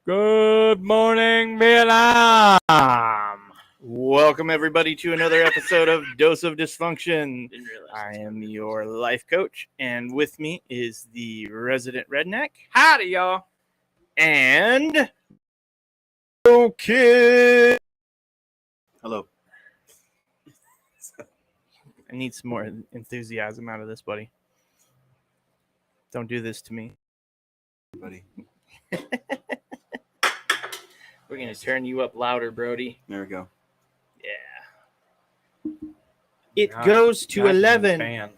Good morning, Vietnam. Welcome, everybody, to another episode of Dose of Dysfunction. I am your life coach, and with me is the resident redneck. Howdy, y'all. And Briscoe Kid. Hello. I need some more enthusiasm out of this, buddy. Don't do this to me. Buddy. We're going to turn you up louder, Brody. There we go. Yeah. It goes to 11. Fan.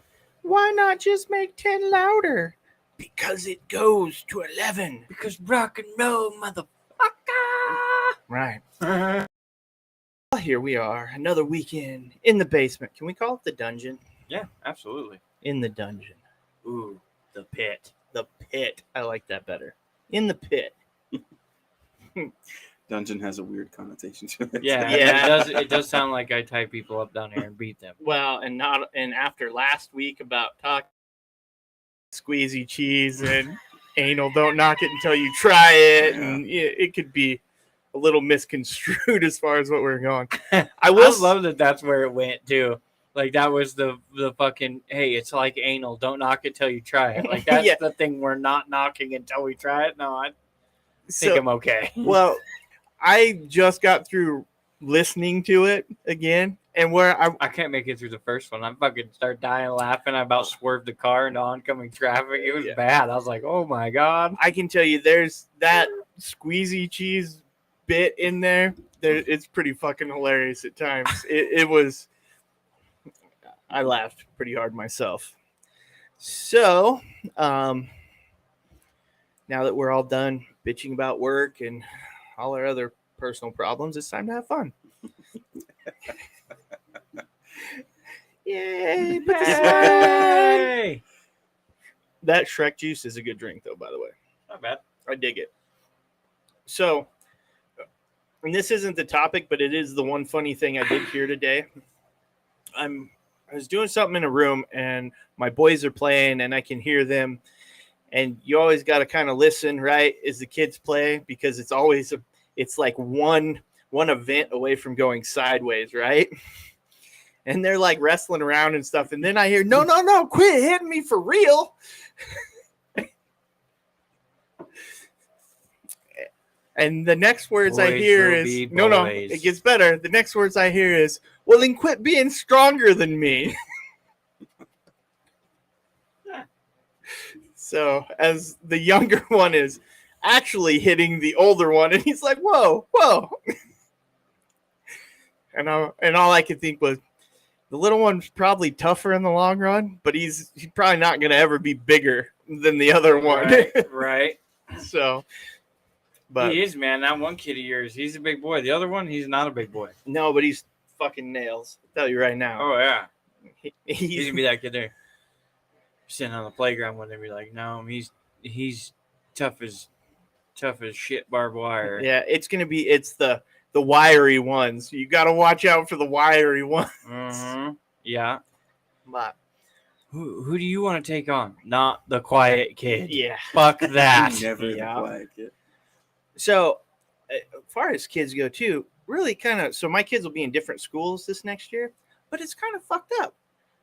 Why not just make 10 louder? Because it goes to 11. Because rock and roll, motherfucker. Right. Here we are, another weekend in the basement. Can we call it the dungeon? Yeah, absolutely. In the dungeon. Ooh, the pit. The pit. I like that better. In the pit. Dungeon has a weird connotation to it. Yeah, Yeah. It does sound like I tie people up down here and beat them. Well, and after last week about talking squeezy cheese and anal, don't knock it until you try it, Yeah. and it could be a little misconstrued as far as what we're going. I love that that's where it went too. Like that was the fucking, hey, it's like anal. Don't knock it till you try it. Like that's Yeah. the thing. We're not knocking until we try it. No, I think I'm okay. Well, I just got through listening to it again, and where I can't make it through the first one. I fucking start dying laughing. I about swerved the car into oncoming traffic. It was Yeah. bad. I was like, oh my God. I can tell you there's that squeezy cheese bit in there. It's pretty fucking hilarious at times. It was. I laughed pretty hard myself. So, now that we're all done bitching about work and all our other personal problems, it's time to have fun. Yay! Put the smile on. Hey! That Shrek juice is a good drink, though, by the way. Not bad. I dig it. So, and this isn't the topic, but it is the one funny thing I did hear today. I was doing something in a room, and my boys are playing, and I can hear them. And you always got to kind of listen, right, as the kids play, because it's always it's like one event away from going sideways, right? And they're like wrestling around and stuff, and then I hear, no, quit hitting me for real. And the next words I Boys hear will is, be no, boys. it gets better. The next words I hear is, well, then quit being stronger than me. So as the younger one is actually hitting the older one, and he's like, whoa. And all I could think was, the little one's probably tougher in the long run, but he's probably not going to ever be bigger than the other one. Right. So, but He is, man. That one kid of yours, he's a big boy. The other one, he's not a big boy. no, but he's fucking nails. I'll tell you right now. Oh, yeah. He's He's going to be that kid there. Sitting on the playground when they be like, no, he's tough as shit barbed wire. yeah, it's the wiry ones. You got to watch out for the wiry ones. Mm-hmm. Yeah. But Who do you want to take on? Not the quiet kid. yeah. Fuck that. Never Yeah. the quiet kid. So, as far as kids go too, really kind of. So my kids will be in different schools this next year, but it's kind of fucked up.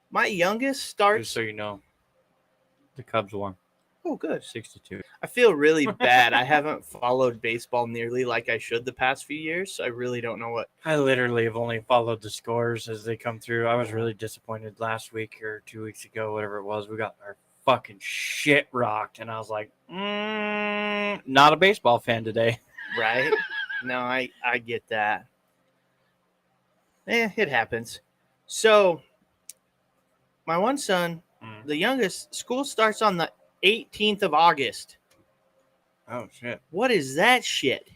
My youngest Just starts. so you know, the Cubs won Oh, good. 6-2. I feel really bad. I haven't followed baseball nearly like I should the past few years. So I really don't know what. I literally have only followed the scores as they come through. I was really disappointed last week or 2 weeks ago, whatever it was. We got our fucking shit rocked, and I was like, not a baseball fan today. Right? No, I get that. It happens. So, my one son, the youngest, school starts on the 18th of August. Oh, shit. What is that shit?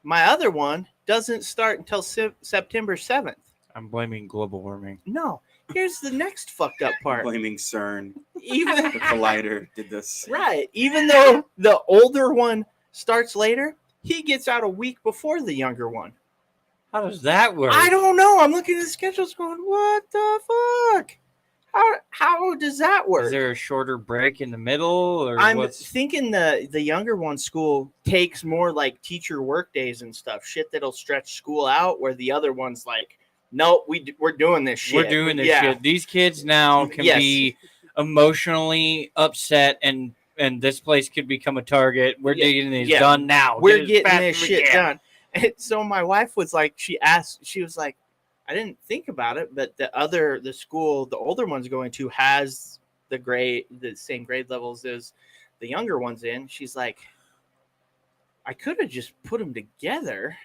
My other one doesn't start until September 7th. I'm blaming global warming. No. Here's the next fucked up part. Blaming CERN. Even The collider did this. right, even though the older one starts later, he gets out a week before the younger one. How does that work? I don't know. I'm looking at the schedules going, what the fuck? How does that work? Is there a shorter break in the middle, or I'm what's? thinking the younger one school takes more like teacher work days and stuff, shit that'll stretch school out, where the other one's like, nope, we're doing this shit. We're doing this shit. These kids now can be emotionally upset, and this place could become a target. We're getting these done now. We're getting this shit done. And so my wife was like, she was like, I didn't think about it, but the school, the older one's going to has the same grade levels as the younger ones in. She's like, I could have just put them together.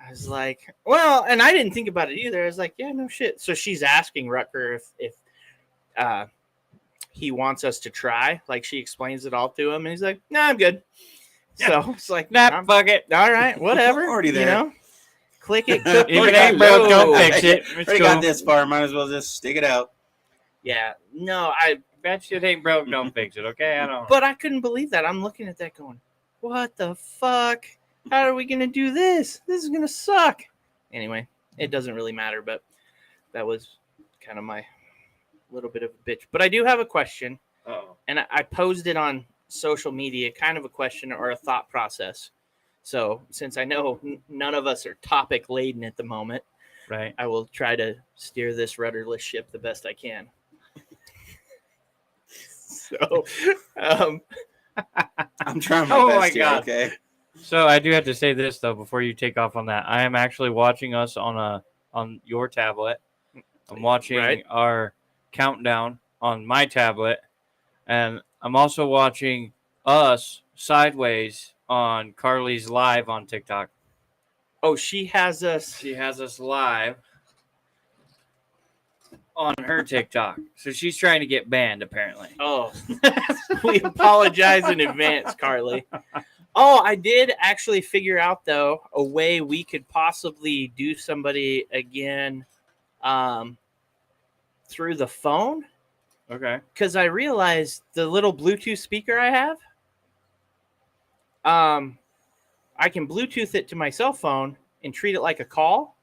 I was like, well, and I didn't think about it either. I was like, yeah, no shit. So she's asking Rutger if he wants us to try. Like, she explains it all to him, and he's like, nah, I'm good. So it's like, nah, fuck it. All right, whatever. Already there. You know, click it. Cook If it, it ain't broke, don't fix it. Already got this far. Might as well just stick it out. Yeah, no, That shit ain't broke, don't fix it, okay? I don't. but I couldn't believe that. I'm looking at that going, what the fuck? How are we going to do this? This is going to suck. Anyway, it doesn't really matter, but that was kind of my little bit of a bitch. But I do have a question, and I posed it on social media, kind of a question or a thought process. So since I know none of us are topic laden at the moment, right, I will try to steer this rudderless ship the best I can. So, I'm trying my best here, God. okay? So I do have to say this though before you take off on that. I am actually watching us on your tablet. I'm watching our countdown on my tablet, and I'm also watching us sideways on Carly's live on TikTok. Oh, she has us. She has us live on her TikTok. So she's trying to get banned, apparently. Oh, we apologize in advance, Carly. Oh, I did actually figure out, though, a way we could possibly do somebody again through the phone. Okay. Because I realized the little Bluetooth speaker I have, I can Bluetooth it to my cell phone and treat it like a call.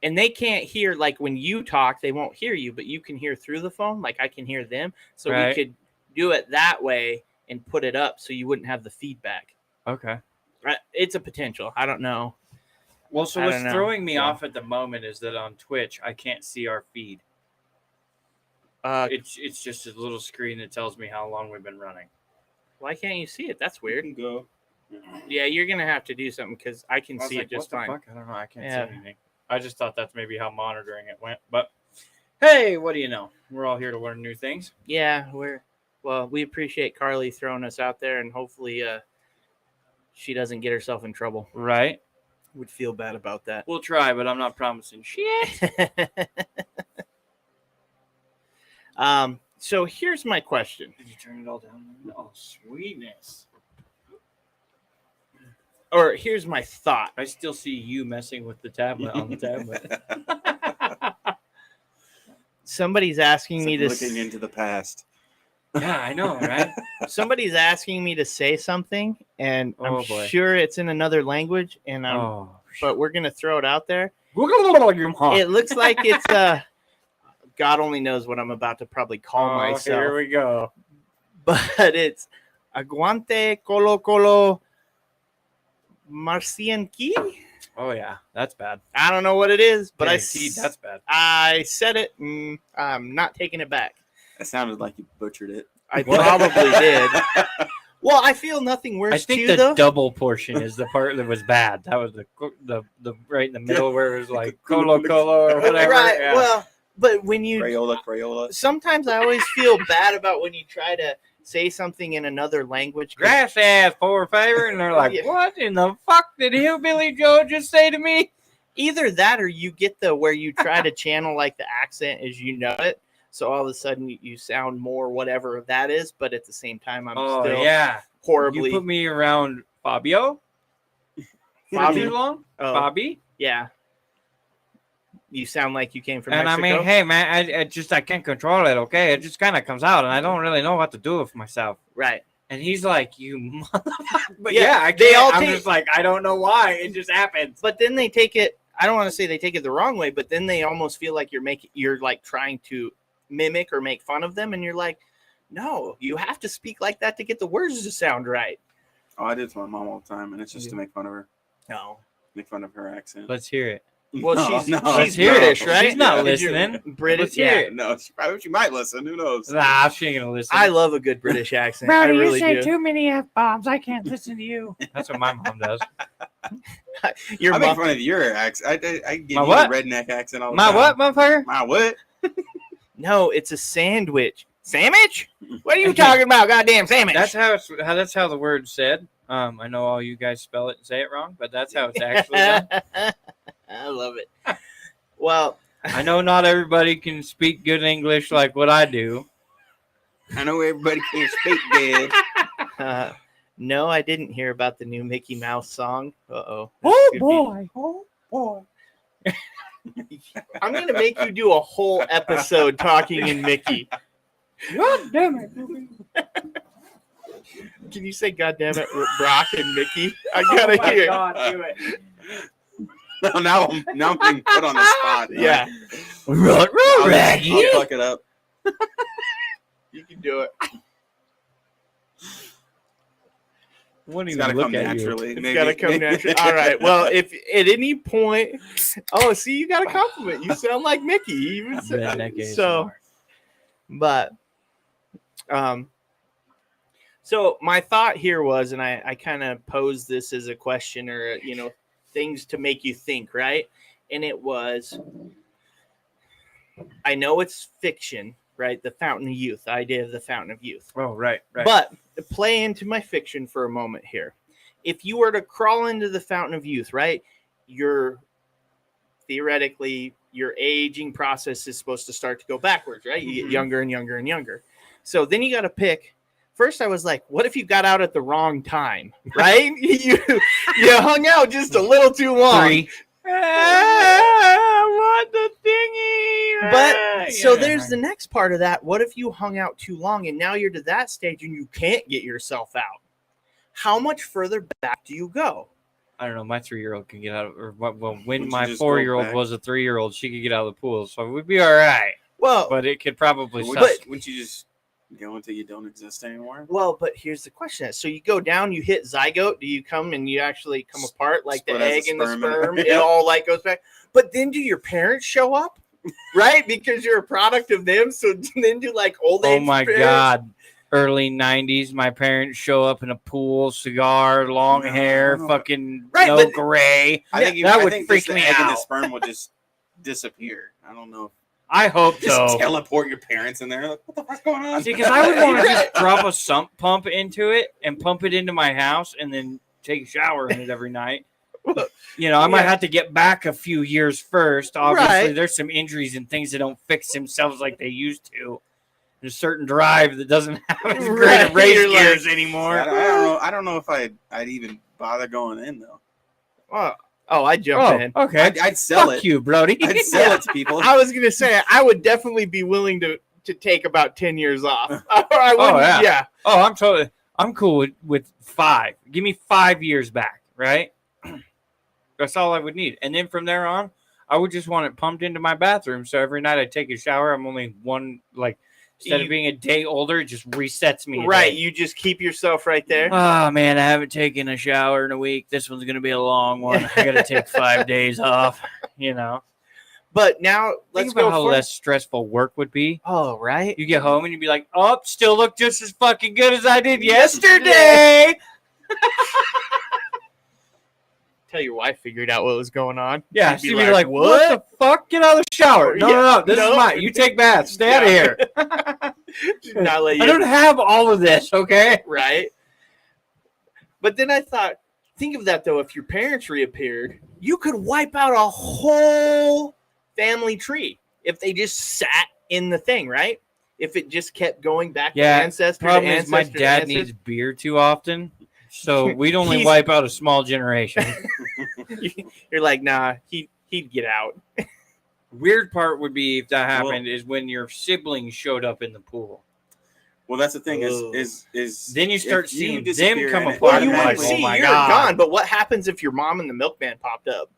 And they can't hear, like when you talk, they won't hear you, but you can hear through the phone. Like I can hear them. So we could do it that way and put it up so you wouldn't have the feedback. Okay. It's a potential. I don't know. Well, so what's throwing me off at the moment is that on Twitch, I can't see our feed. It's just a little screen that tells me how long we've been running. Why can't you see it? That's weird. You can go. Yeah, you're going to have to do something because I can see it just fine. Fuck? I don't know. I can't see anything. I just thought that's maybe how monitoring it went. But, hey, what do you know? We're all here to learn new things. Yeah, we appreciate Carly throwing us out there, and hopefully she doesn't get herself in trouble. Right. Would feel bad about that. We'll try, but I'm not promising shit. So here's my question. Did you turn it all down? Oh, sweetness. Or here's my thought. I still see you messing with the tablet on the tablet. Somebody's asking me to looking into the past. Yeah, I know, right? Somebody's asking me to say something, and I'm sure it's in another language, and but we're gonna throw it out there. It looks like it's God only knows what I'm about to probably call myself. Here we go. But it's aguante colo marcianqui. Oh yeah, that's bad. I don't know what it is, but that's bad. I said it, and I'm not taking it back. It sounded like you butchered it. I probably did. Well, I feel nothing worse. I think the double portion is the part that was bad. That was the right in the middle where it was like colo or whatever. Right. Yeah. Well, but when you Crayola. Sometimes I always feel bad about when you try to say something in another language. Grass ass for favor, and they're like, "What in the fuck did Hillbilly Joe just say to me?" Either that, or you get where you try to channel like the accent as you know it. So all of a sudden you sound more whatever that is, but at the same time I'm still horribly. You put me around Fabio. Bobby? Too long? Oh. Bobby? Yeah. You sound like you came from and Mexico. I mean, hey man, I can't control it. Okay, it just kind of comes out, and I don't really know what to do with myself. Right. And he's like, "You motherfucker!" But I'm just like, I don't know why it just happens. But then they take it. I don't want to say they take it the wrong way, but then they almost feel like you're like trying to mimic or make fun of them, and you're like, no, you have to speak like that to get the words to sound right. Oh, I did to my mom all the time, and it's just to make fun of her. No. Make fun of her accent. Let's hear it. Well, she's Let's British, hear it. right? She's not Did you- listening. British, Let's hear it. No, she might listen. Who knows? Nah, she ain't gonna listen. I love a good British accent. I really do. too many F-bombs. I can't listen to you. That's what my mom does. Your I make mom, fun of your accent. I give My you what? a redneck accent all the My time. what, motherfucker? My what? no, it's a sandwich. Sandwich? What are you talking about? Goddamn sandwich. That's how the word's said. I know all you guys spell it and say it wrong, but that's how it's actually done. I love it. Well, I know not everybody can speak good English like what I do. I know everybody can't speak good. no, I didn't hear about the new Mickey Mouse song. Uh-oh. Oh This could boy! Oh boy! be- I'm going to make you do a whole episode talking in Mickey. God damn it! Can you say, God damn it, Brock and Mickey? I got to hear. God, do it! now I'm being put on the spot. Yeah, I'll fuck it up. you can do it. Wouldn't It's even got to look come at you. naturally. It's got to come naturally. All right. Well, if at any point, see, you got a compliment. You sound like Mickey. Even Redneck so, but, so my thought here was, and I kind of posed this as a question or things to make you think, right? And it was, I know it's fiction, right? The Fountain of Youth, the idea of the Fountain of Youth. Oh, right. But play into my fiction for a moment here. If you were to crawl into the Fountain of Youth, right, theoretically, your aging process is supposed to start to go backwards, right? You get younger and younger and younger. So then you got to pick. First, I was like, what if you got out at the wrong time, right? you hung out just a little too long. 3. What the thingy? But so there's the next part of that. What if you hung out too long and now you're to that stage and you can't get yourself out? How much further back do you go? I don't know. My 3-year-old can get out of, or well, when Would my you just go 4-year-old back? was a 3-year-old, she could get out of the pool, so we'd be all right. Well, But it could probably suck. Wouldn't you just go until you don't exist anymore? but here's the question. So you go down, you hit zygote. Do you come and you actually come apart like the Split as a egg and the sperm. sperm? It all like goes back. But then do your parents show up? Right? Because you're a product of them. So then do like old age Oh my parents? God. Early 90s, my parents show up in a pool, cigar, long No, hair, no. fucking Right, no but- gray. I think that I would think freak just the me egg and the out. sperm would just disappear. I don't know. I hope Just so. teleport your parents in there. Like, what the fuck's going on? See, because I would want to just drop a sump pump into it and pump it into my house and then take a shower in it every night. I might have to get back a few years first. Obviously, Right. there's some injuries and things that don't fix themselves like they used to. There's a certain drive that doesn't have as great Right. of race You're like- gears anymore. I don't know. I don't know if I'd even bother going in though. I jump in. Okay. I'd sell Fuck it. you, Brody. I'd sell it to people. I was gonna say I would definitely be willing to take about 10 years off. Or I wouldn't, yeah. I'm cool with 5. Give me 5 years back, right? That's all I would need. And then from there on, I would just want it pumped into my bathroom. So every night I take a shower, I'm only one, instead of being a day older, it just resets me. Right, you just keep yourself right there. Oh, man, I haven't taken a shower in a week. This one's going to be a long one. I got to take 5 days off, But now let's Think about go how for less stressful work would be. Oh, right. You get home and you'd be like, oh, still look just as fucking good as I did yesterday. Tell your wife figured out what was going on. Yeah, She'd she'd be like, what the fuck? Get out of the shower. No. This is mine. You take baths. Stay out of here. She'd not let you. I don't have all of this, okay? Right. But then I thought, think of that though. If your parents reappeared, you could wipe out a whole family tree if they just sat in the thing, right? If it just kept going back to ancestor to Problem is my ancestor to dad ancestor. needs beer too often, so we'd only He's- wipe out a small generation. You're like, nah, he'd get out. Weird part would be if that happened is when your siblings showed up in the pool. Well, that's the thing Ugh. is Then you start if you seeing them disappear come in it, apart. Well, you I'm wouldn't like, see oh my you're God. gone. But what happens if your mom and the milkman popped up?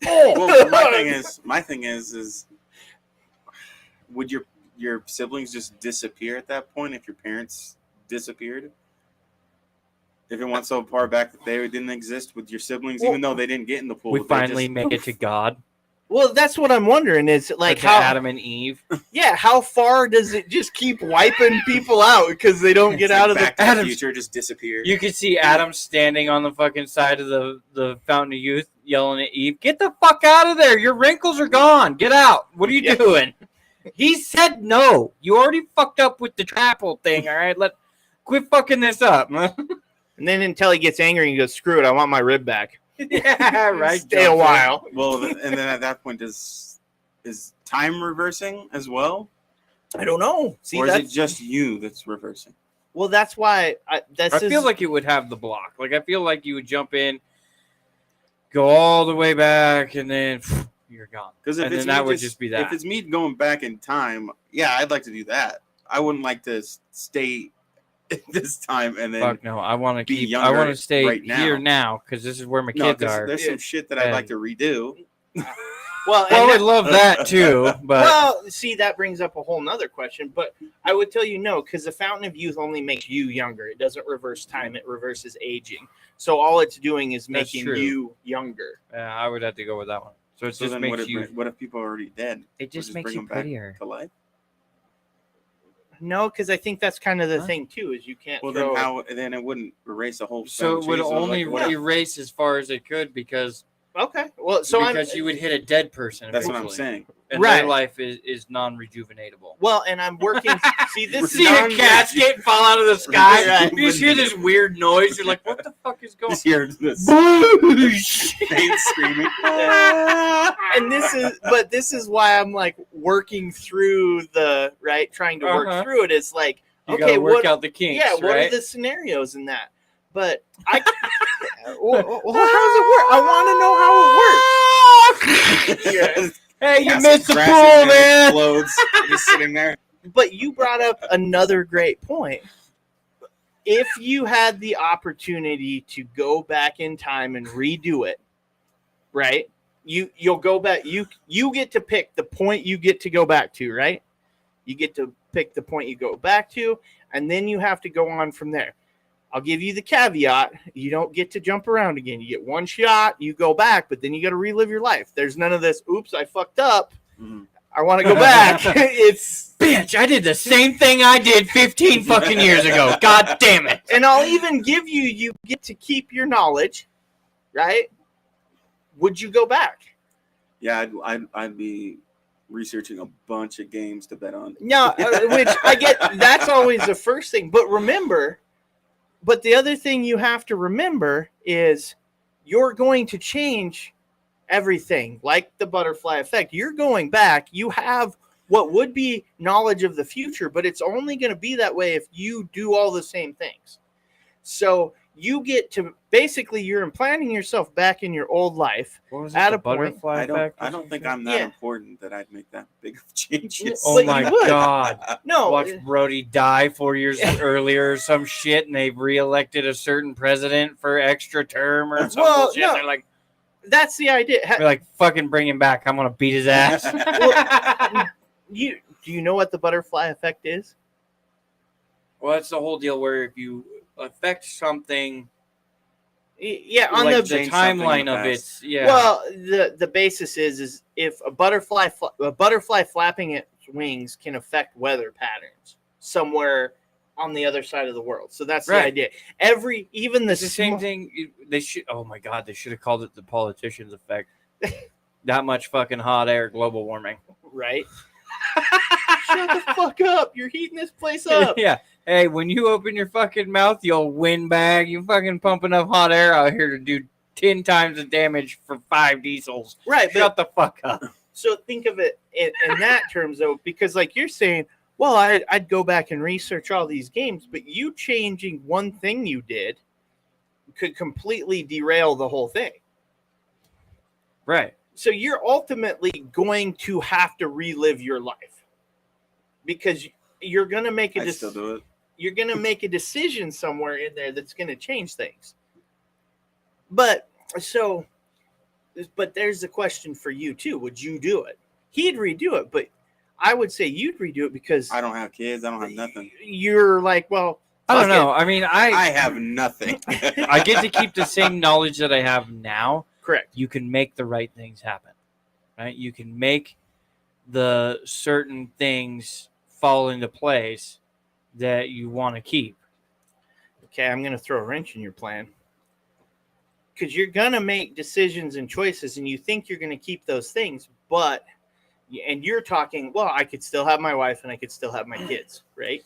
Well, my thing is, would your your siblings just disappear at that point if your parents disappeared? If it went so far back that they didn't exist with your siblings, even though they didn't get in the pool, We they finally just, make it to God. Well, that's what I'm wondering is like Like how Adam and Eve. Yeah, how far does it just keep wiping people out because they don't get it's out like of the Back to the Adam's- Future just disappeared. You could see Adam standing on the fucking side of the Fountain of Youth yelling at Eve, "Get the fuck out of there. Your wrinkles are gone. Get out. What are you Yeah. doing?" He said no. You already fucked up with the trapple thing, all right? Quit fucking this up. And then until he gets angry and he goes, "Screw it, I want my rib back." Yeah, right. Stay a Jump in. while. Well, and then at that point, is time reversing as well, I don't know. See, or is that's it just you that's reversing? well, that's why I feel like it would have the block. Like I feel like you would jump in, go all the way back, and then you're gone. Because And then that would just be that. If it's me going back in time, yeah, I'd like to do that. I wouldn't like to stay at this time and then Fuck no, I want to be keep. younger I want to stay right now. here now because this is where my no, kids 'cause are. there's some shit that I'd like to redo. well, Well, I and would love that too, but well, see, that brings up a whole nother question. But I would tell you no, because the Fountain of Youth only makes you younger. It doesn't reverse time; it reverses aging. So all it's doing is That's making true. you younger. yeah, I would have to go with that one. So it So just then makes you. what if people are already dead? It just We'll makes bring you them back prettier. to life. No, because I think that's kind of the Huh? thing too. Is you can't. Well, throw... then how? Then it wouldn't erase the whole. So it family would tree. So, only like, what if- erase as far as it could because Okay. Well, so because you would hit a dead person. That's what I'm eventually. saying. And Right. their life is non-rejuvenatable. Well, and I'm working. See, this See is a casket fall out of the sky. Right. You just hear this weird noise. You're like, what the fuck is going Just hear this Boosh! pain screaming. and this is why I'm like working through the right, trying to work Uh-huh. through it. It's like, You okay, gotta work what? out the kinks, Yeah, what are right? the scenarios in that? But I, well, how does it work? I want to know how it works. Hey, you Casket missed the crashes pool, and it man. explodes, just sitting there. But you brought up another great point. If you had the opportunity to go back in time and redo it, right? You'll go back. You get to pick the point you get to go back to, right? You get to pick the point you go back to, and then you have to go on from there. I'll give you the caveat. You don't get to jump around again. You get one shot, you go back, but then you got to relive your life. There's none of this, oops, I fucked up. Mhm. I want to go back. It's Bitch, I did the same thing I did 15 fucking years ago. God damn it. and I'll even give you get to keep your knowledge, right? Would you go back? Yeah, I'd be researching a bunch of games to bet on. No, which I get. That's always the first thing. But remember, the other thing you have to remember is you're going to change everything, like the butterfly effect. You're going back. You have what would be knowledge of the future, but it's only going to be that way if you do all the same things. So you get to basically you're implanting yourself back in your old life. What was At the a point, butterfly I effect? don't think I'm that Yeah. important that I'd make that big of changes. Oh But my you would. god. No, Watch Brody die 4 years earlier or some shit, and they've reelected a certain president for extra term or some Well, bullshit. no. And they're like, that's the idea. they're like, fucking bring him back. I'm gonna beat his ass. Do you know what the butterfly effect is? Well, that's the whole deal where if you affect something, Yeah, on like the the change something in timeline the of past. it, yeah. well, the basis is if a butterfly flapping its wings can affect weather patterns somewhere on the other side of the world. So that's the Right. idea. Even the It's the same thing. They should. Oh my god, they should have called it the politician's effect. That much fucking hot air, global warming. right? Shut the fuck up! You're heating this place up. Yeah. Hey, when you open your fucking mouth, you'll windbag. You fucking pump enough hot air out here to do 10 times the damage for 5 diesels. Right, but Shut the fuck up. so think of it in that terms, though, because like you're saying, well, I'd go back and research all these games, but you changing one thing you did could completely derail the whole thing. Right. So you're ultimately going to have to relive your life because you're going to make I still do it. you're going to make a decision somewhere in there that's going to change things. But there's the question for you too. Would you do it? He'd redo it, but I would say you'd redo it because I don't have kids. I don't have nothing. you're like, well, I don't fuck know. it. I mean, I have nothing. I get to keep the same knowledge that I have now. Correct. You can make the right things happen, right? You can make the certain things fall into place that you want to keep. Okay, I'm going to throw a wrench in your plan. Because you're going to make decisions and choices, and you think you're going to keep those things, but, and you're talking, well, I could still have my wife and I could still have my kids, right?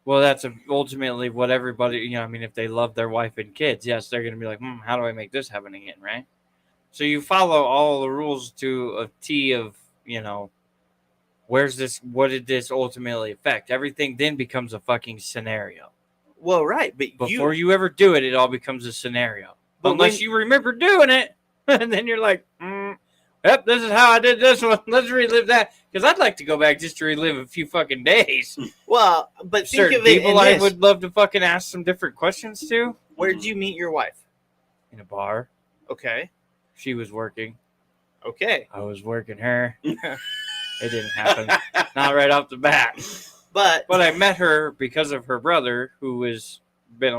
Well, that's ultimately what everybody, I mean, if they love their wife and kids, yes, they're going to be like, how do I make this happen again, right? So you follow all the rules to a T of, where's this, what did this ultimately affect? Everything then becomes a fucking scenario. Well, right, but Before you ever do it, it all becomes a scenario. But Unless you remember doing it, and then you're like, yep, this is how I did this one. Let's relive that. Because I'd like to go back just to relive a few fucking days. Well, but think Certain of it in people I this. would love to fucking ask some different questions to. Where'd you meet your wife? In a bar. Okay. She was working. Okay. I was working her. It didn't happen. Not right off the bat. But I met her because of her brother, who has been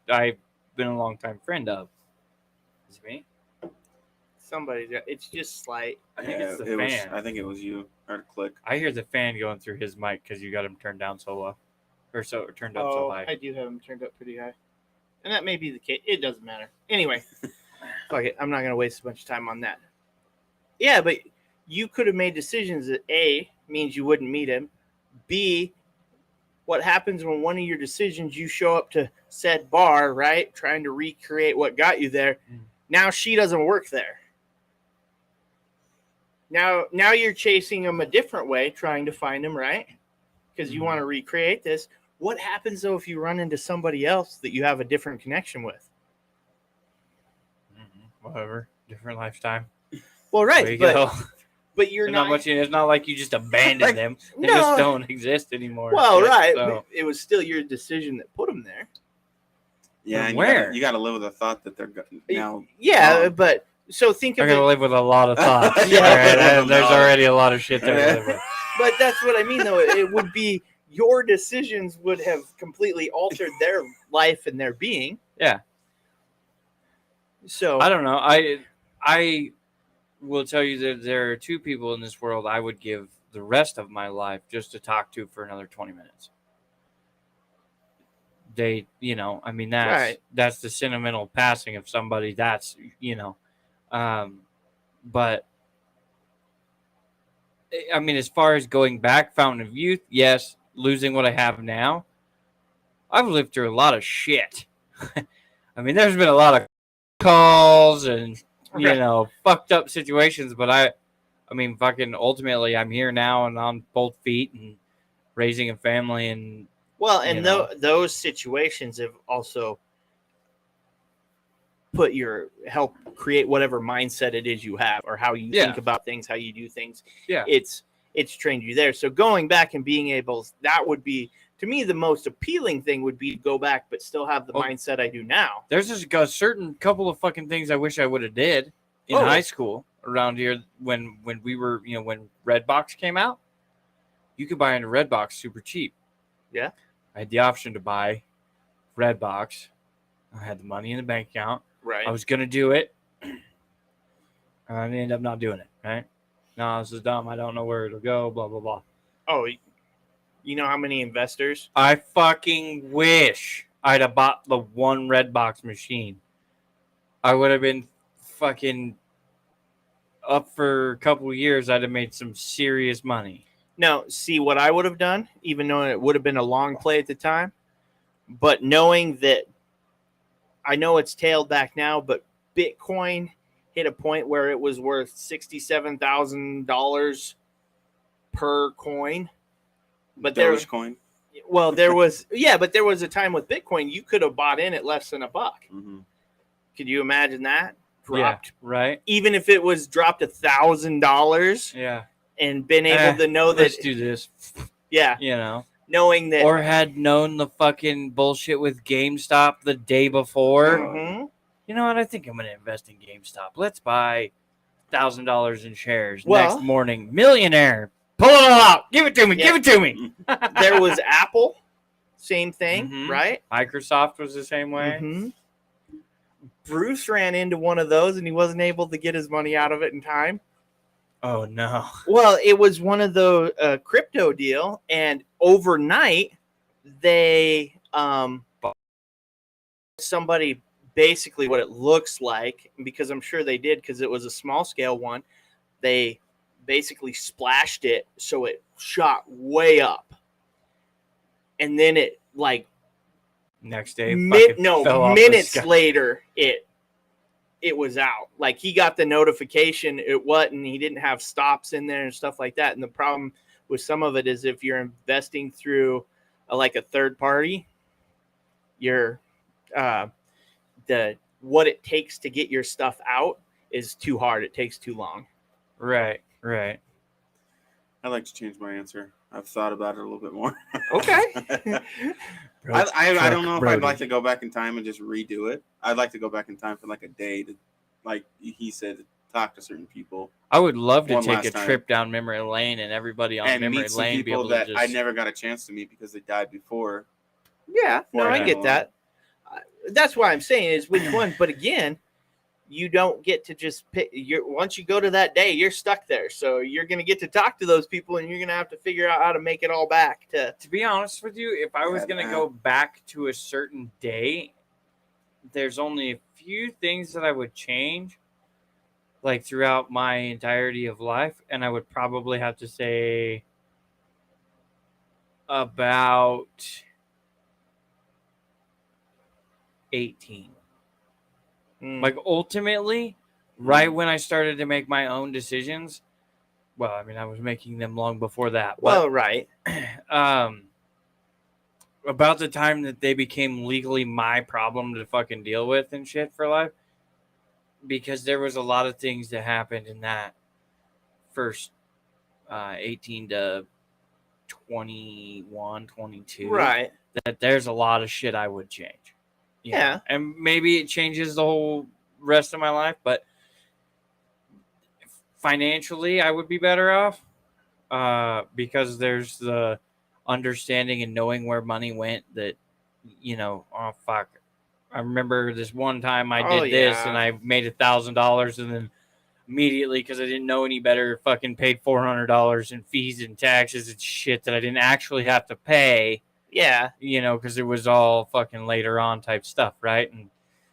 I've been a long time friend of. Is it me? it's just slight. I think it's the fan. I think it was you. I heard a click. I hear the fan going through his mic because you got him turned down so low, or turned up so high. I do have him turned up pretty high, and that may be the case. It doesn't matter. Anyway, fuck it. I'm not gonna waste a bunch of time on that. Yeah, but you could have made decisions that A means you wouldn't meet him. B, what happens when one of your decisions you show up to said bar, right? Trying to recreate what got you there. Now she doesn't work there. Now you're chasing him a different way, trying to find him, right? Because you want to recreate this. What happens though if you run into somebody else that you have a different connection with? Whatever, different lifetime. Well, right, but you're not much. It's not like you just abandoned them. They No. just don't exist anymore. Well, right, So. but it was still your decision that put them there. Yeah, and where? you got to live with the thought that they're now. Yeah, but so think I'm of gonna it. live with a lot of thoughts. Yeah. All right, and there's already a lot of shit there to live with. But that's what I mean, though. It would be your decisions would have completely altered their life and their being. Yeah. So I don't know. I will tell you that there are two people in this world I would give the rest of my life just to talk to for another 20 minutes. They, I mean, that's the sentimental passing of somebody. That's, but I mean, as far as going back, fountain of youth, yes. Losing what I have now, I've lived through a lot of shit. I mean, there's been a lot of calls and fucked up situations, but I mean, fucking ultimately, I'm here now and on both feet and raising a family and. Well, and those situations have also help create whatever mindset it is you have or how you think about things, how you do things. Yeah. It's trained you there. So going back and being able, that would be, to me, the most appealing thing would be to go back, but still have the mindset I do now. There's just a certain couple of fucking things I wish I would have did in high school around here when we were, when Redbox came out. You could buy into Redbox super cheap. Yeah. I had the option to buy Redbox. I had the money in the bank account. Right. I was going to do it. I ended up not doing it, right? No, this is dumb. I don't know where it'll go, blah, blah, blah. Oh, you know how many investors? I fucking wish I'd have bought the one Redbox machine. I would have been fucking up for a couple of years. I'd have made some serious money. Now, see what I would have done, even though it would have been a long play at the time, but knowing that I know it's tailed back now, but Bitcoin hit a point where it was worth $67,000 per coin. But Dogecoin. Well, there was a time with Bitcoin you could have bought in at less than $1. Mm-hmm. Could you imagine that? Dropped, yeah, right? Even if it was dropped $1,000. Yeah. And been able to know that. Let's do this. Yeah. Knowing that. Or had known the fucking bullshit with GameStop the day before. Mm-hmm. You know what? I think I'm going to invest in GameStop. Let's buy $1,000 in shares next morning. Millionaire. Pull it all out. Give it to me. Yeah. Give it to me. There was Apple, same thing, Mhm. right? Microsoft was the same way. Mhm. Bruce ran into one of those and he wasn't able to get his money out of it in time. Oh no. Well, it was one of the crypto deal, and overnight they somebody basically what it looks like, because I'm sure they did because it was a small scale one. They basically splashed it so it shot way up, and then it like Next day, fucking fell off the minutes sky. later it was out. Like he got the notification it wasn't, he didn't have stops in there and stuff like that. And the problem with some of it is if you're investing through like a third party, you're the what it takes to get your stuff out is too hard. It takes too long. Right. Right. I'd like to change my answer. I've thought about it a little bit more. Okay. I don't know if I'd like to go back in time and just redo it. I'd like to go back in time for like a day to, like he said, talk to certain people I would love to One take last a time. trip down memory lane and everybody on and memory meet some lane be people able to that just. I never got a chance to meet because they died before. Yeah, no, I Right. get that. That's why I'm saying is which one. But again, you don't get to just pick. Once you go to that day, you're stuck there. So you're going to get to talk to those people, and you're going to have to figure out how to make it all back to. To be honest with you, if I was Yeah, going to man. go back to a certain day, there's only a few things that I would change, like throughout my entirety of life, and I would probably have to say about 18. Like ultimately, right when I started to make my own decisions, well, I mean, I was making them long before that, but well, right. about the time that they became legally my problem to fucking deal with and shit for life, because there was a lot of things that happened in that first 18 to 21, 22. Right. That there's a lot of shit I would change. You Yeah. know? And maybe it changes the whole rest of my life, but financially I would be better off because there's the understanding and knowing where money went that, you know, oh fuck, I remember this one time I did this yeah. and I made $1,000 and then immediately, because I didn't know any better, fucking paid $400 in fees and taxes and shit that I didn't actually have to pay. Yeah. You know, because it was all fucking later on type stuff, right? And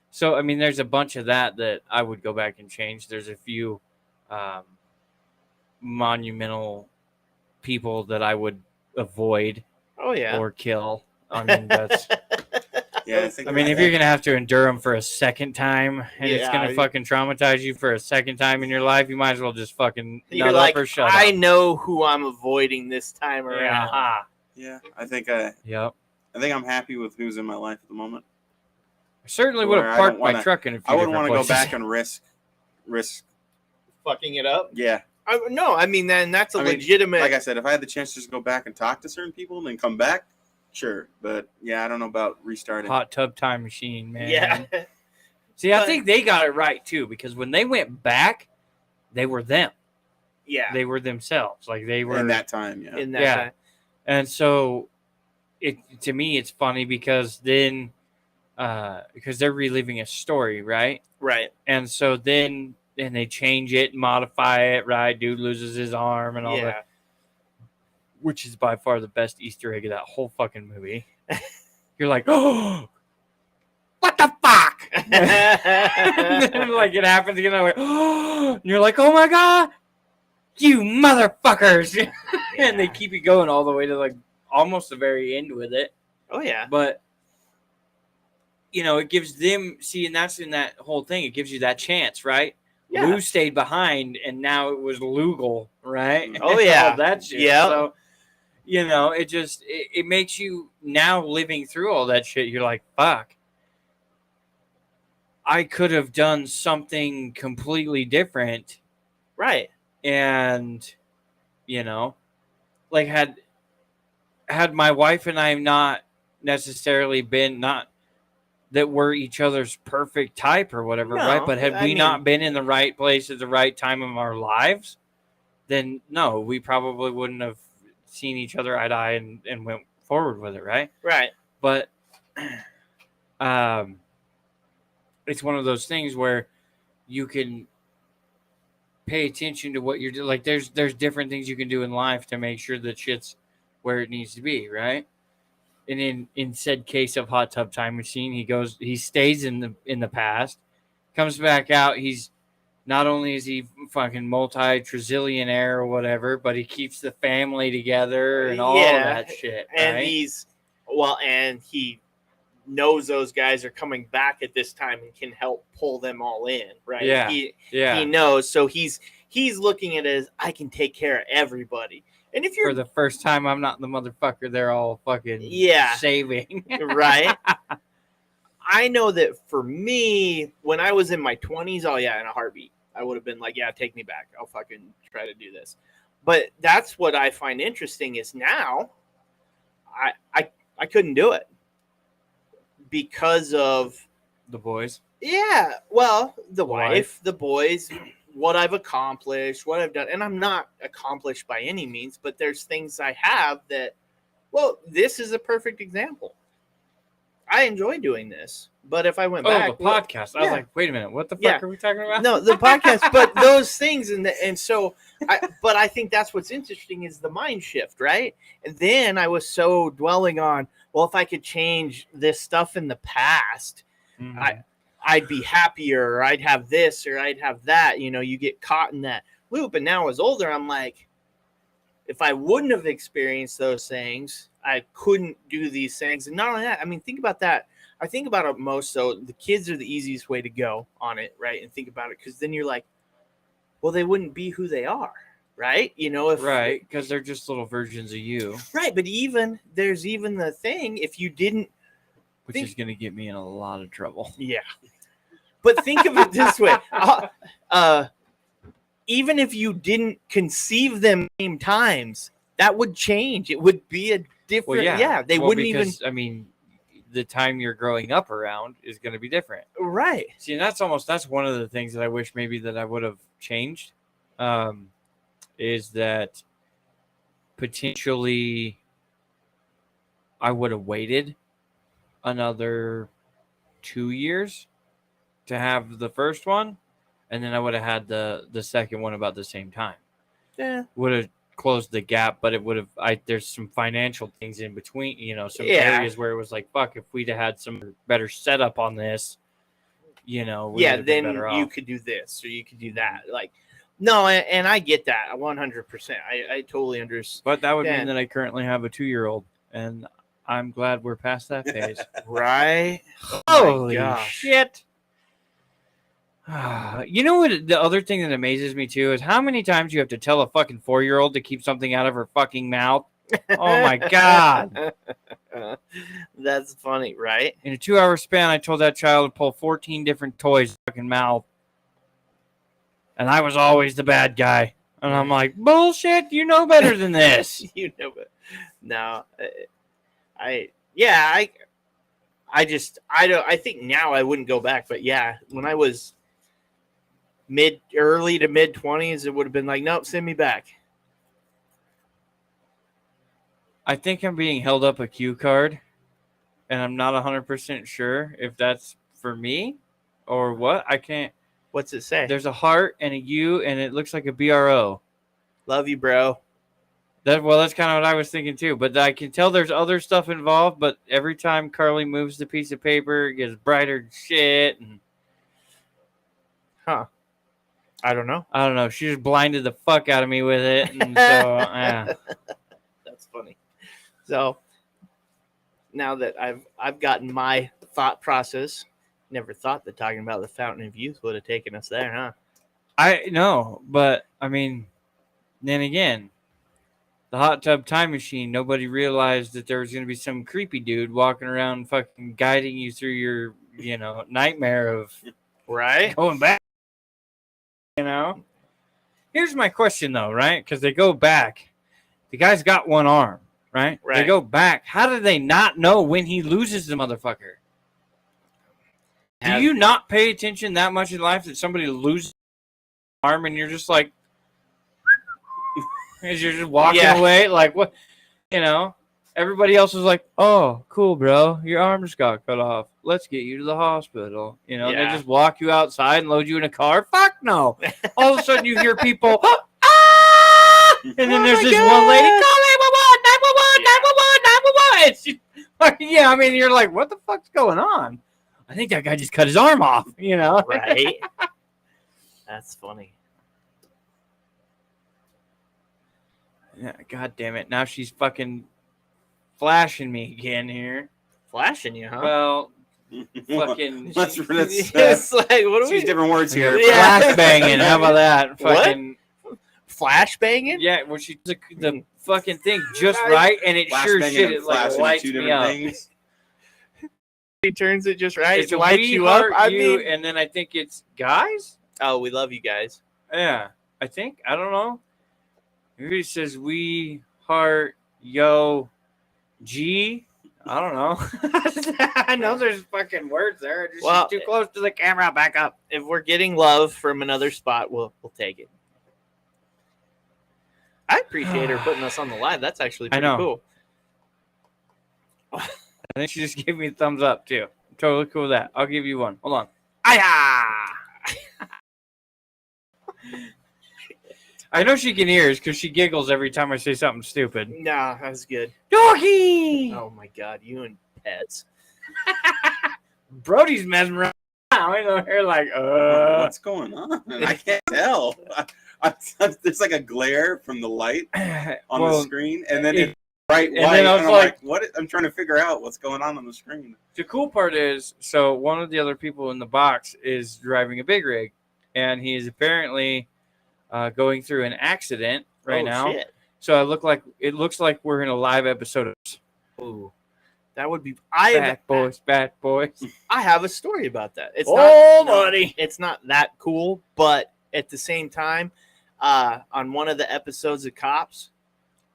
so, I mean, there's a bunch of that I would go back and change. There's a few monumental people that I would avoid Oh yeah. or kill. I mean, that's. Yeah, I mean, if you're gonna have to endure them for a second time, and it's gonna fucking traumatize you for a second time in your life, you might as well just fucking You're nut like, up or shut I up. know who I'm avoiding this time around. Yeah. Yeah, I think Yep. I'm happy with who's in my life at the moment. I certainly would Where have I parked don't my wanna- truck in a few I wouldn't different want to go places. back and risk. Fucking it up. Yeah, No, I mean then that's a I mean, legitimate. like I said, if I had the chance to just go back and talk to certain people and then come back, sure. But yeah, I don't know about restarting. Hot tub time machine, man. yeah. See, I But- think they got it right too, because when they went back, they were them. Yeah. They were themselves. Like they were In that time, yeah. In that Yeah. time. And so to me it's funny because then because they're reliving a story, right? Right. And so then they change it and modify it, right? Dude loses his arm and all Yeah. that, which is by far the best Easter egg of that whole fucking movie. You're like, oh, what the fuck? And then, like it happens again. I'm like, oh, and you're like, oh my god, you motherfuckers! And they keep it going all the way to like almost the very end with it. Oh yeah. But you know, it gives them and that's in that whole thing. It gives you that chance, right? Yeah. Lou stayed behind, and now it was Lugal, right? Oh, yeah. All that shit. Yep. So, you know, it makes you now living through all that shit. You're like, fuck. I could have done something completely different, Right. and you know, like had my wife and I not necessarily been not that we're each other's perfect type or whatever, No, right? But had I we mean- not been in the right place at the right time of our lives, then no, we probably wouldn't have seen each other eye to eye and went forward with it, right? Right. But it's one of those things where you can pay attention to what you're doing. Like there's different things you can do in life to make sure that shit's where it needs to be, right? And in said case of Hot Tub Time Machine, he stays in the past, comes back out. He's not only is he fucking multi-trazillionaire or whatever, but he keeps the family together and all of that shit. And right? and he knows those guys are coming back at this time and can help pull them all in, right? Yeah. He knows, so he's looking at it as I can take care of everybody. And if you're for the first time, I'm not the motherfucker they're all fucking saving. Right. I know that for me, when I was in my 20s, oh yeah, in a heartbeat, I would have been like, yeah, take me back. I'll fucking try to do this. But that's what I find interesting is now I couldn't do it because of the boys. Yeah, well, the wife, the boys, what I've accomplished, what I've done. And I'm not accomplished by any means, but there's things I have that, well, this is a perfect example. I enjoy doing this, but if I went back, the podcast, I was like, wait a minute, what the fuck are we talking about? No, the podcast, but those things, and so, but I think that's what's interesting is the mind shift, right? And then I was so dwelling on, well, if I could change this stuff in the past, I'd be happier, or I'd have this, or I'd have that. You know, you get caught in that loop. And now I was older, I'm like, if I wouldn't have experienced those things, I couldn't do these things. And not only that, I mean, think about that. I think about it most so the kids are the easiest way to go on it, right? And think about it, because then you're like, well, they wouldn't be who they are, right? You know, if right, because they're just little versions of you, right? But there's the thing, if you didn't, which is going to get me in a lot of trouble. Yeah, but think of it this way: even if you didn't conceive them same times, that would change. It would be a different. Well, they wouldn't because, even. I mean, the time you're growing up around is going to be different, right? See, and that's one of the things that I wish maybe that I would have changed, is that potentially I would have waited another 2 years to have the first one, and then I would have had the second one about the same time. Yeah, would have closed the gap, but it would have. There's some financial things in between, you know, some areas where it was like, fuck, if we'd have had some better setup on this, you know, then you could do this or you could do that. Like, no, and I get that 100%. I totally understand. But that would mean that I currently have a 2-year-old, and I'm glad we're past that phase. Right? Holy shit. You know what? The other thing that amazes me too is how many times you have to tell a fucking 4-year-old to keep something out of her fucking mouth. Oh my god, that's funny, right? In a 2-hour span, I told that child to pull 14 different toys out of her fucking mouth, and I was always the bad guy. And I'm like, bullshit! You know better than this. You know, but no, I think now I wouldn't go back, but yeah, when I was early to mid 20s, it would have been like, nope, send me back. I think I'm being held up a cue card, and I'm not 100% sure if that's for me or what. I can't. What's it say? There's a heart and a U, and it looks like a BRO. Love you, bro. That's kind of what I was thinking too. But I can tell there's other stuff involved. But every time Carly moves the piece of paper, it gets brighter and shit. And I don't know. She just blinded the fuck out of me with it. And so, yeah. That's funny. So now that I've gotten my thought process, never thought that talking about the Fountain of Youth would have taken us there, huh? I know, but I mean, then again, the Hot Tub Time Machine, nobody realized that there was going to be some creepy dude walking around fucking guiding you through your, nightmare of going back. Here's my question though, right? Because they go back. The guy's got one arm, right? They go back. How do they not know when he loses the motherfucker? Do you not pay attention that much in life that somebody loses an arm and you're just like, As you're just walking Yeah. away, like what, you know? Everybody else was like, "Oh, cool, bro. Your arm just got cut off. Let's get you to the hospital." You know, and Yeah. they just walk you outside and load you in a car. Fuck no! All of a sudden, you hear people, "Ah!" and then there's this one lady, "Call 911, 911, 911, 911." It's just, yeah, I mean, you're like, "What the fuck's going on?" I think that guy just cut his arm off. You know, Right? That's funny. Yeah, God damn it! Now she's fucking flashing me again here. Flashing you, huh? Well, fucking. Let's It's like, what are use we? different words here. Yeah. Flash banging. How about that? What? Fucking. Flash banging? Yeah, when she took the fucking thing just right, and it Flash sure banging shit, and it like flashing lights two me different up. things. He turns it just right. It's It a lights we you up. heart I you, mean, and then I think it's guys. oh, we love you guys. Yeah, I think I don't know. Maybe it says we heart yo G. I don't know. I know there's fucking words there. Just Well, too close to the camera. Back up. If we're getting love from another spot, we'll take it. I appreciate her putting us on the live. That's actually I pretty know. cool. I think she just gave me a thumbs up too. I'm totally cool with that. I'll give you one. Hold on. Aya! I know she can hear us because she giggles every time I say something stupid. Nah, that was good. Doggy! Oh my god, you and pets. Brody's mesmerized. I'm over here like, What's going on? I can't tell. There's like a glare from the light on the screen, and then it's bright white. and then I was and I'm like, what? I'm trying to figure out what's going on the screen. The cool part is, so one of the other people in the box is driving a big rig, and he is apparently going through an accident right now. Shit. So it looks like we're in a live episode of Ooh. That would be Bad Boys. I have a story about that. It's buddy. It's not that cool, but at the same time, on one of the episodes of Cops,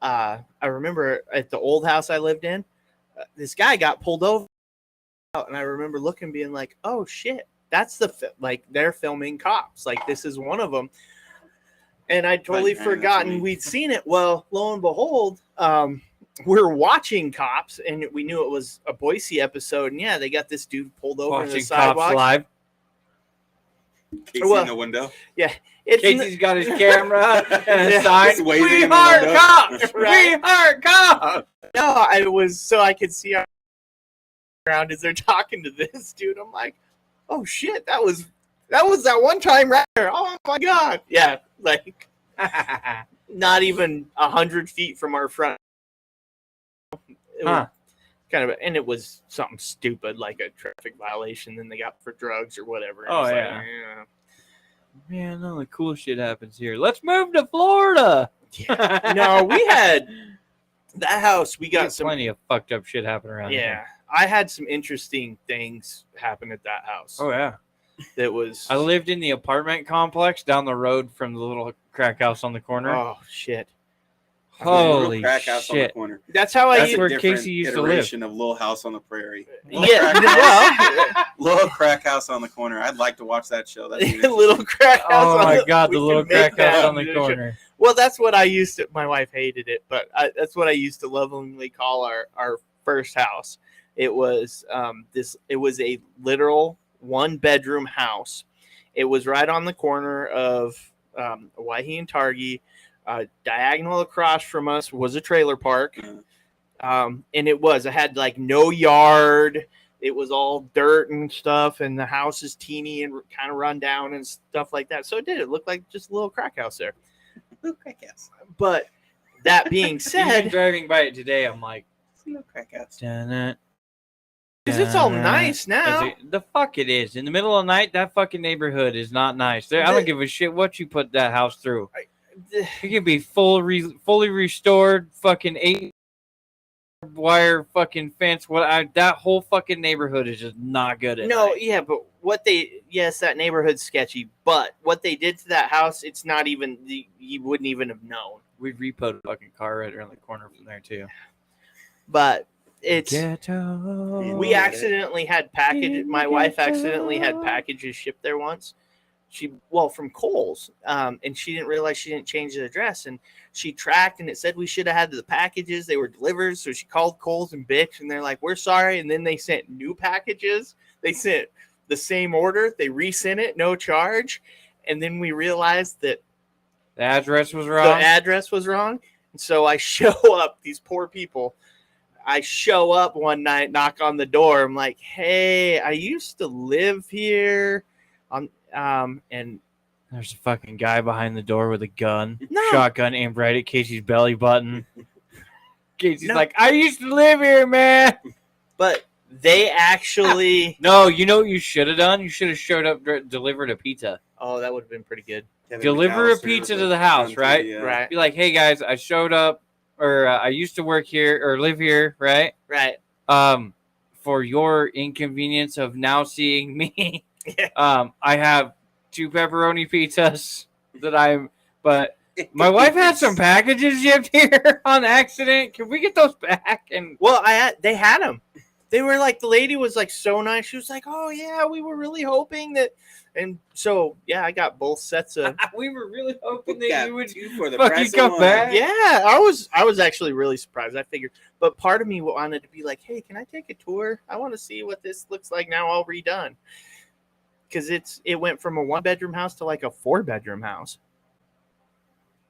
I remember at the old house I lived in, this guy got pulled over, and I remember looking, being like, "Oh shit, that's they're filming Cops. Like this is one of them." And I'd totally forgotten we'd seen it. Well, lo and behold, we're watching Cops, and we knew it was a Boise episode. And yeah, they got this dude pulled over in the Watching sidewalk. Cops live. Casey in the window. Casey's got his camera and a sign. Just waving We in the heart window. cops. Right. We heart cops. No, I was so I could see around as they're talking to this dude. I'm like, oh shit, that was that one time right there. Oh my god, yeah, like not even 100 feet from our front. It was kind of, and it was something stupid like a traffic violation. Then they got for drugs or whatever. And Oh, it's yeah. like, yeah. Man, all the cool shit happens here. Let's move to Florida. No, we had that house. We got some. plenty of fucked up shit happen around Yeah, here. I had some interesting things happen at that house. Oh yeah. That was. I lived in the apartment complex down the road from the little crack house on the corner. Oh shit! Holy Crack house on the shit. corner. That's how I. That's used, where Different Casey used to live. iteration of Little House on the Prairie. Yeah, well, Little Crack House on the Corner. I'd like to watch that show. That'd be little crack house. Oh on my the, god, we the can little make crack house that on the into a show. corner. Well, that's what I used to. My wife hated it, but that's what I used to lovingly call our first house. It was It was a literal 1-bedroom house. It was right on the corner of Waihe and Targhee. Diagonal across from us was a trailer park, and it had like no yard. It was all dirt and stuff, and the house is teeny and kind of run down and stuff like that. So it looked like just a little crack house there. Little Crack House. But that being Even said, driving by it today, I'm like, Little Crack House. dun-dun, because it's all dun-dun. nice now. The fuck it is. In the middle of the night, that fucking neighborhood is not nice. I don't give a shit what you put that house through. It can be fully restored, fucking 8-wire fucking fence. That whole fucking neighborhood is just not good at night. Yeah, but that neighborhood's sketchy, but what they did to that house, it's not even, you wouldn't even have known. We repoed a fucking car right around the corner from there too. But it's, Ghetto. we accidentally had my wife accidentally had packages shipped there once. from Kohl's, and she didn't realize she didn't change the address, and she tracked, and it said we should have had the packages. They were delivered, so she called Kohl's and bitched, and they're like, "We're sorry," and then they sent new packages. They sent the same order. They resent it, no charge, and then we realized that The address was the wrong. address was wrong. And so I show up, these poor people. I show up one night, knock on the door. I'm like, "Hey, I used to live here." And There's a fucking guy behind the door with a gun, No. shotgun aimed right at Casey's belly button. Casey's No. like, "I used to live here, man." but they actually No, you know what you should have done? You should have showed up, delivered a pizza. oh, that would have been pretty good. Kevin Deliver a McAllister pizza with to the house, country, right? Right. Be like, "Hey guys, I showed up, or I used to work here or live here, right? Right. For your inconvenience of now seeing me, Yeah. I have 2 pepperoni pizzas but my wife had some packages shipped here on accident. Can we get those back?" And Well, they had them. They were like, the lady was like so nice. She was like, "Oh yeah, we were really hoping that," and so yeah, I got both sets of. we were really hoping We that got you would 2 for the fucking price of come 1. back. Yeah, I was actually really surprised. I figured, but part of me wanted to be like, "Hey, can I take a tour? I want to see what this looks like now, all redone." Because it went from a 1-bedroom house to like a 4-bedroom house.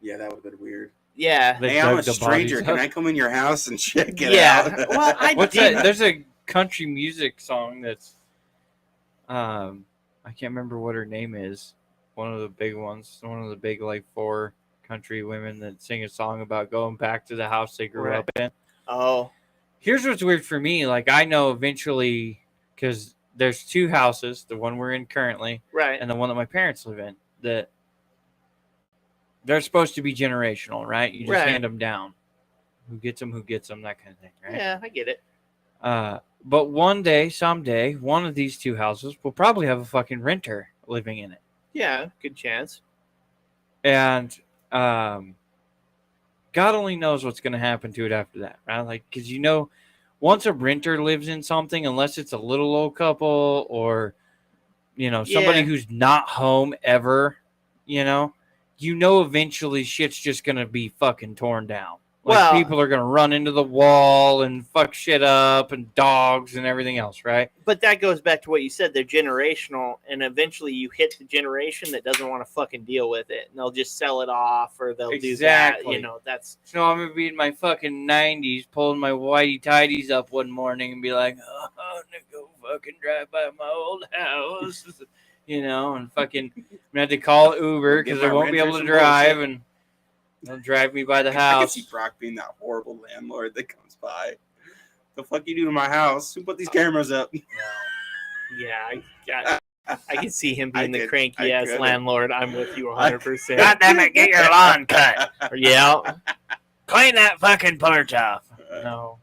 Yeah, that would have been weird. Yeah, They Hey, I'm a dug the stranger. bodies Can up. I come in your house and check it yeah. out? Well, I What's did. that? There's a country music song that's, I can't remember what her name is. One of the big ones. One of the big like 4 country women that sing a song about going back to the house they grew Right. up in. Oh, Here's what's weird for me. Like I know eventually, because there's 2 houses, the one we're in currently right. and the one that my parents live in, that they're supposed to be generational, right? You just Right. hand them down. Who gets them, that kind of thing, right? Yeah, I get it. But one day, someday, one of these 2 houses will probably have a fucking renter living in it. Yeah, good chance. And God only knows what's going to happen to it after that, right? Like, because once a renter lives in something, unless it's a little old couple or, somebody Yeah. who's not home ever, eventually shit's just going to be fucking torn down. Like, Well- people are going to run into the wall and fuck shit up and dogs and everything else, right? But that goes back to what you said. They're generational, and eventually you hit the generation that doesn't want to fucking deal with it, and they'll just sell it off, or they'll Exactly. do that. That's So I'm gonna be in my fucking 90s, pulling my whitey tidies up one morning and be like, "Oh, I'm gonna go fucking drive by my old house," and fucking I'm gonna have to call Uber because I Give my won't be able renter to some drive, bullshit. and they'll drive me by the I can house. see Brock being that horrible landlord that comes by. The fuck you do to my house? Who put these cameras up? yeah. I can see him being the I cranky ass could. landlord. I'm with you 100%. God damn it, get your lawn cut. Yeah. Clean that fucking porch off. No,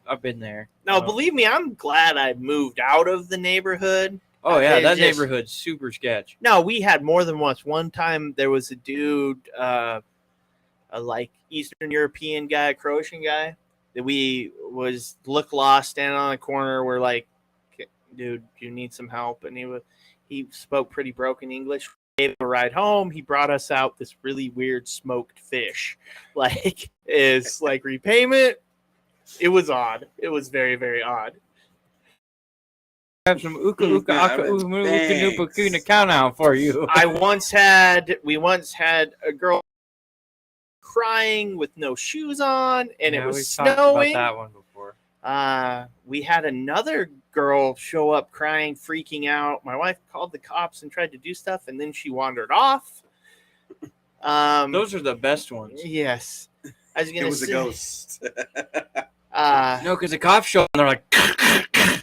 I've been there. No, believe me, I'm glad I moved out of the neighborhood. Oh yeah, It's that just- neighborhood's super sketch. No, we had more than once. One time there was a dude, a like Eastern European guy, a Croatian guy, that we look lost standing on the corner. We're like, "Dude, you need some help?" And he spoke pretty broken English. Gave him a ride home. He brought us out this really weird smoked fish, like is like repayment. It was odd. It was very, very odd. Have some uka uka aka uka nupa Thanks. kuna countdown for you. We once had a girl crying with no shoes on, and it Yeah, was we've talked snowing. about that one before. We had another girl show up crying, freaking out. My wife called the cops and tried to do stuff, and then she wandered off. Those are the best ones. Yes, I was gonna It was a say, ghost. No, because the cops show up and they're like,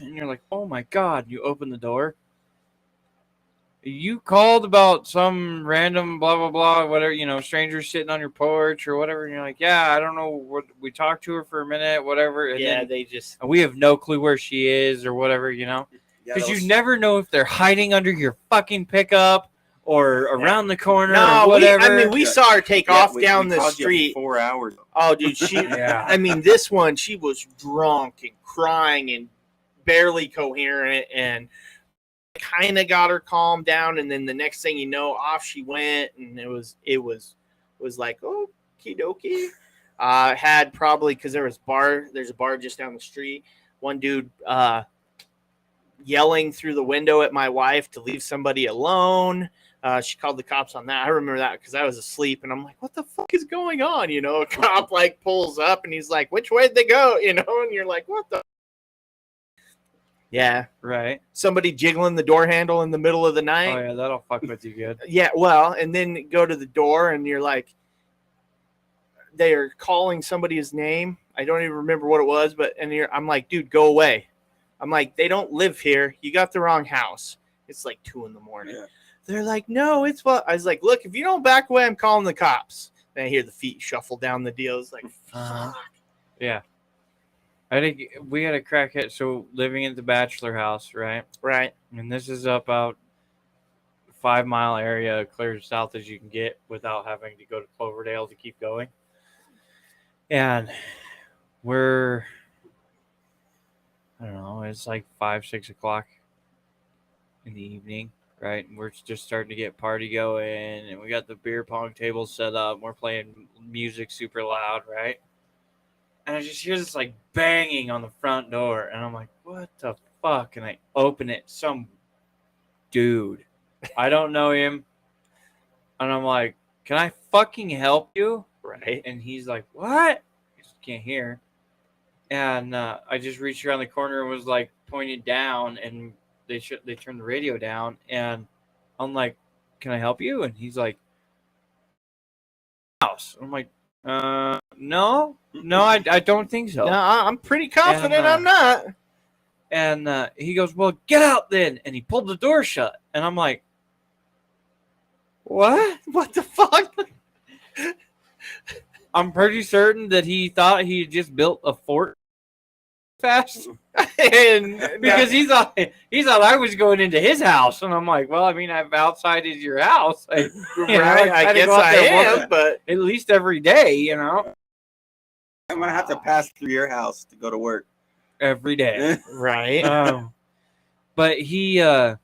and you're like, oh my god! You open the door. You called about some random blah blah blah, whatever, stranger sitting on your porch or whatever, and you're like, yeah, I don't know what. We talked to her for a minute, whatever, and yeah, then they just and we have no clue where she is or whatever, Yeah, because those- you never know if they're hiding under your fucking pickup or around the corner no. or whatever. We saw her take off we down the called you street. 4 hours. Oh, dude, she. Yeah. I mean, this one, she was drunk and crying and barely coherent, and kind of got her calmed down, and then the next thing you know, off she went, and it was like, oh, okie dokie. Had probably, because there's a bar just down the street. One dude yelling through the window at my wife to leave somebody alone. She called the cops on that. I remember that because I was asleep, and I'm like, what the fuck is going on? You know, a cop like pulls up, and he's like, which way did they go? You know, and you're like, what the? Yeah. Right. Somebody jiggling the door handle in the middle of the night. Oh, yeah, that'll fuck with you good. Yeah, well, and then go to the door, and you're like, they are calling somebody's name. I don't even remember what it was, but I'm like, dude, go away. I'm like, they don't live here. You got the wrong house. It's like 2 a.m. Yeah. They're like, no, it's what I was like, look, if you don't back away, I'm calling the cops. Then I hear the feet shuffle down the deal. It's like, fuck. Yeah. I think we had a crackhead. So living in the bachelor house, right? Right. And this is about 5 mile area, clear as south as you can get without having to go to Cloverdale to keep going. And we're, I don't know, it's like 5, 6 o'clock in the evening, right? And we're just starting to get party going, and we got the beer pong table set up. We're playing music super loud, right? And I just hear this like banging on the front door, and I'm like, what the fuck? And I open it, some dude. I don't know him. And I'm like, can I fucking help you? Right. And he's like, what? I just can't hear. And I just reached around the corner and was like pointed down, and they turned the radio down. And I'm like, can I help you? And he's like, house. I'm like, no, I don't think so. No, I'm pretty confident And, I'm not. And he goes, well, get out then. And he pulled the door shut. And I'm like, what? What the fuck? I'm pretty certain that he thought he had just built a fort fast. And Because he thought I was going into his house. And I'm like, well, I mean, I've outside is your house. right, I I guess go out I there am, but at least every day, you know, I'm gonna have to pass through your house to go to work. every day. right. But he like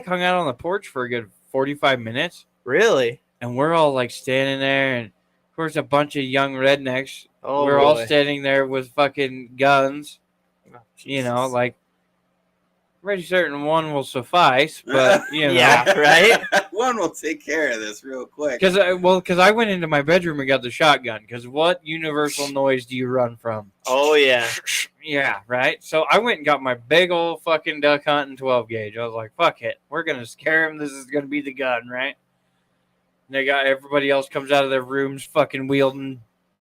hung out on the porch for a good 45 minutes, Really? and we're all like standing there, and of course a bunch of young rednecks. Oh, we're all boy. standing there with fucking guns, Oh, you know, Jesus. like pretty certain one will suffice, but you know, Yeah, right? One will take care of this real quick. because I went into my bedroom and got the shotgun. Because what universal noise do you run from? Oh, yeah. Yeah, right. So I went and got my big old fucking duck hunting 12 gauge. I was like, fuck it, we're gonna scare him. This is gonna be the gun, right? And they got everybody else comes out of their rooms fucking wielding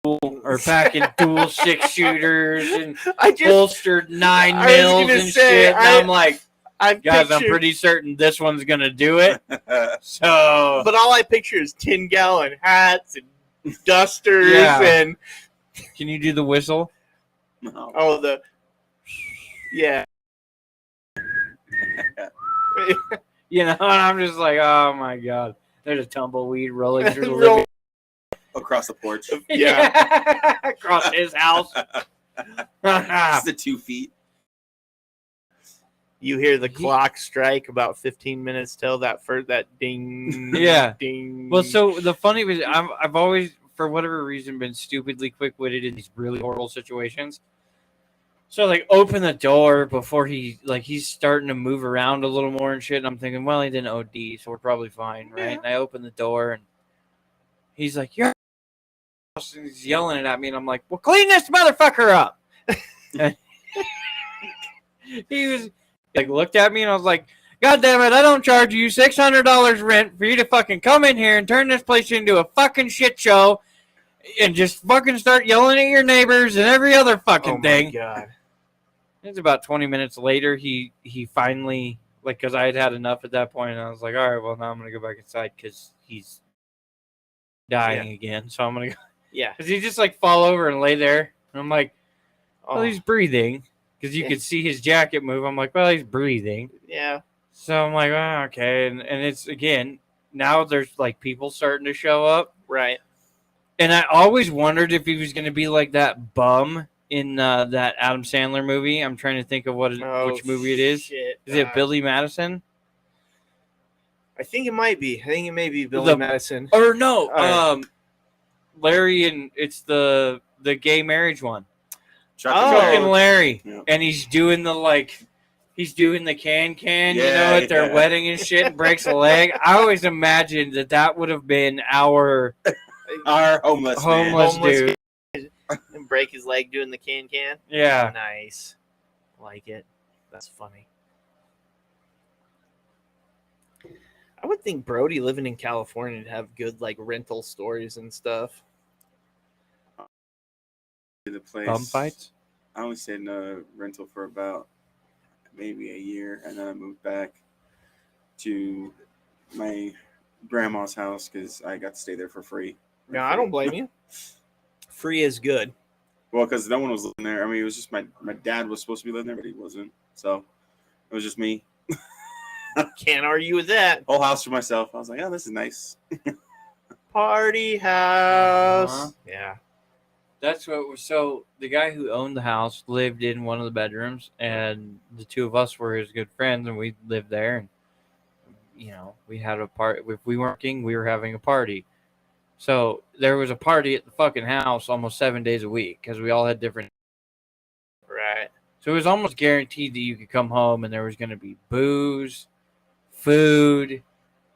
or packing dual 6-shooters and I just, holstered 9 I was mils gonna and say, shit. And I'm like, I'm guys, I'm pretty certain this one's gonna do it. So, but all I picture is 10-gallon hats and dusters Yeah. and can you do the whistle? No. Yeah. You know, and I'm just like, oh my god, there's a tumbleweed rolling through the Roll- living. Across the porch. Yeah. Across his house. Just the 2 feet. You hear the clock strike about 15 minutes till that ding. Yeah. Ding. Well, so the funny was, I've always, for whatever reason, been stupidly quick-witted in these really horrible situations. So, like, open the door before he's starting to move around a little more and shit. And I'm thinking, well, he didn't OD, so we're probably fine, right? Yeah. And I open the door, and he's like, you're... And he's yelling it at me, and I'm like, well, clean this motherfucker up. And he was, like, looked at me, and I was like, God damn it, I don't charge you $600 rent for you to fucking come in here and turn this place into a fucking shit show and just fucking start yelling at your neighbors and every other fucking thing. My God. It's about 20 minutes later, he finally, like, because I had enough at that point, and I was like, all right, well, now I'm going to go back inside because he's dying again. So I'm going to go. Yeah. Because he just, like, fall over and lay there. And I'm like, well, Oh, he's breathing. Because you could see his jacket move. I'm like, well, he's breathing. yeah. So I'm like, oh, okay. And it's, again, now there's, like, people starting to show up. Right. And I always wondered if he was going to be like that bum in that Adam Sandler movie. I'm trying to think of which movie it is. Shit. Is it Billy Madison? I think it might be. I think it may be Billy Madison. Or no, All Larry, and it's the gay marriage one. Chuck Fucking and Larry. Yeah. And he's doing the can, Yeah, at their wedding and shit, and breaks a leg. I always imagined that would have been our homeless man. dude. And break his leg doing the can. Yeah. Nice. Like it. That's funny. I would think Brody living in California would have good like rental stories and stuff. The place. Bum fights? I only stayed in a rental for about maybe a year, and then I moved back to my grandma's house because I got to stay there for free. No, I don't blame you. Free is good. Well, because no one was living there. I mean, it was just my dad was supposed to be living there, but he wasn't. So it was just me. Can't argue with that. Whole house for myself. I was like, oh, this is nice. Party house. Uh-huh. Yeah. That's what was so the guy who owned the house lived in one of the bedrooms, and the two of us were his good friends, and we lived there, and we had a party. If we weren't working, we were having a party. So there was a party at the fucking house almost 7 days a week because we all had different. Right. So it was almost guaranteed that you could come home and there was going to be booze, food,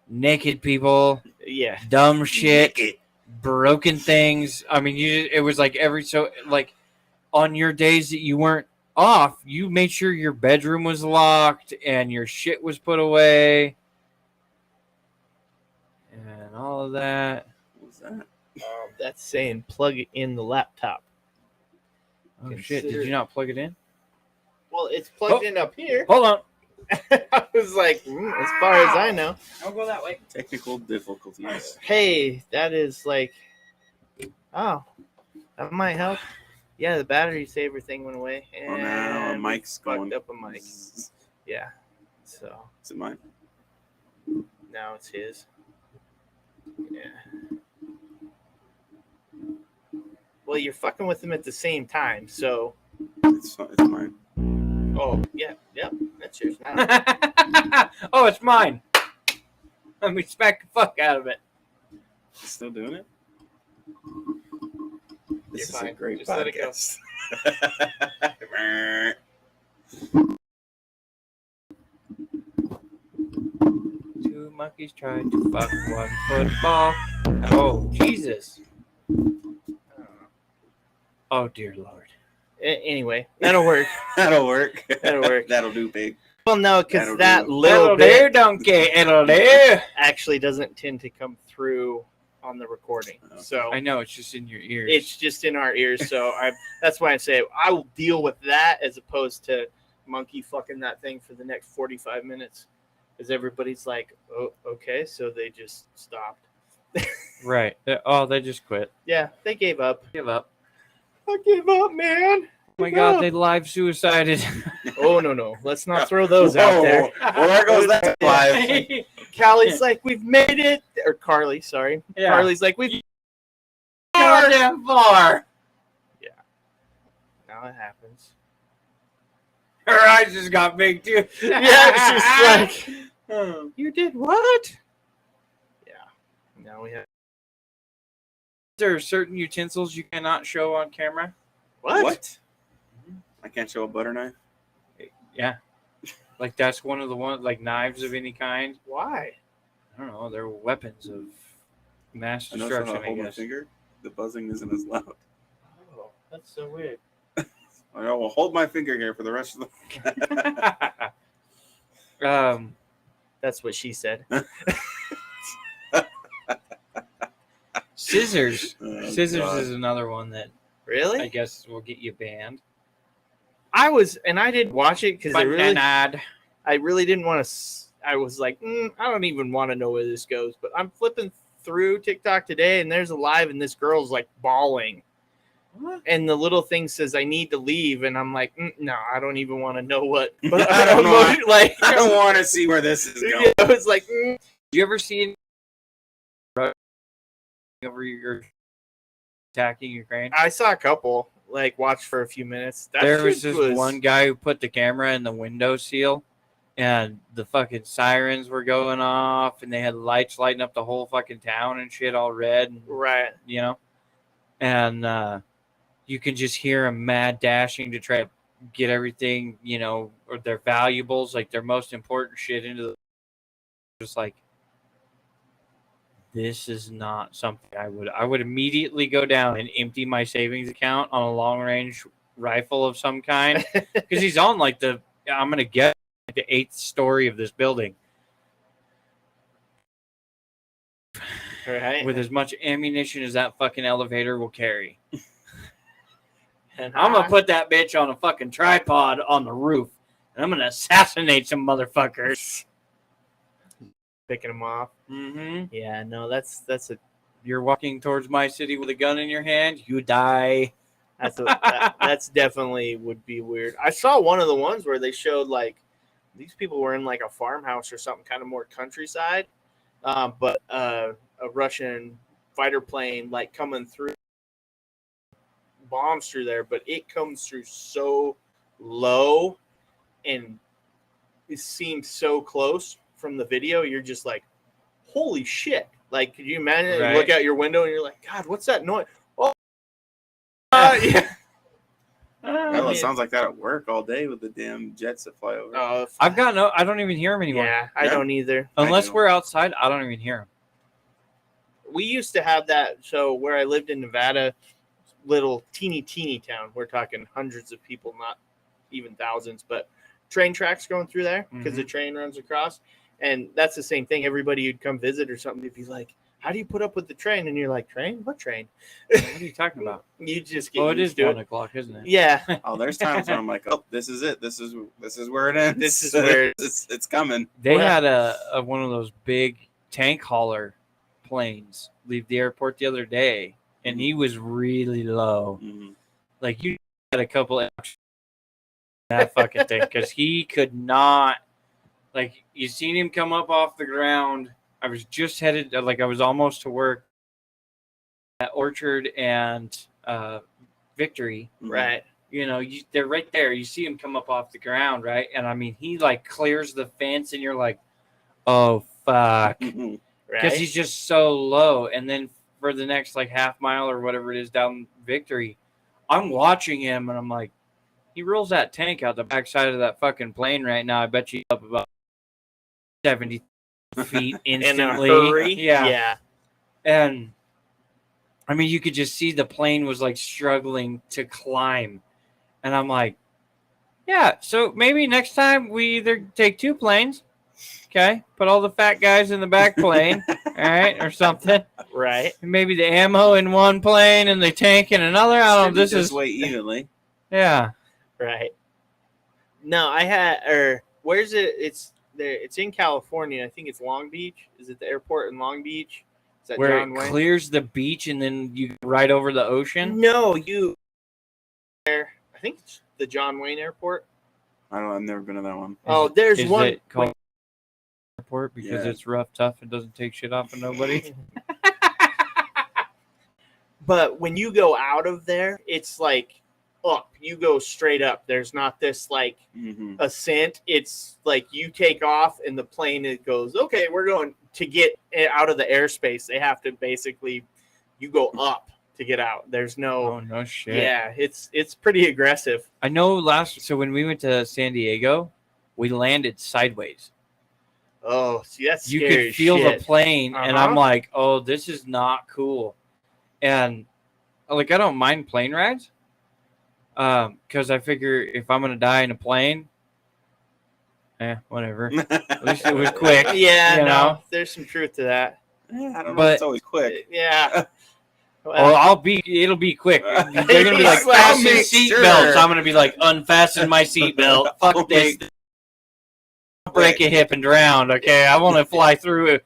naked people, Yeah. dumb shit, broken things. I mean, it was like on your days that you weren't off, you made sure your bedroom was locked and your shit was put away and all of that. What was that? That's saying plug it in the laptop. Oh shit! Did you not plug it in? Well, it's plugged in up here. Hold on. I was like, as far as I know. I'll go that way. Technical difficulties. Hey, that is like, oh, that might help. Yeah, the battery saver thing went away. Oh, now a And mic's fucked going. up a mic. Yeah. So Is it mine? now it's his. Yeah. Well, you're fucking with him at the same time, so. It's mine. Oh, yeah, yep, that's yours now. Oh, it's mine. Let me smack the fuck out of it. Still doing it? This is fine. a great Just let it go. podcast. Two monkeys tried to fuck one football. Oh, Jesus. Oh, dear Lord. Anyway, that'll work. That'll work. That'll work. That'll do, big. Well, no, because That'll that do. little It'll bit do, donkey. It'll do. actually doesn't tend to come through on the recording. So I know, it's just in your ears. it's just in our ears. So that's why I say I will deal with that as opposed to monkey fucking that thing for the next 45 minutes. Because everybody's like, oh, okay. So they just stopped. right. Oh, they just quit. Yeah, they gave up. Give up. I gave up, man. Oh my God, they live suicided. Oh, no. Let's not throw those out there. Well, there goes that live. Callie's like, we've made it. Or Carly, sorry. Yeah. Carly's like, we've More than far. Now it happens. Her eyes just got big too. Yeah, it's just like, you did what? Yeah. Now we have. There are certain utensils you cannot show on camera. What? I can't show a butter knife. Yeah. Like that's one of the like knives of any kind. Why? I don't know. They're weapons of mass I know if I destruction, I hold my guess. finger, the buzzing isn't as loud. Oh, that's so weird. I will hold my finger here for the rest of the. That's what she said. Scissors. Oh, Scissors God. is another one that I Really? guess will get you banned. I didn't watch it because I really didn't want to. I was like, I don't even want to know where this goes. But I'm flipping through TikTok today, and there's a live, and this girl's like bawling. What? And the little thing says, I need to leave. And I'm like, no, I don't even want to know what. But I don't know. Like, I don't want to see where this is going. yeah, I was like, Do you ever see over your attacking Ukraine? I saw a couple. like watched for a few minutes. That There was shit this one guy who put the camera in the window seal, and the fucking sirens were going off, and they had lights lighting up the whole fucking town and shit, all red, and, right. you know, and you can just hear them mad dashing to try to get everything, you know, or their valuables, like their most important shit into the. Just like, this is not something I would immediately go down and empty my savings account on a long range rifle of some kind, because he's on like I'm gonna get the 8th story of this building Right. with as much ammunition as that fucking elevator will carry. And I'm gonna put that bitch on a fucking tripod on the roof, and I'm gonna assassinate some motherfuckers. picking them off. Mm-hmm. Yeah, no, that's a You're walking towards my city with a gun in your hand, you die. that's definitely would be weird. I saw one of the ones where they showed like these people were in like a farmhouse or something, kind of more countryside, but a Russian fighter plane like coming through, bombs through there, but it comes through so low, and it seems so close from the video. You're just like, holy shit! Like, could you imagine? Right. You look out your window and you're like, God, what's that noise? Oh, yeah. Hell, it sounds like that at work all day with the damn jets that fly over. I don't even hear them anymore. Yeah, I don't either. Unless do. we're outside, I don't even hear them. We used to have that. So where I lived in Nevada, little teeny town. We're talking hundreds of people, not even thousands, but train tracks going through there because the train runs across. And that's the same thing. Everybody who'd come visit or something, they'd be like, how do you put up with the train? And you're like, train? What train? What are you talking about? You just get Oh, it is used to 1 o'clock, isn't it? Yeah. Oh, there's times where I'm like, oh, this is it. This is where it ends. This is where it's coming. They Well- had a one of those big tank hauler planes leave the airport the other day, and he was really low. Mhm. Like, you had a couple of that fucking thing, because he could not. Like, you seen him come up off the ground. I was just headed, like, I was almost to work at Orchard and Victory. Right. You know, they're right there. You see him come up off the ground, right? And I mean, he like clears the fence, and you're like, oh fuck, Mhm. because Right. he's just so low. And then for the next like half mile or whatever it is down Victory, I'm watching him, and I'm like, he rolls that tank out the backside of that fucking plane right now. I bet you up about 70 feet In a instantly. hurry. Yeah. Yeah. And I mean, you could just see the plane was like struggling to climb. And I'm like, yeah, so maybe next time we either take 2 planes, okay, put all the fat guys in the back plane, all right, or something. Right. Maybe the ammo in one plane and the tank in another. I don't know. This is, way evenly. yeah. Right. No, I had, or where's it? It's there. It's in California. I think it's Long Beach. Is it the airport in Long Beach? Is that Where John it Wayne? clears the beach and then you ride over the ocean. No, you. There. I think it's the John Wayne Airport. I don't know. I've never been to that one. Oh, there's Is one. it called airport because Yeah. it's rough, tough, and doesn't take shit off of nobody? But when you go out of there, it's like up. You go straight up. There's not this like Mm-hmm. ascent. It's like you take off and the plane, it goes, okay, we're going to get out of the airspace. They have to basically, you go up to get out. There's no, Oh no shit. yeah, it's pretty aggressive. I know so when we went to San Diego, we landed sideways. Oh, see, that's You scary could feel shit. the plane, and I'm Uh-huh. like, oh, this is not cool. And like, I don't mind plane rides, because I figure if I'm gonna die in a plane, whatever. At least it was quick. Yeah, you no, know? there's some truth to that. I don't know. But- It's always quick. Yeah. Oh, it'll be quick. They're gonna be like, I'll fasten make seatbelts. sure. I'm gonna be like, unfasten my seatbelt. I'll Fuck this. make- Break a hip and drown. Okay, I want to fly through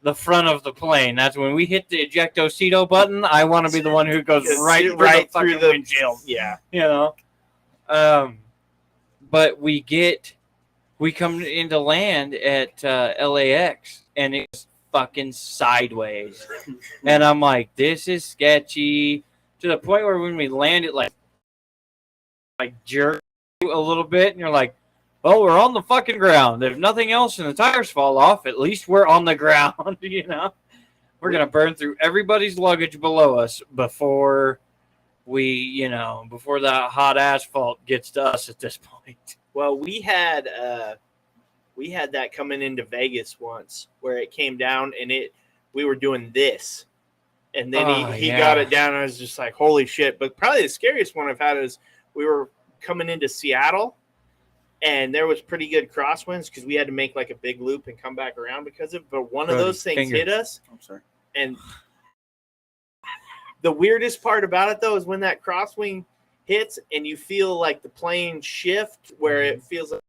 the front of the plane. That's when we hit the ejectocito button. I want to be the one who goes Just right through the windshield. Yeah. You know. But we come into land at LAX, and it's fucking sideways, and I'm like, this is sketchy, to the point where when we landed, like like jerk you a little bit, and you're like, well, we're on the fucking ground. If nothing else and the tires fall off, at least we're on the ground, you know? We're going to burn through everybody's luggage below us before before that hot asphalt gets to us at this point. Well, we had that coming into Vegas once where it came down and we were doing this. And then he got it down and I was just like, holy shit. But probably the scariest one I've had is we were coming into Seattle and there was pretty good crosswinds because we had to make like a big loop and come back around because of it. But one of those things hit us. I'm sorry. And the weirdest part about it, though, is when that crosswind hits and you feel like the plane shift where it feels like,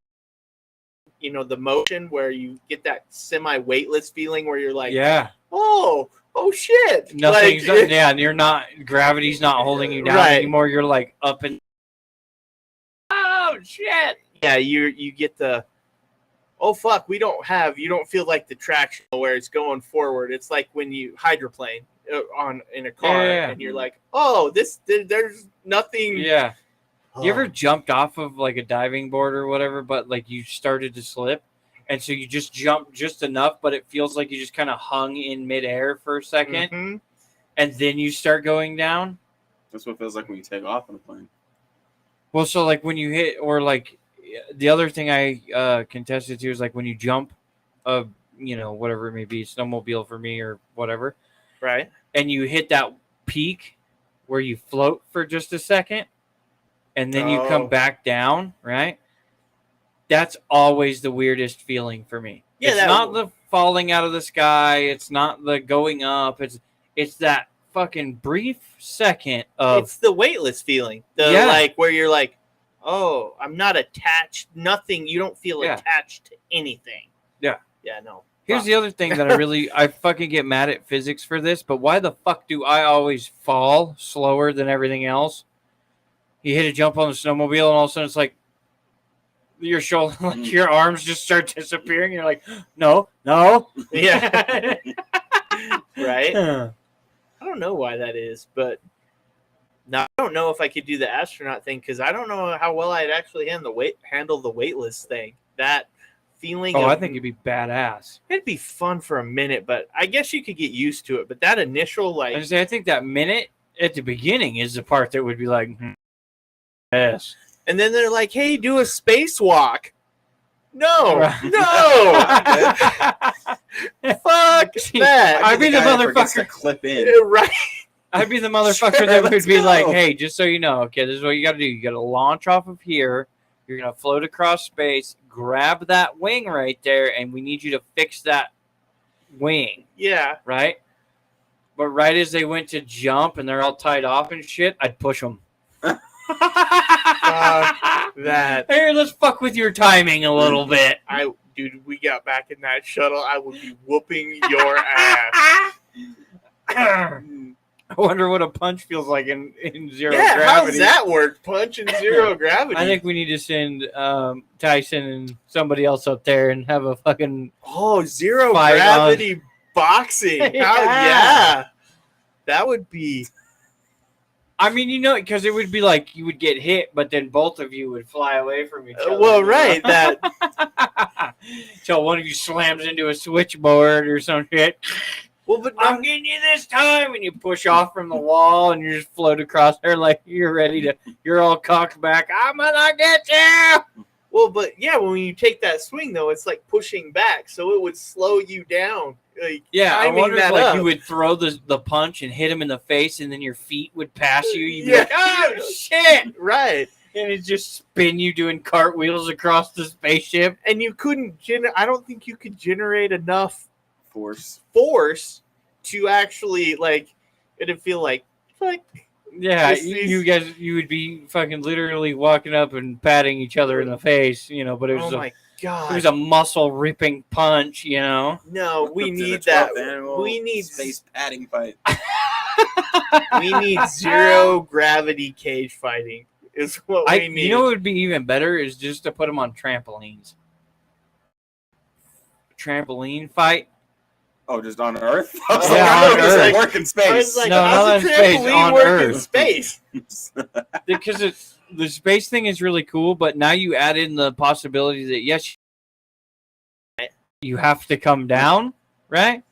the motion where you get that semi-weightless feeling where you're like, oh shit. Nothing's and you're not, gravity's not holding you down anymore. You're like up and, oh shit. Yeah, you get the, oh fuck, you don't feel like the traction where it's going forward. It's like when you hydroplane in a car and you're like, oh, there's nothing. Yeah. You ever jumped off of like a diving board or whatever, but like you started to slip? And so you just jumped just enough, but it feels like you just kind of hung in midair for a second. And then you start going down. That's what it feels like when you take off on a plane. Well, so like when you hit, or like the other thing I contested to is like when you jump whatever it may be, snowmobile for me or whatever. Right. And you hit that peak where you float for just a second and then you come back down, right? That's always the weirdest feeling for me. Yeah, it's not the falling out of the sky. It's not the going up. It's that fucking brief second of... It's the weightless feeling. Like where you're like, oh, I'm not attached. Nothing. You don't feel attached to anything. Yeah. Yeah, no. Here's the other thing that I fucking get mad at physics for this, but why the fuck do I always fall slower than everything else? You hit a jump on the snowmobile and all of a sudden it's like your shoulder, like your arms just start disappearing. You're like, no. Yeah. Right? I don't know why that is, but I don't know if I could do the astronaut thing because I don't know how well I'd actually handle the weightless thing. That feeling. I think it'd be badass. It'd be fun for a minute, but I guess you could get used to it. But that initial I think that minute at the beginning is the part that would be like, yes. And then they're like, "Hey, do a spacewalk." No, fuck that. I'd be the motherfucker to clip in. Right. I'd be the motherfucker that would be like, "Hey, just so you know, okay, this is what you got to do. You got to launch off of here. You're going to float across space, grab that wing right there, and we need you to fix that wing." Yeah. Right? But right as they went to jump and they're all tied off and shit, I'd push them. Here, let's fuck with your timing a little bit. Dude, we got back in that shuttle, I would be whooping your ass. I wonder what a punch feels like in zero gravity. How does that work? Punch in zero gravity. I think we need to send Tyson and somebody else up there and have a fucking zero gravity boxing. Yeah. That would be. I mean, because it would be like you would get hit, but then both of you would fly away from each other. Well, right. That. So one of you slams into a switchboard or some shit. Well, but I'm getting you this time, and you push off from the wall, and you just float across there like you're all cocked back. I'm gonna get you. Well, but yeah, when you take that swing though, it's like pushing back, so it would slow you down. I wonder if you would throw the punch and hit him in the face, and then your feet would pass you. You'd be like, oh shit, right? And it just spin you doing cartwheels across the spaceship, and you couldn't. I don't think you could generate enough force to actually it'd feel like you would be fucking literally walking up and patting each other in the face, but it was my god, it was a muscle ripping punch, No, we need that. We need space padding fight. We need zero gravity cage fighting is what we need. What would be even better is just to put them on trampolines. Trampoline fight. Oh, just on Earth? On Earth. Work in space. Not in space. On Earth. In space. Because the space thing is really cool, but now you add in the possibility that yes, you have to come down, right?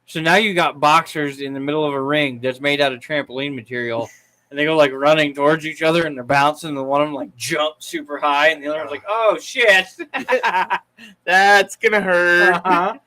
So now you got boxers in the middle of a ring that's made out of trampoline material, and they go like running towards each other, and they're bouncing, and one of them like jumps super high, and the other one's like, "Oh shit, That's gonna hurt."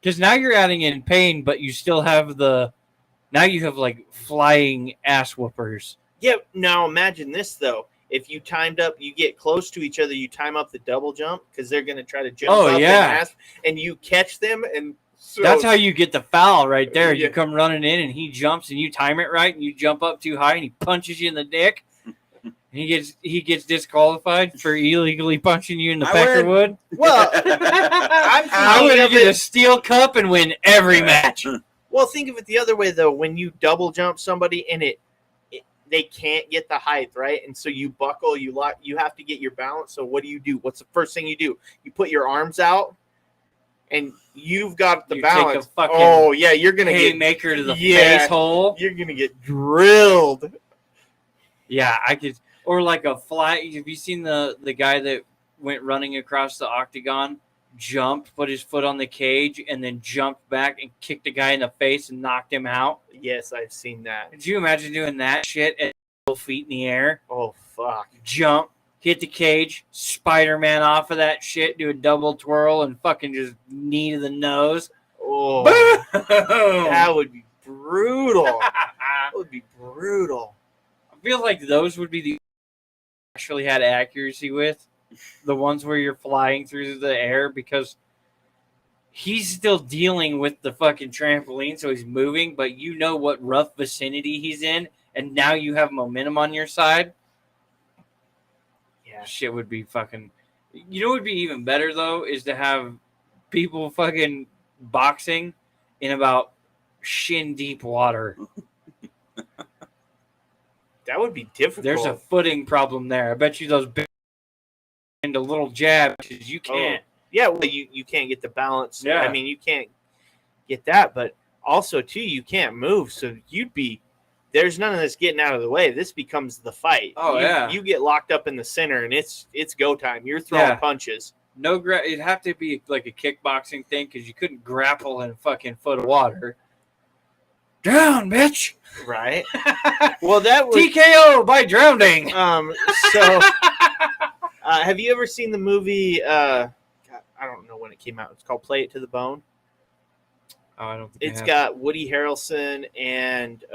Because now you're adding in pain, but you still have now you have like flying ass whoopers. Yeah. Now imagine this though. If you timed up, you get close to each other, you time up the double jump because they're gonna try to jump up and you catch them, and so That's how you get the foul right there. Yeah. You come running in, and he jumps, and you time it right, and you jump up too high, and he punches you in the dick. And he gets disqualified for illegally punching you in the peckerwood. Well, I would get a steel cup and win every match. Well, think of it the other way though. When you double jump somebody and they can't get the height right, and so you buckle, you lock, you have to get your balance. So what do? What's the first thing you do? You put your arms out, and you've got the balance. Oh yeah, you're gonna get haymaker to the face hole. You're gonna get drilled. Yeah, I could. Or like a fly. Have you seen the guy that went running across the octagon, jumped, put his foot on the cage, and then jumped back and kicked a guy in the face and knocked him out? Yes, I've seen that. Could you imagine doing that shit at 12 feet in the air? Oh fuck! Jump, hit the cage, Spider-Man off of that shit, do a double twirl, and fucking just knee to the nose. Oh, Boom! that would be brutal. That would be brutal. I feel like those would be the actually had accuracy with the ones where you're flying through the air, because he's still dealing with the fucking trampoline, so he's moving, but you know what rough vicinity he's in, and now you have momentum on your side. Yeah, shit would be fucking. You know what would be even better though is to have people fucking boxing in about shin deep water. That would be difficult. There's a footing problem there. I bet you those big into little jabs, you can't. Yeah, well, you can't get the balance. Yeah. I mean, you can't get that, but also too, you can't move. So there's none of this getting out of the way. This becomes the fight. You get locked up in the center, and it's go time. You're throwing punches. It'd have to be like a kickboxing thing, because you couldn't grapple in a fucking foot of water. Drown, bitch. Right. Well, that was TKO by drowning. So, have you ever seen the movie? God, I don't know when it came out. It's called Play It to the Bone. Oh, I don't think it's got Woody Harrelson and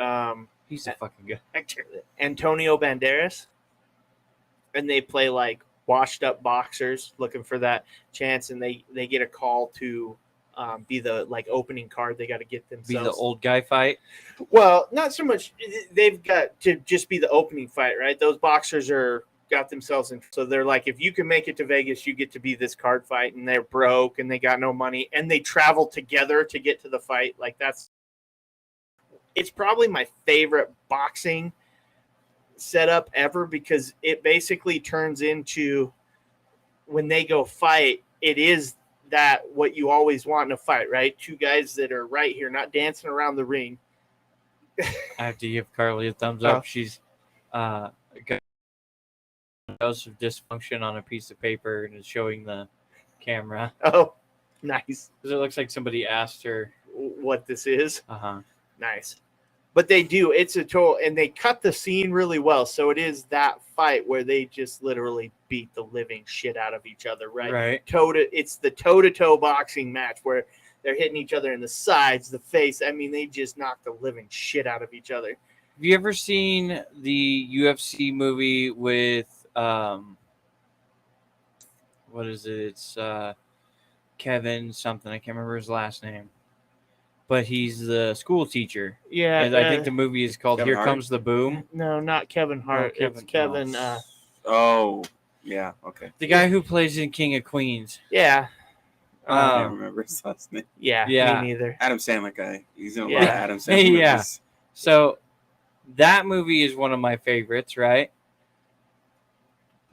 he's a fucking good actor. Antonio Banderas, and they play like washed up boxers looking for that chance, and they get a call to be the like opening card. They got to get themselves. Be the old guy fight. Well, not so much. They've got to just be the opening fight, right? Those boxers got themselves in. So they're like, if you can make it to Vegas, you get to be this card fight, and they're broke and they got no money, and they travel together to get to the fight. Like it's probably my favorite boxing setup ever, because it basically turns into, when they go fight, it is that what you always want in a fight, right? Two guys that are right here, not dancing around the ring. I have to give Carly a thumbs up. She's got dose of dysfunction on a piece of paper and is showing the camera. Oh, nice. Because it looks like somebody asked her what this is. Nice. But they do. It's a total, and they cut the scene really well. So it is that fight where they just literally beat the living shit out of each other, right? Right. It's the toe-to-toe boxing match where they're hitting each other in the sides, the face. I mean, they just knock the living shit out of each other. Have you ever seen the UFC movie with what is it? It's Kevin something. I can't remember his last name. But he's the school teacher. Yeah. And I think the movie is called Kevin Here Hart? Comes the Boom. No, not Kevin Hart. It's Kevin. Oh, yeah. Okay. The guy who plays in King of Queens. Yeah. I don't remember his last name. Yeah. Me neither. Adam Sandler guy. He's in a lot of Adam Sandler movies. Yeah. So that movie is one of my favorites, right?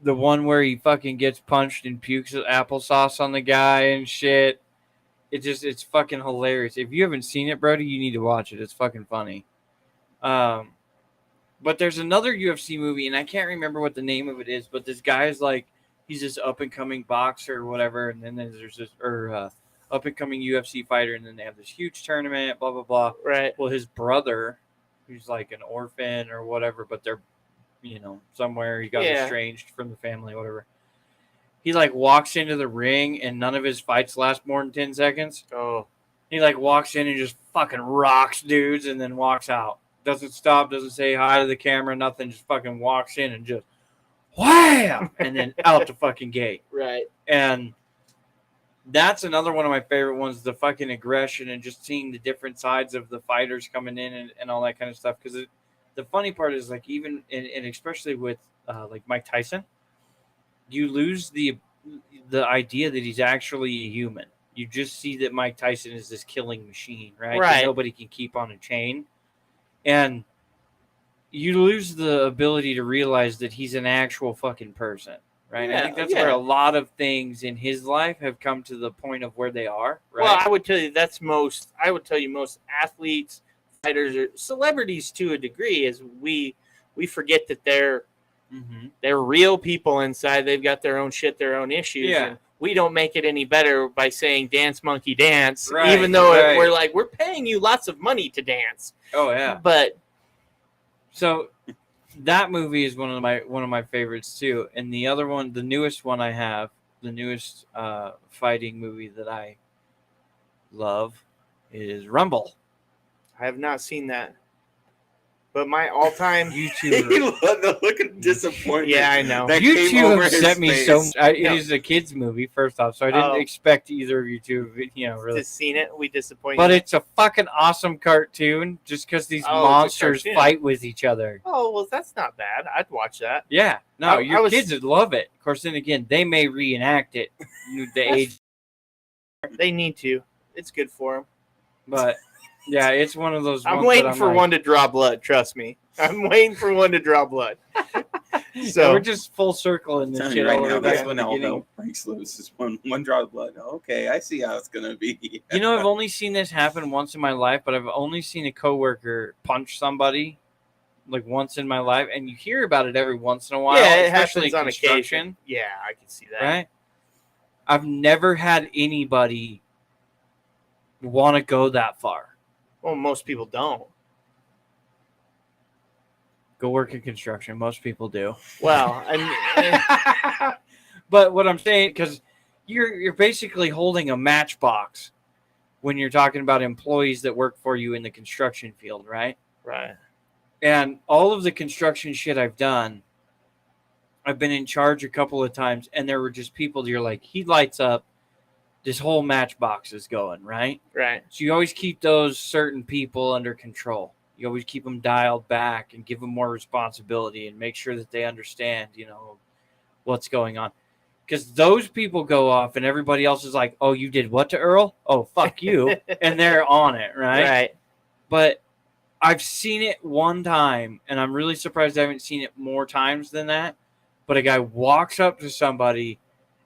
The one where he fucking gets punched and pukes applesauce on the guy and shit. It's fucking hilarious. If you haven't seen it, Brody, you need to watch it. It's fucking funny. But But there's another UFC movie, and I can't remember what the name of it is, but this guy is like, he's this up-and-coming boxer or whatever, and then there's this, up-and-coming UFC fighter, and then they have this huge tournament, blah, blah, blah. Right. Well, his brother, who's like an orphan or whatever, but they're, somewhere he got estranged from the family, whatever. He, like, walks into the ring, and none of his fights last more than 10 seconds. Oh. He, like, walks in and just fucking rocks dudes and then walks out. Doesn't stop, doesn't say hi to the camera, nothing. Just fucking walks in and just wham, and then out the fucking gate. Right. And that's another one of my favorite ones, the fucking aggression and just seeing the different sides of the fighters coming in and all that kind of stuff. Because the funny part is, like, even and especially with like Mike Tyson, you lose the idea that he's actually a human. You just see that Mike Tyson is this killing machine, right? Right. That nobody can keep on a chain. And you lose the ability to realize that he's an actual fucking person, right? Yeah, I think that's where a lot of things in his life have come to the point of where they are, right? Well, I would tell you most athletes, fighters, or celebrities to a degree is we forget that they're real people inside. They've got their own shit, their own issues. Yeah. And we don't make it any better by saying dance monkey dance, Right, even though right. we're paying you lots of money to dance. Oh yeah. But So that movie is one of my favorites too. And the other one, the newest one I have, the newest fighting movie that I love is Rumble. I have not seen that. But my all-time YouTube. The look of disappointment. Yeah, I know. that came over YouTube his upset me face. so much. It No. is a kids movie, first off, so I didn't expect either of you to, really. just seen it. We disappointed. But it's a fucking awesome cartoon just because these Oh, it's a monsters cartoon. fight with each other. Oh, well, that's not bad. I'd watch that. Yeah. No, I your was- kids would love it. Of course, then again, they may reenact it the age. They need to. It's good for them. But, yeah, it's one of those I'm ones waiting that for one to draw blood. Trust me. I'm waiting for one to draw blood. So we're just full circle in this Telling shit you right all the now, way back that's to when the all beginning. hell breaks loose. Is one drop of blood. Okay, I see how it's gonna be. I've only seen this happen once in my life, but I've only seen a coworker punch somebody like once in my life, and you hear about it every once in a while. yeah, it especially happens in on construction, occasion. Yeah, I can see that. right? I've never had anybody want to go that far. Well, most people don't. Go work in construction. Most people do. Well, I mean, But what I'm saying, because you're basically holding a matchbox when you're talking about employees that work for you in the construction field, right? right. And all of the construction shit I've done, I've been in charge a couple of times, and there were just people that you're like, he lights up, this whole matchbox is going, right? Right. So you always keep those certain people under control. You always keep them dialed back and give them more responsibility and make sure that they understand, what's going on. Because those people go off and everybody else is like, oh, you did what to Earl? Oh, fuck you. And they're on it, right? Right. But I've seen it one time, and I'm really surprised I haven't seen it more times than that. But a guy walks up to somebody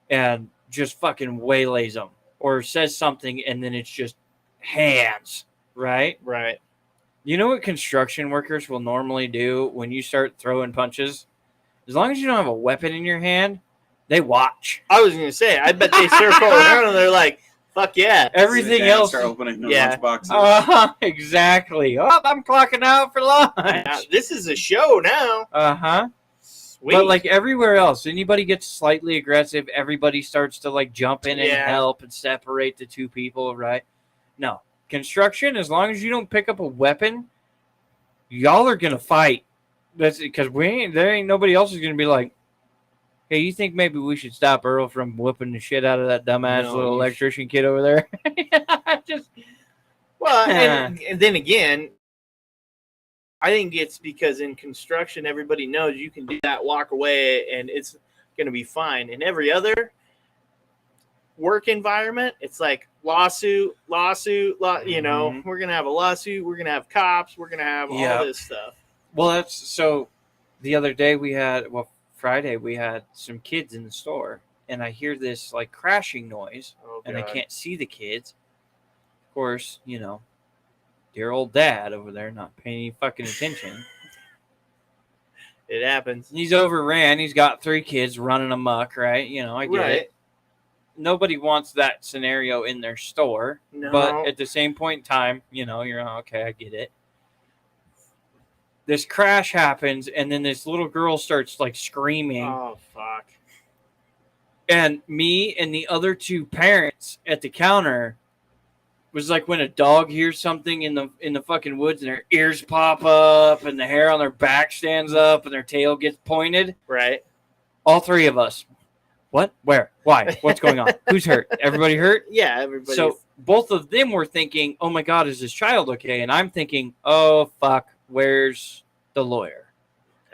and just fucking waylays them or says something, and then it's just hands, right? Right. You know what construction workers will normally do when you start throwing punches? As long as you don't have a weapon in your hand, they watch. I was gonna say, I bet they circle around and they're like, "Fuck yeah!" Everything Sit down, else. start opening their Yeah. lunchboxes. Exactly. Oh, I'm clocking out for lunch. Now, this is a show now. Sweet. But like everywhere else, anybody gets slightly aggressive, everybody starts to like jump in and Yeah. help and separate the two people, right? No. Construction, as long as you don't pick up a weapon, y'all are gonna fight. That's because there ain't nobody else is gonna be like, hey, you think maybe we should stop Earl from whooping the shit out of that dumbass No, little you electrician kid over there? Just well, and then again, I think it's because in construction, everybody knows you can do that, walk away, and it's gonna be fine. In every other work environment, it's like lawsuit, Mhm. we're gonna have a lawsuit, we're gonna have cops, we're gonna have Yeah. all this stuff. well, that's so. The other day Friday we had some kids in the store, and I hear this like crashing noise, Oh, and I God. can't see the kids. Of course, dear old dad over there not paying any fucking attention. It happens. He's overran. He's got 3 kids running amok, right? You know, I get it. Nobody wants that scenario in their store. No. But at the same point in time, you know, you're okay, I get it. This crash happens, and then this little girl starts like screaming. Oh, fuck. And me and the other 2 parents at the counter was like when a dog hears something in the fucking woods and their ears pop up and the hair on their back stands up and their tail gets pointed. Right. All 3 of us. What? Where? Why? What's going on? Who's hurt? Everybody hurt? Yeah, everybody. So both of them were thinking, oh my God, is this child okay? And I'm thinking, oh, fuck, where's the lawyer?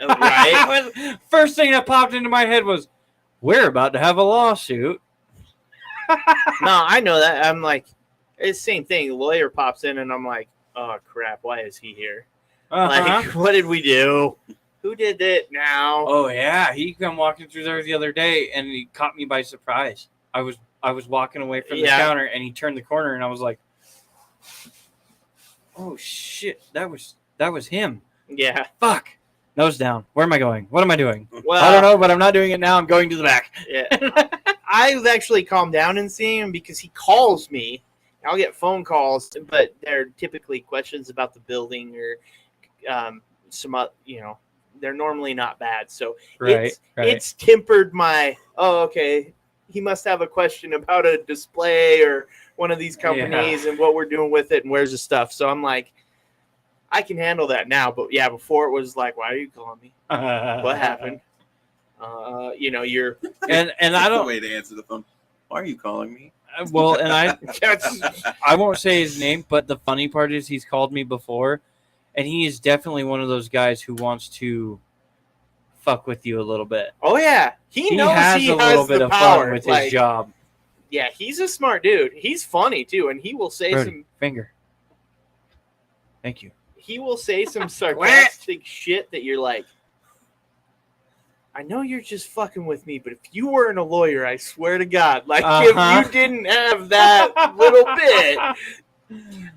Right. First thing that popped into my head was, we're about to have a lawsuit. No, I know that. I'm like, it's the same thing. The lawyer pops in, and I'm like, oh, crap, why is he here? Like, what did we do? Who did it now? Oh, yeah. He come walking through there the other day, and he caught me by surprise. I was walking away from the counter, and he turned the corner, and I was like, oh, shit, that was him. Yeah. Fuck. Nose down. Where am I going? What am I doing? Well, I don't know, but I'm not doing it now. I'm going to the back. Yeah. I've actually calmed down and seen him because he calls me. I'll get phone calls, but they're typically questions about the building or they're normally not bad. So it's tempered my, okay, he must have a question about a display or one of these companies and what we're doing with it and where's the stuff. So I'm like, I can handle that now. But yeah, before it was like, why are you calling me? What happened? You're and I don't the way to answer the phone. Why are you calling me? Well, and I won't say his name, but the funny part is he's called me before, and he is definitely one of those guys who wants to fuck with you a little bit. Oh yeah, he knows has he a little bit the of power fun with like, his job. Yeah, he's a smart dude. He's funny too, and he will say Brody, finger. Thank you. He will say some sarcastic shit that you're like, I know you're just fucking with me, but if you weren't a lawyer, I swear to God, like if you didn't have that little bit,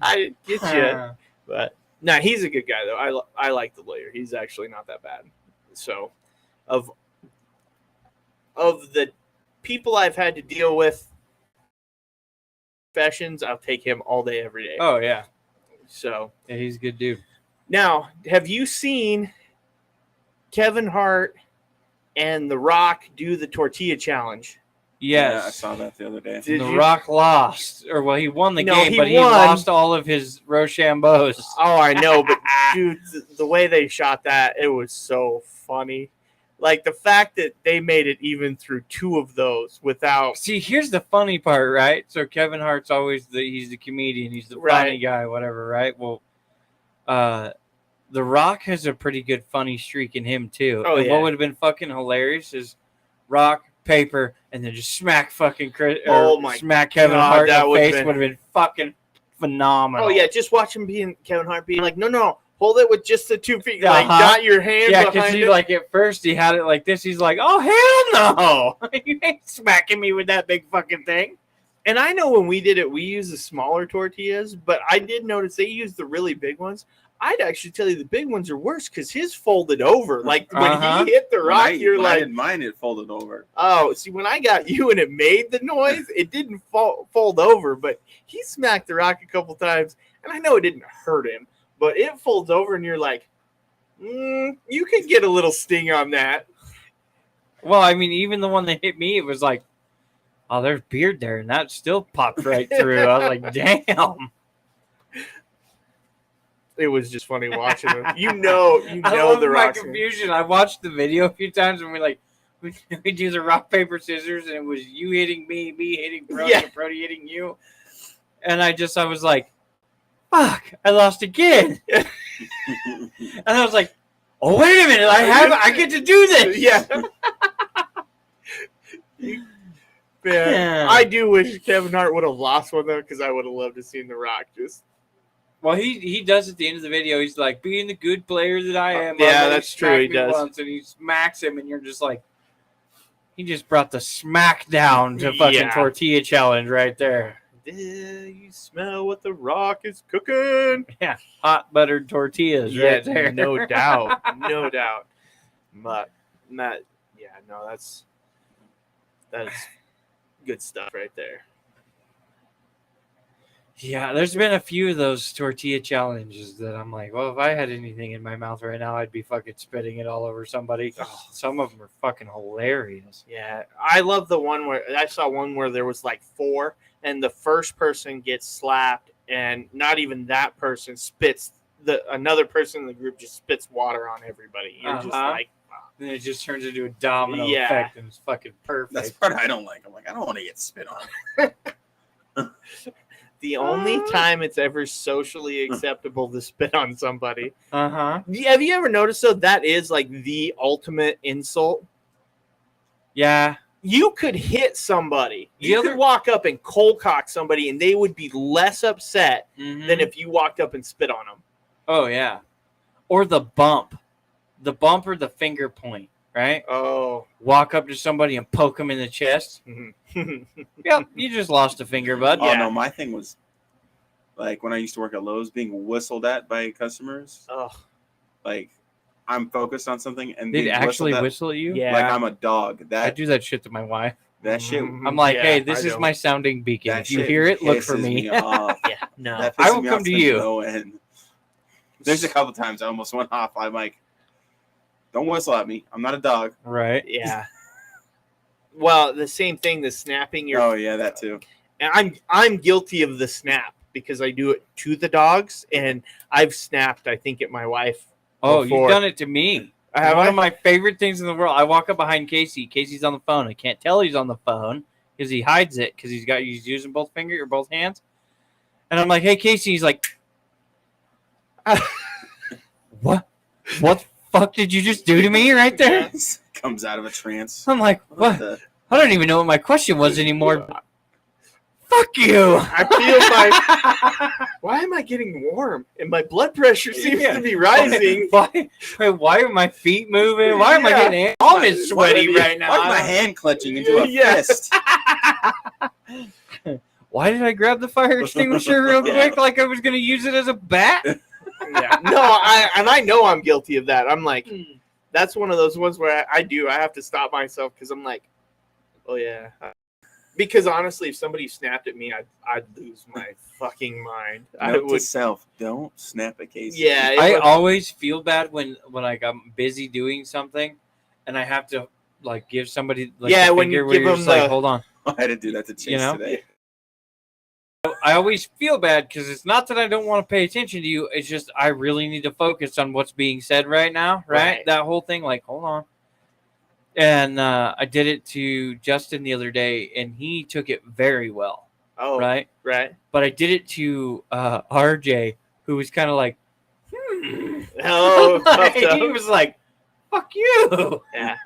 I get you. But no, he's a good guy though. I like the lawyer. He's actually not that bad. So, of the people I've had to deal with, professions, I'll take him all day, every day. Oh yeah. So yeah, he's a good dude. Now, have you seen Kevin Hart and The Rock do the tortilla challenge? Yes. Yeah, I saw that the other day. The Rock lost. Or, well, he won the game, but he won. lost all of his Rochambeaus. Oh, I know, but dude, the way they shot that, it was so funny. Like, the fact that they made it even through 2 of those without... See, here's the funny part, right? So Kevin Hart's always he's the comedian. He's the funny guy, whatever, right? Well, The Rock has a pretty good funny streak in him, too. Oh, and what would have been fucking hilarious is Rock, paper, and then just smack fucking smack Kevin Hart in the face would have been fucking phenomenal. Oh, yeah, just watch him Kevin Hart being like, no, hold it with just the 2 feet. Like, got your hand behind because it. like at first he had it like this. He's like, oh, hell no. You ain't smacking me with that big fucking thing. And I know when we did it, we used the smaller tortillas, but I did notice they used the really big ones. I'd actually tell you the big ones are worse because his folded over. Like when he hit the rock, you're like, mine it folded over. Oh, see, when I got you and it made the noise, it didn't fold over, but he smacked the rock a couple times, and I know it didn't hurt him, but it folds over, and you're like, you could get a little sting on that. Well, I mean, even the one that hit me, it was like, oh, there's beard there, and that still popped right through. I was like, damn. It was just funny watching him. You know the Rock. My confusion. I watched the video a few times, and we do the rock, paper, scissors, and it was you hitting me hitting Brody, and Brody hitting you. And I was like, fuck, I lost again. And I was like, oh, wait a minute, I get to do this. Yeah. Man, I do wish Kevin Hart would have lost one though, because I would have loved to see The Rock just. Well, he does at the end of the video. He's like, being the good player that I am. Yeah, that's true. He does. Once, and he smacks him, and you're just like, he just brought the smack down to fucking tortilla challenge right there. You smell what The Rock is cooking? Yeah, hot buttered tortillas right there. No doubt. No doubt. But that, yeah, no, that's good stuff right there. Yeah, there's been a few of those tortilla challenges that I'm like, well, if I had anything in my mouth right now, I'd be fucking spitting it all over somebody. Oh, some of them are fucking hilarious. Yeah, I love the one where I saw one where there was like 4, and the first person gets slapped, and not even that person spits. Another person in the group just spits water on everybody. You're just like, And it just turns into a domino Yeah. effect, and it's fucking perfect. That's the part I don't like. I'm like, I don't want to get spit on. the only time it's ever socially acceptable to spit on somebody. Uh-huh. Have you ever noticed, though, that is like the ultimate insult? Yeah. You could hit somebody. The You other- could walk up and cold cock somebody, and they would be less upset Mhm. than if you walked up and spit on them. Oh, yeah. Or the bump. The bump or the finger point, right? Oh. Walk up to somebody and poke them in the chest. Yep, you just lost a finger, bud. Oh Yeah. no, my thing was like when I used to work at Lowe's, being whistled at by customers. Oh. Like I'm focused on something and They'd being actually whistled at, whistle at you? Yeah. like I'm a dog. I That do that shit to my wife. that shit. I'm like, Yeah, hey, this I is don't. my sounding beacon. That If you shit hear it, look for pisses me. off. Yeah. No. That I pisses will me come off to you. no end. There's a couple times I almost went off. I'm like, don't whistle at me. I'm not a dog. Right. Yeah. Well, the same thing, the snapping your. Oh yeah, that too. And I'm guilty of the snap because I do it to the dogs, and I've snapped, I think, at my wife. Oh, Before. you've done it to me. Have One I? of my favorite things in the world. I walk up behind Casey. Casey's on the phone. I can't tell he's on the phone because he hides it because he's using both fingers or both hands. And I'm like, hey, Casey. He's like, what? What the fuck did you just do to me right there? Comes out of a trance. I'm like, what? the- I don't even know what my question was anymore. Fuck you. I feel my. Why am I getting warm? And my blood pressure seems to be rising. Why are my feet moving? Why am I Yeah. getting almost sweaty right now? Why is my hand clutching into a Yeah. fist? Why did I grab the fire extinguisher real quick like I was going to use it as a bat? Yeah. No, I know I'm guilty of that. I'm like, that's one of those ones where I have to stop myself because I'm like, oh yeah. Because honestly, if somebody snapped at me, I'd lose my fucking mind. I Note to would. self: don't snap at Casey. Yeah. it I would- always feel bad when like I'm busy doing something and I have to like give somebody like Yeah, the when finger you where give you're them just like, the- hold on. I had to do that to Chase You know? today. I always feel bad because it's not that I don't want to pay attention to you. It's just I really need to focus on what's being said right now. Right? Right. That whole thing, like, hold on. And I did it to Justin the other day, and he took it very well. Oh, Right? right. But I did it to RJ, who was kind of like, Oh, Like, puffed up. he was like, fuck you. Yeah.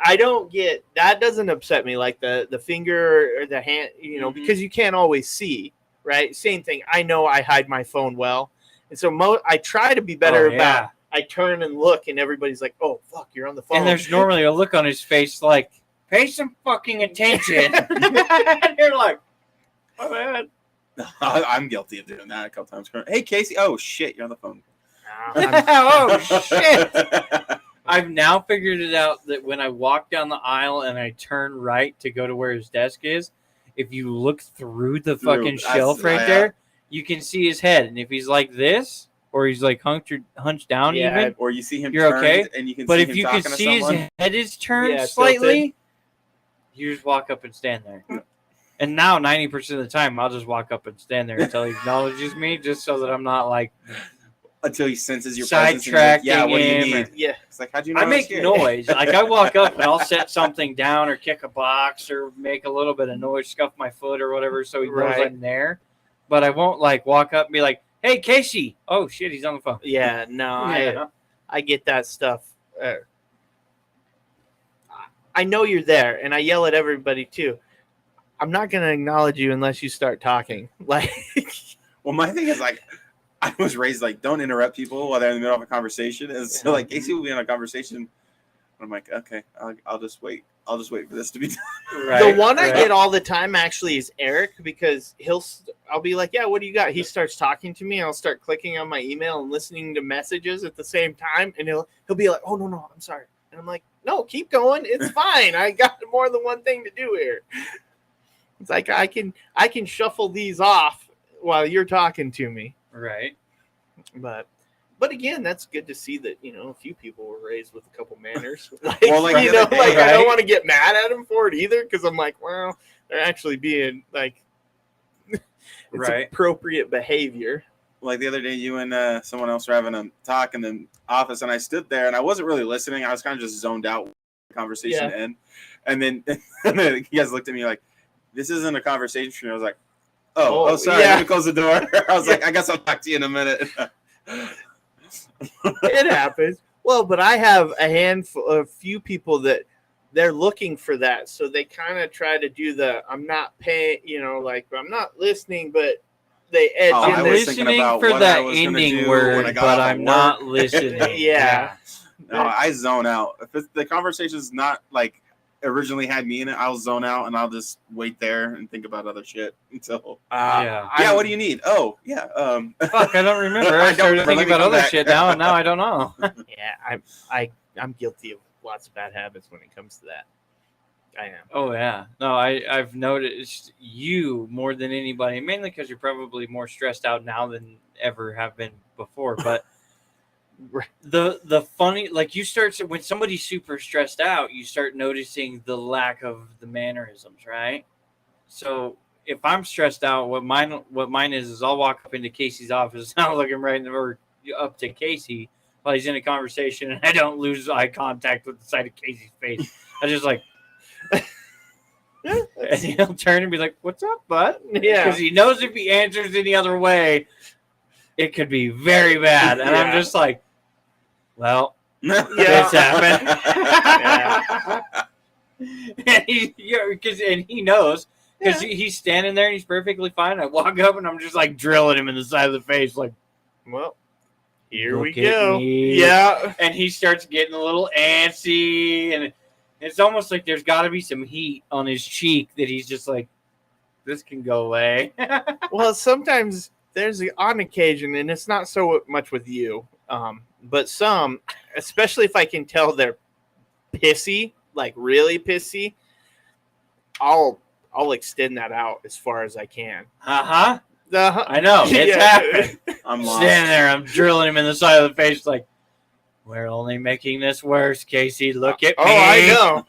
I don't get that. Doesn't upset me like the finger or the hand, Mhm. because you can't always see, right? Same thing. I know I hide my phone well, and so I try to be better Oh, about. yeah. I turn and look, and everybody's like, "Oh fuck, you're on the phone." And there's normally a look on his face like, pay some fucking attention. And you're like, oh, man. I'm guilty of doing that a couple times. Hey, Casey. Oh shit, you're on the phone. Oh, shit. I've now figured it out that when I walk down the aisle and I turn right to go to where his desk is, if you look through the fucking That's- shelf right yeah. there, you can see his head. And if he's like this, or he's like hunched down Yeah, even, Or you see him You're turned okay? and you can but see if him you talking can to see his someone. head is turned Yeah, slightly, you just walk up and stand there. And now 90% of the time, I'll just walk up and stand there until he acknowledges me, just so that I'm not like Until he senses your presence. and he's sidetracking like, yeah, what do you him. need? yeah. It's like, how'd you know I was make here? noise. Like I walk up and I'll set something down or kick a box or make a little bit of noise, scuff my foot or whatever, so he knows Right. I'm there. But I won't like walk up and be like, "Hey, Casey!" Oh shit, he's on the phone. Yeah, no, Yeah. I get that stuff. I know you're there, and I yell at everybody too. I'm not going to acknowledge you unless you start talking. Like, Well, my thing is like, I was raised like, don't interrupt people while they're in the middle of a conversation. And so like, Casey will be in a conversation. I'm like, okay, I'll just wait. I'll just wait for this to be done. the one I get all the time actually is Eric, because I'll be like, yeah, what do you got? He starts talking to me, and I'll start clicking on my email and listening to messages at the same time, and he'll be like, oh no, I'm sorry. And I'm like, no, keep going. It's fine. I got more than one thing to do here. It's like I can shuffle these off while you're talking to me. Right. But again, that's good to see that, a few people were raised with a couple manners. Like, the other day, I right? don't want to get mad at them for it either, because I'm like, well, they're actually being like, it's Right. appropriate behavior. Like the other day, you and someone else were having a talk in the office, and I stood there, and I wasn't really listening. I was kind of just zoned out the conversation to end. And then you guys looked at me like, this isn't a conversation. I was like, oh, sorry. Let me close the door. I was like, I guess I'll talk to you in a minute. It happens. Well, but I have a few people that they're looking for that. So they kind of try to do I'm not paying, like, I'm not listening, but they edge in I'm there. listening for that ending word, but I'm not listening. Yeah. No, I zone out. If the conversation's not like originally had me in it, I'll zone out and I'll just wait there and think about other shit until. Yeah. What do you need? Oh, yeah. Fuck, I don't remember. I started thinking about other shit now, and now I don't know. Yeah, I'm guilty of lots of bad habits when it comes to that. I am. Oh yeah, no, I've noticed you more than anybody, mainly because you're probably more stressed out now than ever have been before. But the funny, like you start when somebody's super stressed out, you start noticing the lack of the mannerisms, right? So if I'm stressed out, what mine is I'll walk up into Casey's office and I'll look him right or up to Casey while he's in a conversation, and I don't lose eye contact with the side of Casey's face. I just like. And he'll turn and be like, "What's up, bud?" Yeah, because he knows if he answers any other way, it could be very bad. And I'm just like, "Well, this happened." And he knows because he's standing there and he's perfectly fine. I walk up and I'm just like drilling him in the side of the face, like, "Well, here we Look at go." me. Yeah, and he starts getting a little antsy and. It's almost like there's got to be some heat on his cheek that he's just like, this can go away. Well, sometimes there's on occasion, and it's not so much with you, but some, especially if I can tell they're pissy, like really pissy, I'll extend that out as far as I can. I know. It's happened. I'm lost. Standing there, I'm drilling him in the side of the face like, we're only making this worse, Casey. Look at me. Oh, I know.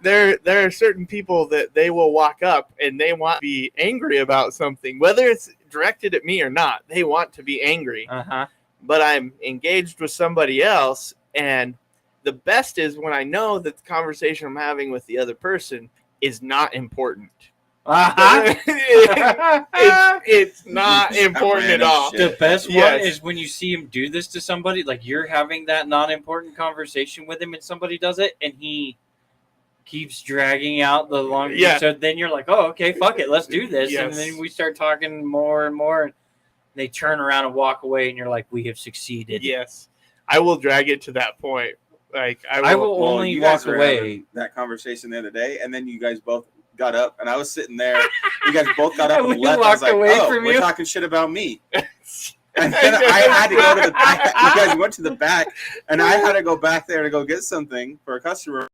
There are certain people that they will walk up and they want to be angry about something, whether it's directed at me or not. They want to be angry. But I'm engaged with somebody else, and the best is when I know that the conversation I'm having with the other person is not important. It's not important at all. The best one is when you see him do this to somebody, like you're having that non-important conversation with him and somebody does it and he keeps dragging out the long. So then you're like, oh, okay, fuck it, let's do this. And then we start talking more and more and they turn around and walk away and you're like, we have succeeded. Yes. I will drag it to that point. Like I will only walk away. That conversation the other day and then you guys both got up and I was sitting there. You guys both got up and left. I was like, we're talking shit about me. And then I had to go to the back. You guys went to the back and I had to go back there to go get something for a customer.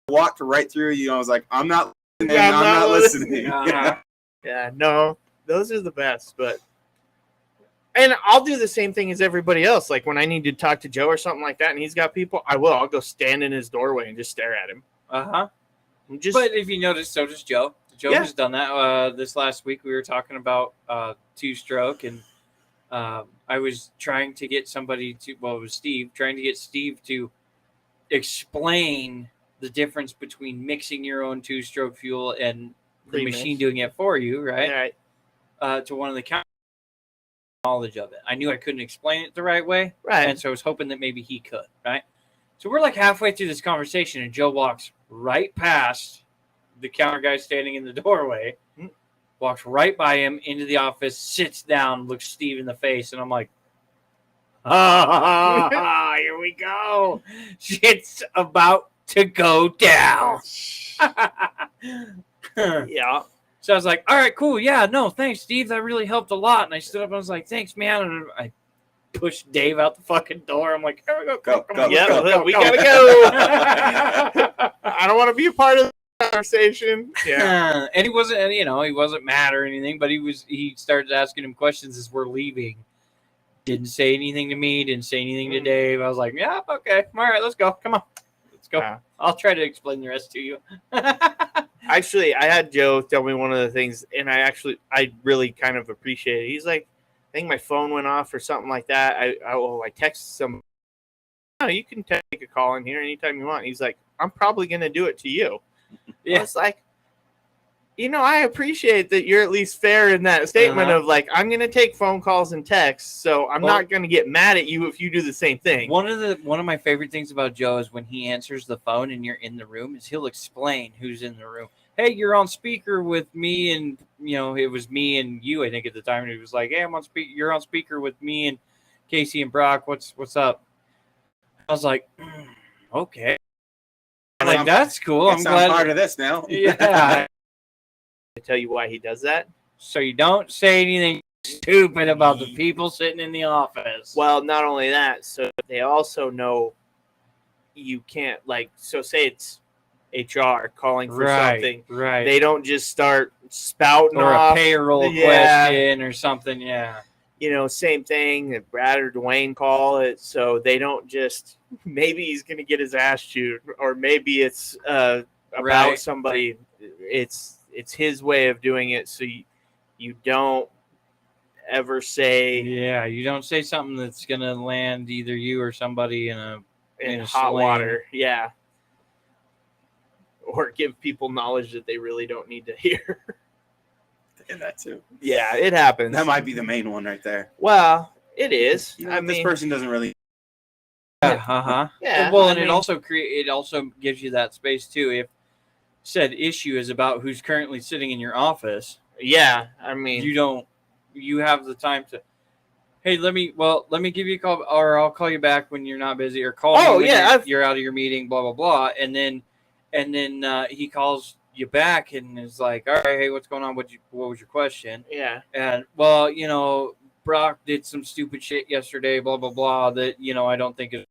I walked right through you. I was like, I'm not listening. I'm not listening. Yeah, no, those are the best. And I'll do the same thing as everybody else. Like when I need to talk to Joe or something like that and he's got people, I'll go stand in his doorway and just stare at him. But if you notice, so does Joe. Joe has done that. This last week, we were talking about two-stroke, and I was trying to get somebody to, it was Steve, trying to get Steve to explain the difference between mixing your own two-stroke fuel and the machine doing it for you, right? To one of the knowledge of it. I knew I couldn't explain it the right way, and so I was hoping that maybe he could, right? So we're like halfway through this conversation, and Joe walks right past the counter guy standing in the doorway, walks right by him into the office, sits down, looks Steve in the face, and I'm like, here we go. Shit's about to go down. Yeah. So I was like, all right, cool. Yeah, no, thanks, Steve. That really helped a lot. And I stood up and I was like, thanks, man. And I push Dave out the fucking door. I'm like, here we go. Go, Come on, go, let's Yeah, go, we go. gotta go. I don't want to be a part of the conversation. Yeah. And he wasn't, he wasn't mad or anything, but he started asking him questions as we're leaving. Didn't say anything to me, didn't say anything to Dave. I was like, yeah, okay. All right, let's go. Come on. Let's go. I'll try to explain the rest to you. Actually, I had Joe tell me one of the things, and I really kind of appreciate it. He's like, I think my phone went off or something like that. I texted some. No, you can take a call in here anytime you want. He's like, I'm probably gonna do it to you. Yeah. It's like, I appreciate that you're at least fair in that statement of like, I'm gonna take phone calls and texts, so I'm not gonna get mad at you if you do the same thing. One of my favorite things about Joe is when he answers the phone and you're in the room, is he'll explain who's in the room. Hey, you're on speaker with me, and it was me and you, I think, at the time. And he was like, hey, I'm on speaker. You're on speaker with me and Casey and Brock. What's up? I was like, okay. I'm like, that's cool. I'm glad. part of this now. Yeah. I tell you why he does that. So you don't say anything stupid about the people sitting in the office. Well, not only that, so they also know you can't, like, so say it's HR calling for something. Right. They don't just start spouting or off. a payroll question or something. Yeah. Same thing that Brad or Dwayne call it. So they don't just, maybe he's going to get his ass chewed, or maybe it's about somebody. It's his way of doing it. So you don't ever say. Yeah, you don't say something that's going to land either you or somebody in a hot sling. water. Yeah. Or give people knowledge that they really don't need to hear. And that too. Yeah, it happens. That might be the main one right there. Well, it is. This person doesn't really. Yeah. Yeah. Well, and it also gives you that space too. If said issue is about who's currently sitting in your office. Yeah, you have the time to. Hey, let me give you a call, or I'll call you back when you're not busy, or call me when you're out of your meeting, blah blah blah, and then he calls you back and is like, all right, hey, what's going on? What was your question? Yeah. And Brock did some stupid shit yesterday, blah blah blah, that I don't think is.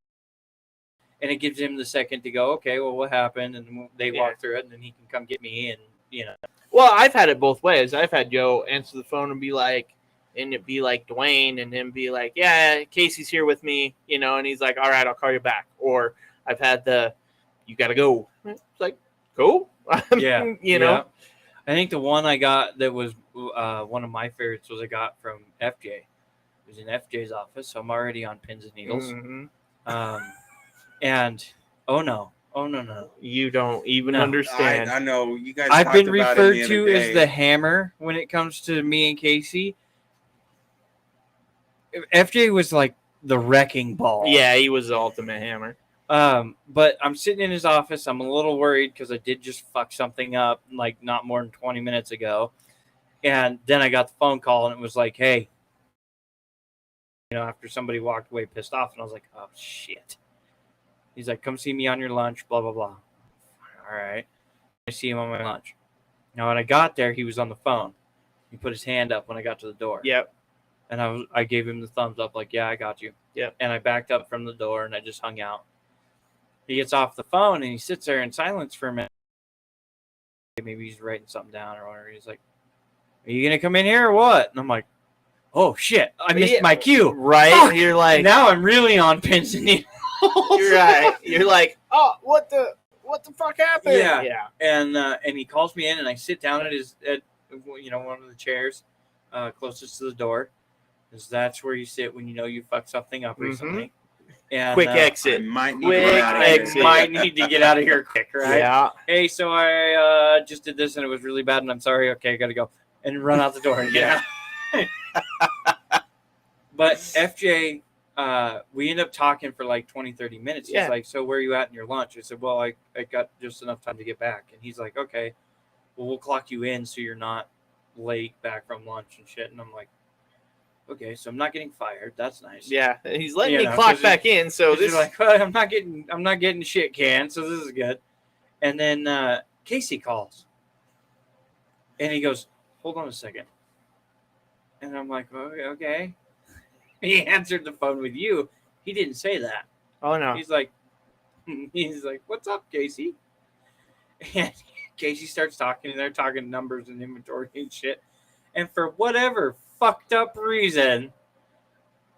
And it gives him the second to go, okay, well, what happened? And they walk through it, and then he can come get me, and Well, I've had it both ways. I've had Joe answer the phone and it'd be like Dwayne, and him be like, yeah, Casey's here with me, and he's like, all right, I'll call you back. Or I've had you got to go. It's like, cool. Yeah. Yeah. I think the one I got that was one of my favorites was I got from FJ. It was in FJ's office, so I'm already on pins and needles. Mm-hmm. And oh no, you don't even understand. I know you guys. I've been referred to as the hammer when it comes to me and Casey. FJ was like the wrecking ball. Yeah, he was the ultimate hammer. But I'm sitting in his office. I'm a little worried because I did just fuck something up like not more than 20 minutes ago. And then I got the phone call, and it was like, hey, after somebody walked away pissed off, and I was like, oh shit. He's like, come see me on your lunch, blah, blah, blah. All right. I see him on my lunch. Now, when I got there, he was on the phone. He put his hand up when I got to the door. Yep. And I gave him the thumbs up, like, yeah, I got you. Yep. And I backed up from the door, and I just hung out. He gets off the phone, and he sits there in silence for a minute. Maybe he's writing something down or whatever. He's like, are you going to come in here or what? And I'm like, oh, shit. I missed my cue. Right? Fuck. You're like, now I'm really on pins and needles. You're right. You're like, oh, what the fuck happened? Yeah. And he calls me in, and I sit down at one of the chairs closest to the door, because that's where you sit when you fucked something up recently. And quick exit. Might need to get out of here quick, right? Yeah. Hey, so I just did this, and it was really bad, and I'm sorry. Okay, I gotta go, and run out the door and get out. But FJ. We end up talking for like 20-30 minutes. He's like, so where are you at in your lunch? I said, well, I got just enough time to get back. And he's like, okay, well, we'll clock you in so you're not late back from lunch and shit. And I'm like, okay, so I'm not getting fired. That's nice. Yeah, he's letting me clock back in. So this is like, well, I'm not getting shit canned. So this is good. And then Casey calls, and he goes, hold on a second. And I'm like, oh, okay. he answered the phone with you. He didn't say that. Oh no. He's like, what's up, Casey? And Casey starts talking, and they're talking numbers and inventory and shit. And for whatever fucked up reason,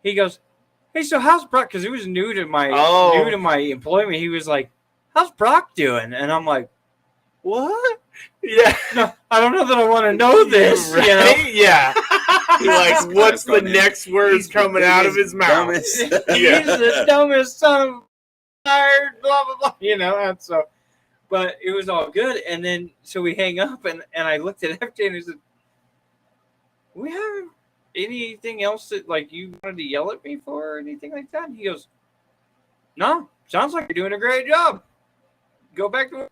he goes, "Hey, so how's Brock?" Because it was new to my employment. He was like, "How's Brock doing?" And I'm like, "What?" Yeah. No, I don't know that I want to know this. Right? You know? Yeah. Like, what's the next words coming out of his mouth? He's the dumbest son of tired, blah blah blah. You know, and so, but it was all good. And then so we hang up, and I looked at FJ and I said, "We have anything else that like you wanted to yell at me for or anything like that?" And he goes, "No, sounds like you're doing a great job. Go back to it."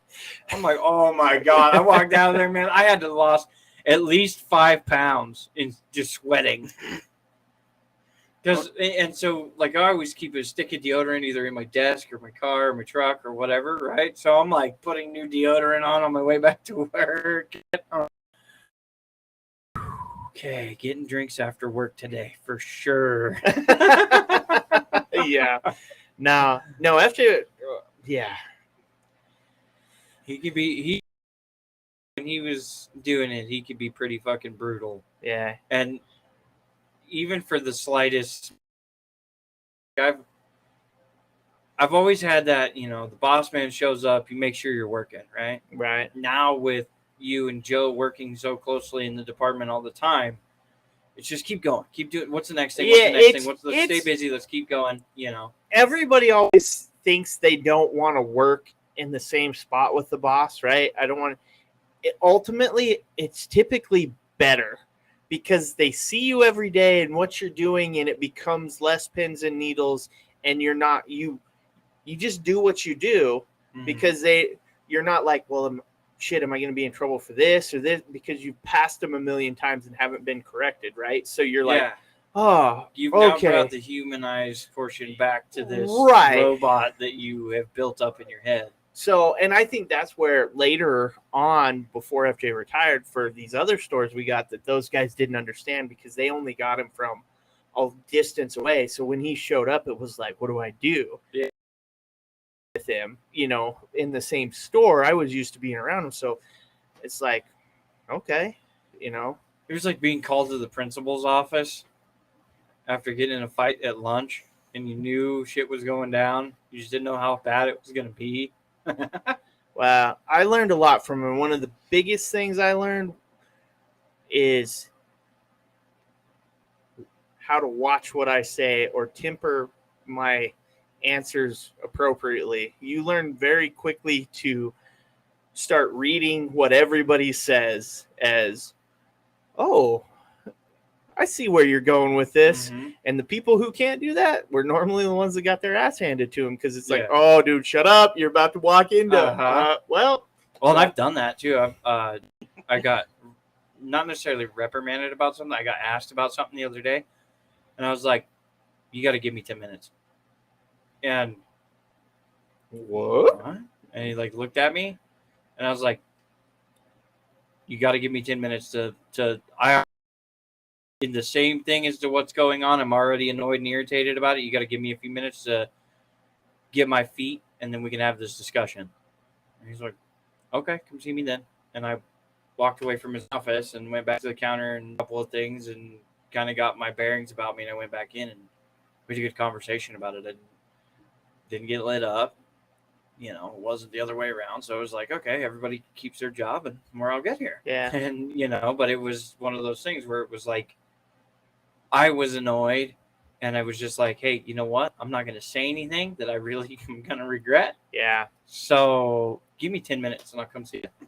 I'm like, oh my God. I walked down there, man. I had to lost at least 5 pounds in just sweating. And so, like, I always keep a stick of deodorant either in my desk or my car or my truck or whatever, right? So I'm like putting new deodorant on my way back to work. Okay, getting drinks after work today for sure. Yeah. No, FJ, yeah. He could be, when he was doing it, he could be pretty fucking brutal. Yeah. And even for the slightest, I've always had that, you know, the boss man shows up, you make sure you're working, right? Right. Now with you and Joe working so closely in the department all the time, it's just keep going, keep doing. What's the next thing? What's the next thing? Let's stay busy. Let's keep going. You know, everybody always thinks they don't want to work in the same spot with the boss, right? I don't want to. Ultimately, it's typically better because they see you every day and what you're doing, and it becomes less pins and needles, and you're not you just do what you do because you're not like, well, am I going to be in trouble for this or this, because you've passed them a million times and haven't been corrected, right? So you're like, oh, you've now brought the humanized portion back to this robot that you have built up in your head. So, and I think that's where later on, before FJ retired, for these other stores we got, that those guys didn't understand because they only got him from a distance away. So when he showed up, it was like, what do I do? Yeah. With him, you know, in the same store, I was used to being around him. So it's like, okay, you know. It was like being called to the principal's office after getting in a fight at lunch and you knew shit was going down. You just didn't know how bad it was going to be. Well, I learned a lot from him. One of the biggest things I learned is how to watch what I say or temper my answers appropriately. You learn very quickly to start reading what everybody says as, oh, I see where you're going with this. Mm-hmm. And the people who can't do that were normally the ones that got their ass handed to them because it's like, oh, dude, shut up. You're about to walk into Well, and I've done that too. I got not necessarily reprimanded about something. I got asked about something the other day. And I was like, you got to give me 10 minutes. And what? And he like looked at me and I was like, you got to give me 10 minutes to in the same thing as to what's going on. I'm already annoyed and irritated about it. You got to give me a few minutes to get my feet and then we can have this discussion. And he's like, okay, come see me then. And I walked away from his office and went back to the counter and a couple of things and kind of got my bearings about me. And I went back in and we had a good conversation about it. I didn't get lit up. You know, it wasn't the other way around. So it was like, okay, everybody keeps their job and we're all good here. Yeah. And, you know, but it was one of those things where it was like, I was annoyed and I was just like, hey, you know what? I'm not going to say anything that I really am going to regret. Yeah. So give me 10 minutes and I'll come see you.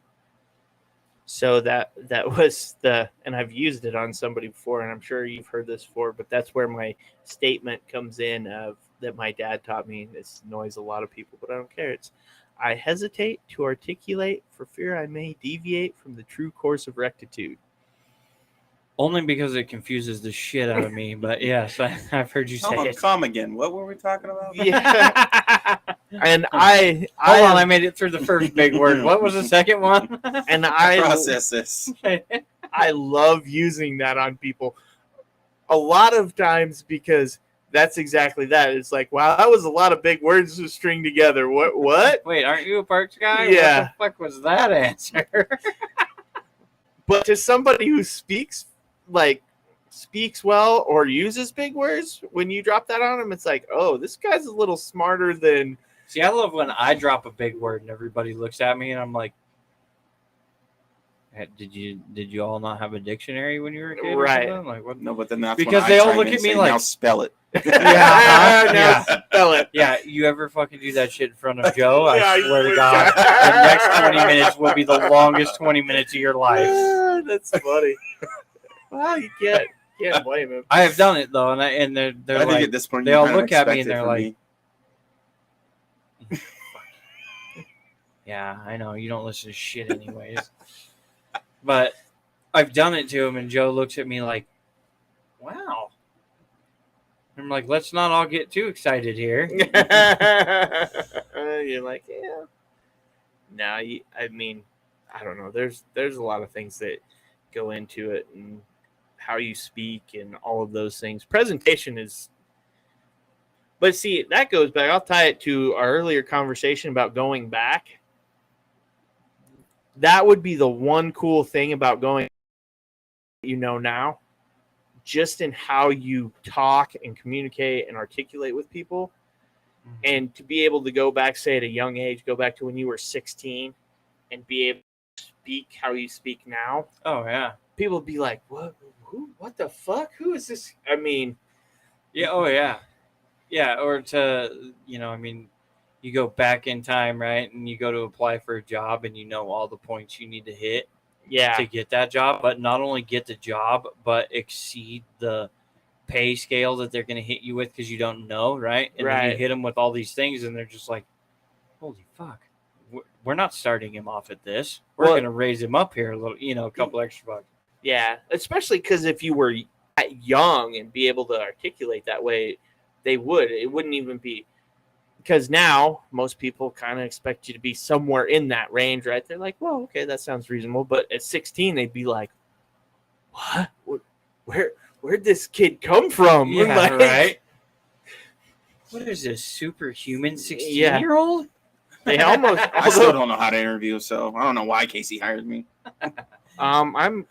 So that was and I've used it on somebody before, and I'm sure you've heard this before, but that's where my statement comes in of that my dad taught me. This annoys a lot of people, but I don't care. It's, I hesitate to articulate for fear I may deviate from the true course of rectitude. Only because it confuses the shit out of me, but yes, I've heard you say it. Come again. What were we talking about? Yeah. And Hold on, I made it through the first big word. What was the second one? And I process this. I love using that on people. a lot of times because that's exactly that. It's like, wow, that was a lot of big words to string together. What? Wait, aren't you a parks guy? Yeah. What the fuck was that answer? But to somebody who speaks well or uses big words, when you drop that on him, it's like, oh, this guy's a little smarter than. See, I love when I drop a big word and everybody looks at me and I'm like, "Hey, did you all not have a dictionary when you were a kid?" Right. Or something? Like what? No, but then that's Because when they I all chime look in at and me say, like- now spell it. Yeah, Now yeah. spell it. Yeah, you ever fucking do that shit in front of Joe? I Yeah, swear to you- God, the next 20 minutes will be the longest 20 minutes of your life. That's funny. Well, you can't blame him. I have done it though, and they're I think like, at this point, they you all kind of look at me expect and it they're from like, me. yeah, I know you don't listen to shit anyways. But I've done it to him, and Joe looks at me like, wow. I'm like, let's not all get too excited here. You're like, yeah. No, I mean, I don't know. There's a lot of things that go into it, and how you speak, and all of those things. Presentation is. But see, that goes back. I'll tie it to our earlier conversation about going back. That would be the one cool thing about going, now, just in how you talk and communicate and articulate with people. And to be able to go back, say at a young age, go back to when you were 16 and be able to speak how you speak now. Oh yeah, People would be like, what? Who? What the fuck? Who is this? I mean, yeah, oh yeah, yeah. Or to I mean, you go back in time, right, and you go to apply for a job, and you know all the points you need to hit yeah, to get that job, but not only get the job, but exceed the pay scale that they're going to hit you with because you don't know, right? And then you Right. hit them with all these things, and they're just like, "Holy fuck, we're not starting him off at this. We're Well- going to raise him up here a little, a couple extra bucks." yeah. Especially because if you were that young and be able to articulate that way, they would. It wouldn't even be. Because now most people kind of expect you to be somewhere in that range, right? They're like, well, okay, that sounds reasonable. But at 16, they'd be like, what? Where'd this kid come from? Yeah, Like, right. What is this superhuman 16-year-old? They almost. I still don't know how to interview, so I don't know why Casey hired me. I'm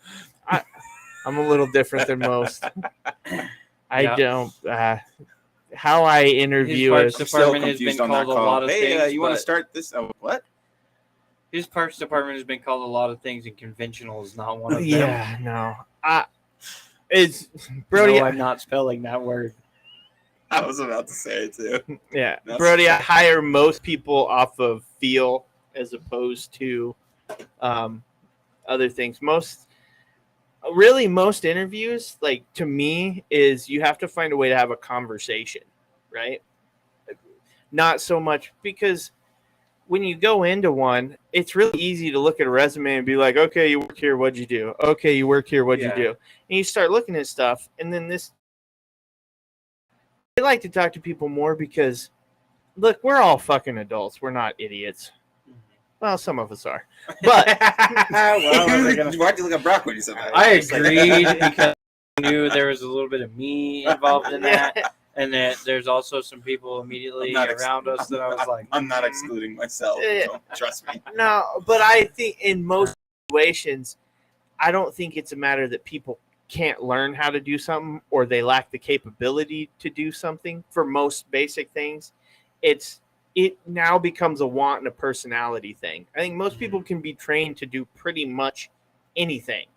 a little different than most. I Yeah. don't. How I interview parts is. I'm still Department has confused been on that called a call. lot of Hey, things, you want but- to start this? Oh, what? His parks department has been called a lot of things, and conventional is not one of them. Yeah, no. It's Brody. No, I'm not spelling that word. I was about to say it too. Yeah, That's- Brody, I hire most people off of feel as opposed to other things. Most interviews, like to me, is you have to find a way to have a conversation, right? Not so much because when you go into one, it's really easy to look at a resume and be like, okay, you work here, what'd you do? Okay, you work here, what'd Yeah. you do? And you start looking at stuff, and then I like to talk to people more because, look, we're all fucking adults. We're not idiots. Well, some of us are. But Why'd you look at Brock when you said that? I agreed because I knew there was a little bit of me involved in that, and that there's also some people immediately I'm not around us that I was like, I'm not excluding myself. Yeah. So trust me. No, but I think in most situations, I don't think it's a matter that people can't learn how to do something or they lack the capability to do something for most basic things. It now becomes a want and a personality thing. I think most people can be trained to do pretty much anything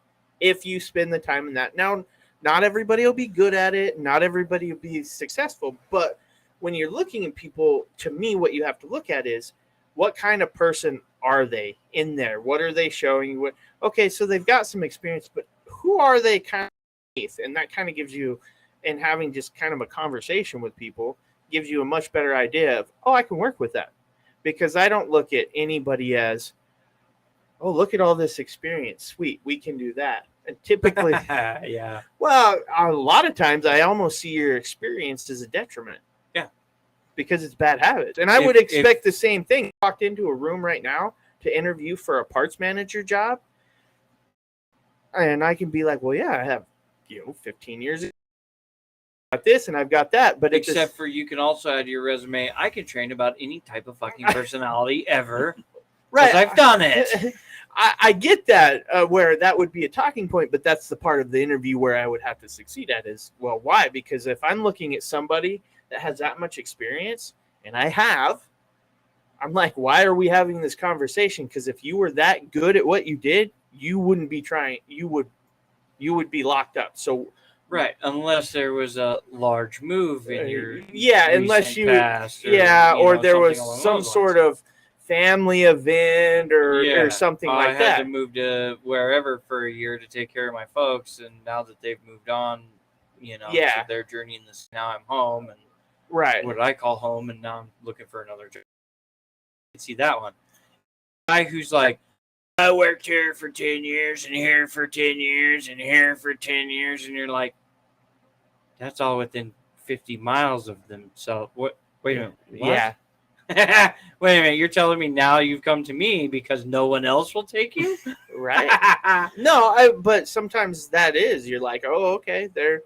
if you spend the time in that. Now, not everybody will be good at it. Not everybody will be successful. But when you're looking at people, to me, what you have to look at is what kind of person are they in there? What are they showing you? Okay, so they've got some experience, but who are they kind of? And that kind of gives you, and having just kind of a conversation with people gives you a much better idea of, oh, I can work with that. Because I don't look at anybody as, oh, look at all this experience. Sweet, we can do that. And typically, yeah, well, a lot of times I almost see your experience as a detriment. Yeah. Because it's bad habits. And I would expect the same thing. I walked into a room right now to interview for a parts manager job. And I can be like, well, yeah, I have, 15 years got this and I've got that. But except for you can also add to your resume, I can train about any type of fucking personality ever. right, I've done it. I get that where that would be a talking point, but that's the part of the interview where I would have to succeed at is, well, why? Because if I'm looking at somebody that has that much experience, and I'm like, why are we having this conversation? Because if you were that good at what you did, you wouldn't be trying. You would be locked up. So right, unless there was a large move in your unless you past, or there something was along some those sort lines. of family event or something like I that. had to move to wherever for a year to take care of my folks, and now that they've moved on, to their journey in this, now I'm home, and Right. what I call home, and now I'm looking for another job. You can see that one. Guy who's like, I worked here for 10 years, and here for 10 years, and here for 10 years, and you're like, that's all within 50 miles of them. So what? Wait a minute. What? Yeah. Wait a minute. You're telling me now you've come to me because no one else will take you? Right. No, but sometimes that is. You're like, oh, okay, they're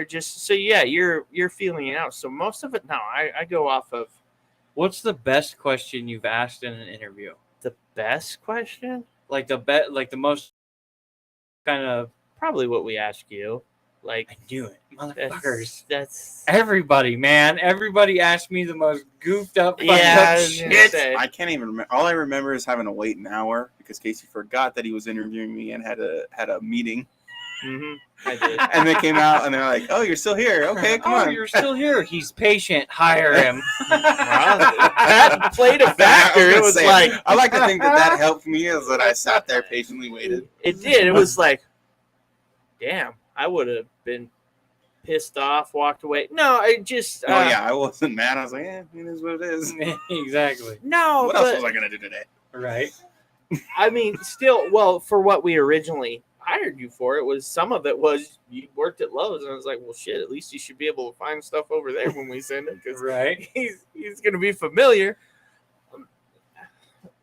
just so you're feeling it out. So most of it, no, I go off of. What's the best question you've asked in an interview? The best question? Like the most kind of probably what we ask you. Like, I knew it, motherfuckers. That's everybody, man. Everybody asked me the most goofed up, fucked up shit. I can't even remember. All I remember is having to wait an hour because Casey forgot that he was interviewing me and had a meeting. Mm-hmm. I did. And they came out and they're like, "Oh, you're still here? Okay, come on. You're still here. He's patient. Hire him." That played a factor. It was like, I like to think that helped me, is that I sat there patiently waited. It did. It was like, damn, I would have been pissed off, walked away. No, I just. I wasn't mad. I was like, it is what it is. Exactly. No. What else was I gonna do today? Right. I mean, still, well, for what we originally hired you for, it was some of it was you worked at Lowe's, and I was like, well, shit, at least you should be able to find stuff over there when we send him, because right, he's going to be familiar.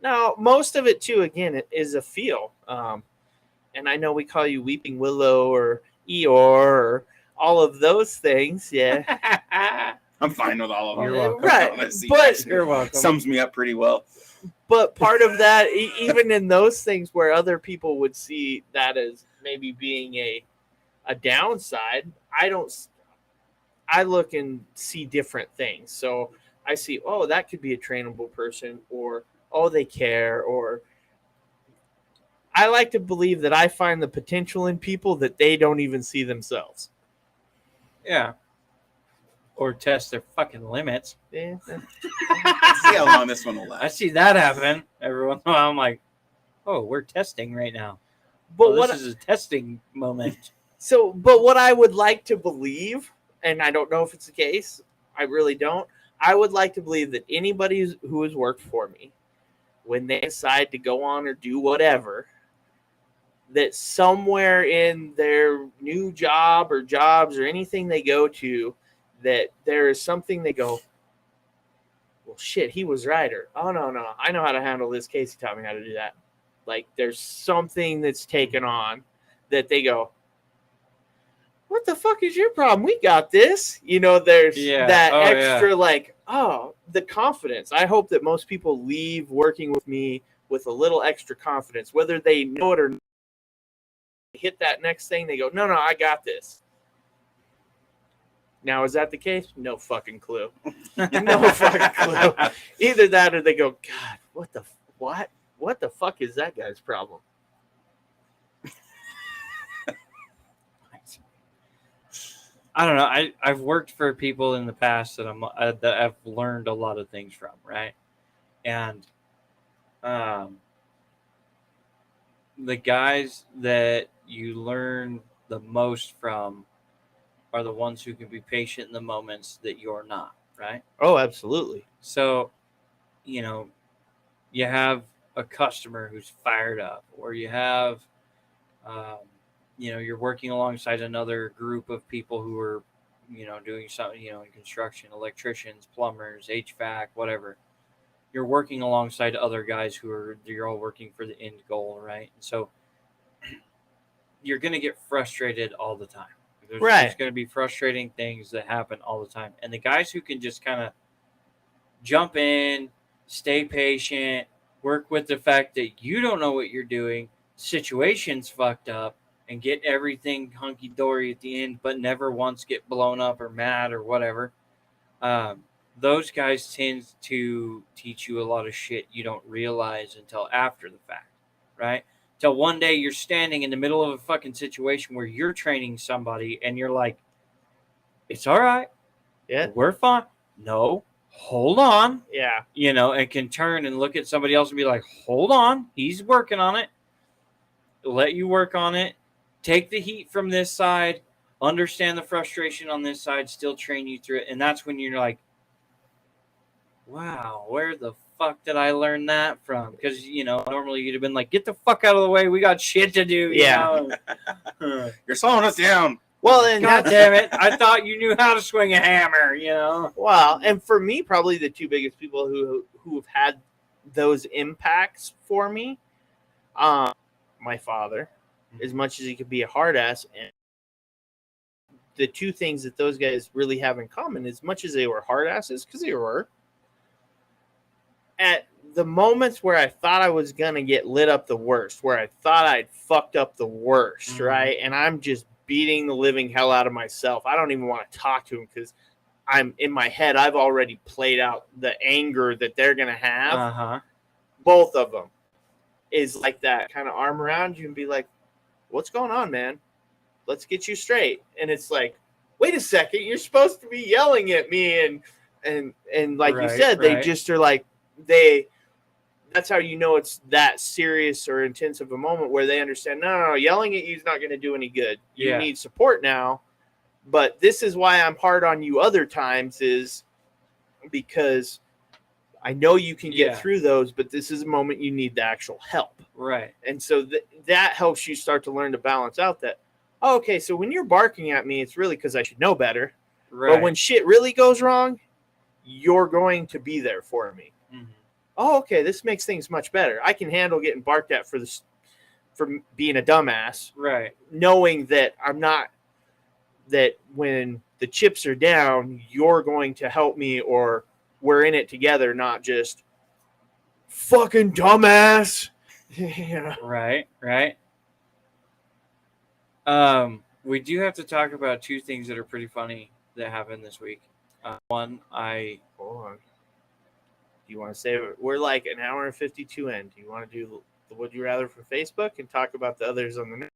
Now, most of it too, again, it is a feel, and I know we call you Weeping Willow or Eeyore or all of those things. Yeah, I'm fine with all of them. You're welcome. Right, but you're welcome. Sums me up pretty well. But part of that, even in those things where other people would see that as maybe being a downside, I look and see different things. So I see, oh, that could be a trainable person, or, oh, they care, or I like to believe that I find the potential in people that they don't even see themselves. Yeah. Or test their fucking limits. Yeah. See how long this one will last. I see that happen every once in a while. I'm like, oh, we're testing right now. But this is a testing moment. So, but what I would like to believe, and I don't know if it's the case, I really don't. I would like to believe that anybody who has worked for me, when they decide to go on or do whatever, that somewhere in their new job or jobs or anything they go to, that there is something they go, well, shit, he was right, or, oh, no, I know how to handle this. Casey taught me how to do that. Like, there's something that's taken on that they go, what the fuck is your problem? We got this. There's that extra, like, oh, the confidence. I hope that most people leave working with me with a little extra confidence, whether they know it or not. Hit that next thing, they go, no, I got this. Now, is that the case? No fucking clue. No fucking clue. Either that or they go, God, what the fuck is that guy's problem? I don't know. I've worked for people in the past that I've learned a lot of things from, right? And the guys that you learn the most from are the ones who can be patient in the moments that you're not, right? Oh, absolutely. So, you have a customer who's fired up, or you have, you're working alongside another group of people who are, doing something, in construction, electricians, plumbers, HVAC, whatever. You're working alongside other guys you're all working for the end goal, right? And so you're going to get frustrated all the time. There's Right. going to be frustrating things that happen all the time. And the guys who can just kind of jump in, stay patient, work with the fact that you don't know what you're doing, situation's fucked up, and get everything hunky-dory at the end, but never once get blown up or mad or whatever. Those guys tend to teach you a lot of shit you don't realize until after the fact, right? Till one day you're standing in the middle of a fucking situation where you're training somebody and you're like, it's all right. Yeah. We're fine. No, hold on. Yeah. And can turn and look at somebody else and be like, hold on. He's working on it. Let you work on it. Take the heat from this side. Understand the frustration on this side. Still train you through it. And that's when you're like, wow, where the fuck did I learn that from? Because, normally you'd have been like, get the fuck out of the way. We got shit to do. Yeah. You're slowing us down. Well, and God damn it. I thought you knew how to swing a hammer, Well, and for me, probably the two biggest people who have had those impacts for me, my father, as much as he could be a hard ass, and the two things that those guys really have in common, as much as they were hard asses, because they were, at the moments where I thought I was gonna get lit up the worst, where I thought I'd fucked up the worst, right, and I'm just beating the living hell out of myself. I don't even want to talk to him because I'm in my head. I've already played out the anger that they're gonna have. Both of them is like that kind of arm around you and be like, "What's going on, man? Let's get you straight." And it's like, "Wait a second, you're supposed to be yelling at me," and like you said, they just are like that's how you know it's that serious or intense of a moment where they understand, no, yelling at you is not going to do any good. You need support now. But this is why I'm hard on you other times, is because I know you can get through those, but this is a moment you need the actual help. Right. And so that helps you start to learn to balance out that, oh, okay, so when you're barking at me, it's really because I should know better. Right. But when shit really goes wrong, you're going to be there for me. Mm-hmm. Oh, okay, this makes things much better. I can handle getting barked at for being a dumbass. Right. Knowing that that when the chips are down, you're going to help me, or we're in it together, not just fucking dumbass. Yeah. Right. We do have to talk about two things that are pretty funny that happened this week. One, hold on. Do you want to save it? We're like an hour and 52 in. Do you want to do the Would You Rather for Facebook and talk about the others on the net?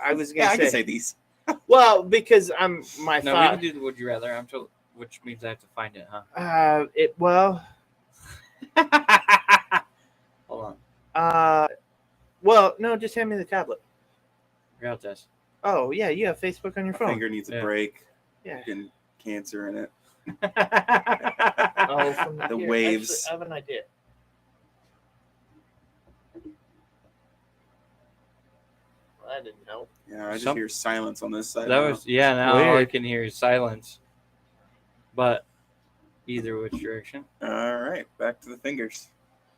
I was going to say. I can say these. Well, because we can do the Would You Rather. Which means I have to find it, huh? Hold on. Well, no, just hand me the tablet. Got this. Oh, yeah, you have Facebook on your phone. My finger needs a break. Yeah. Getting cancer in it. From the waves. Actually, I have an idea. Well, that didn't help. Yeah, I just hear silence on this side. Now all I can hear is silence. But either which direction. All right, back to the fingers.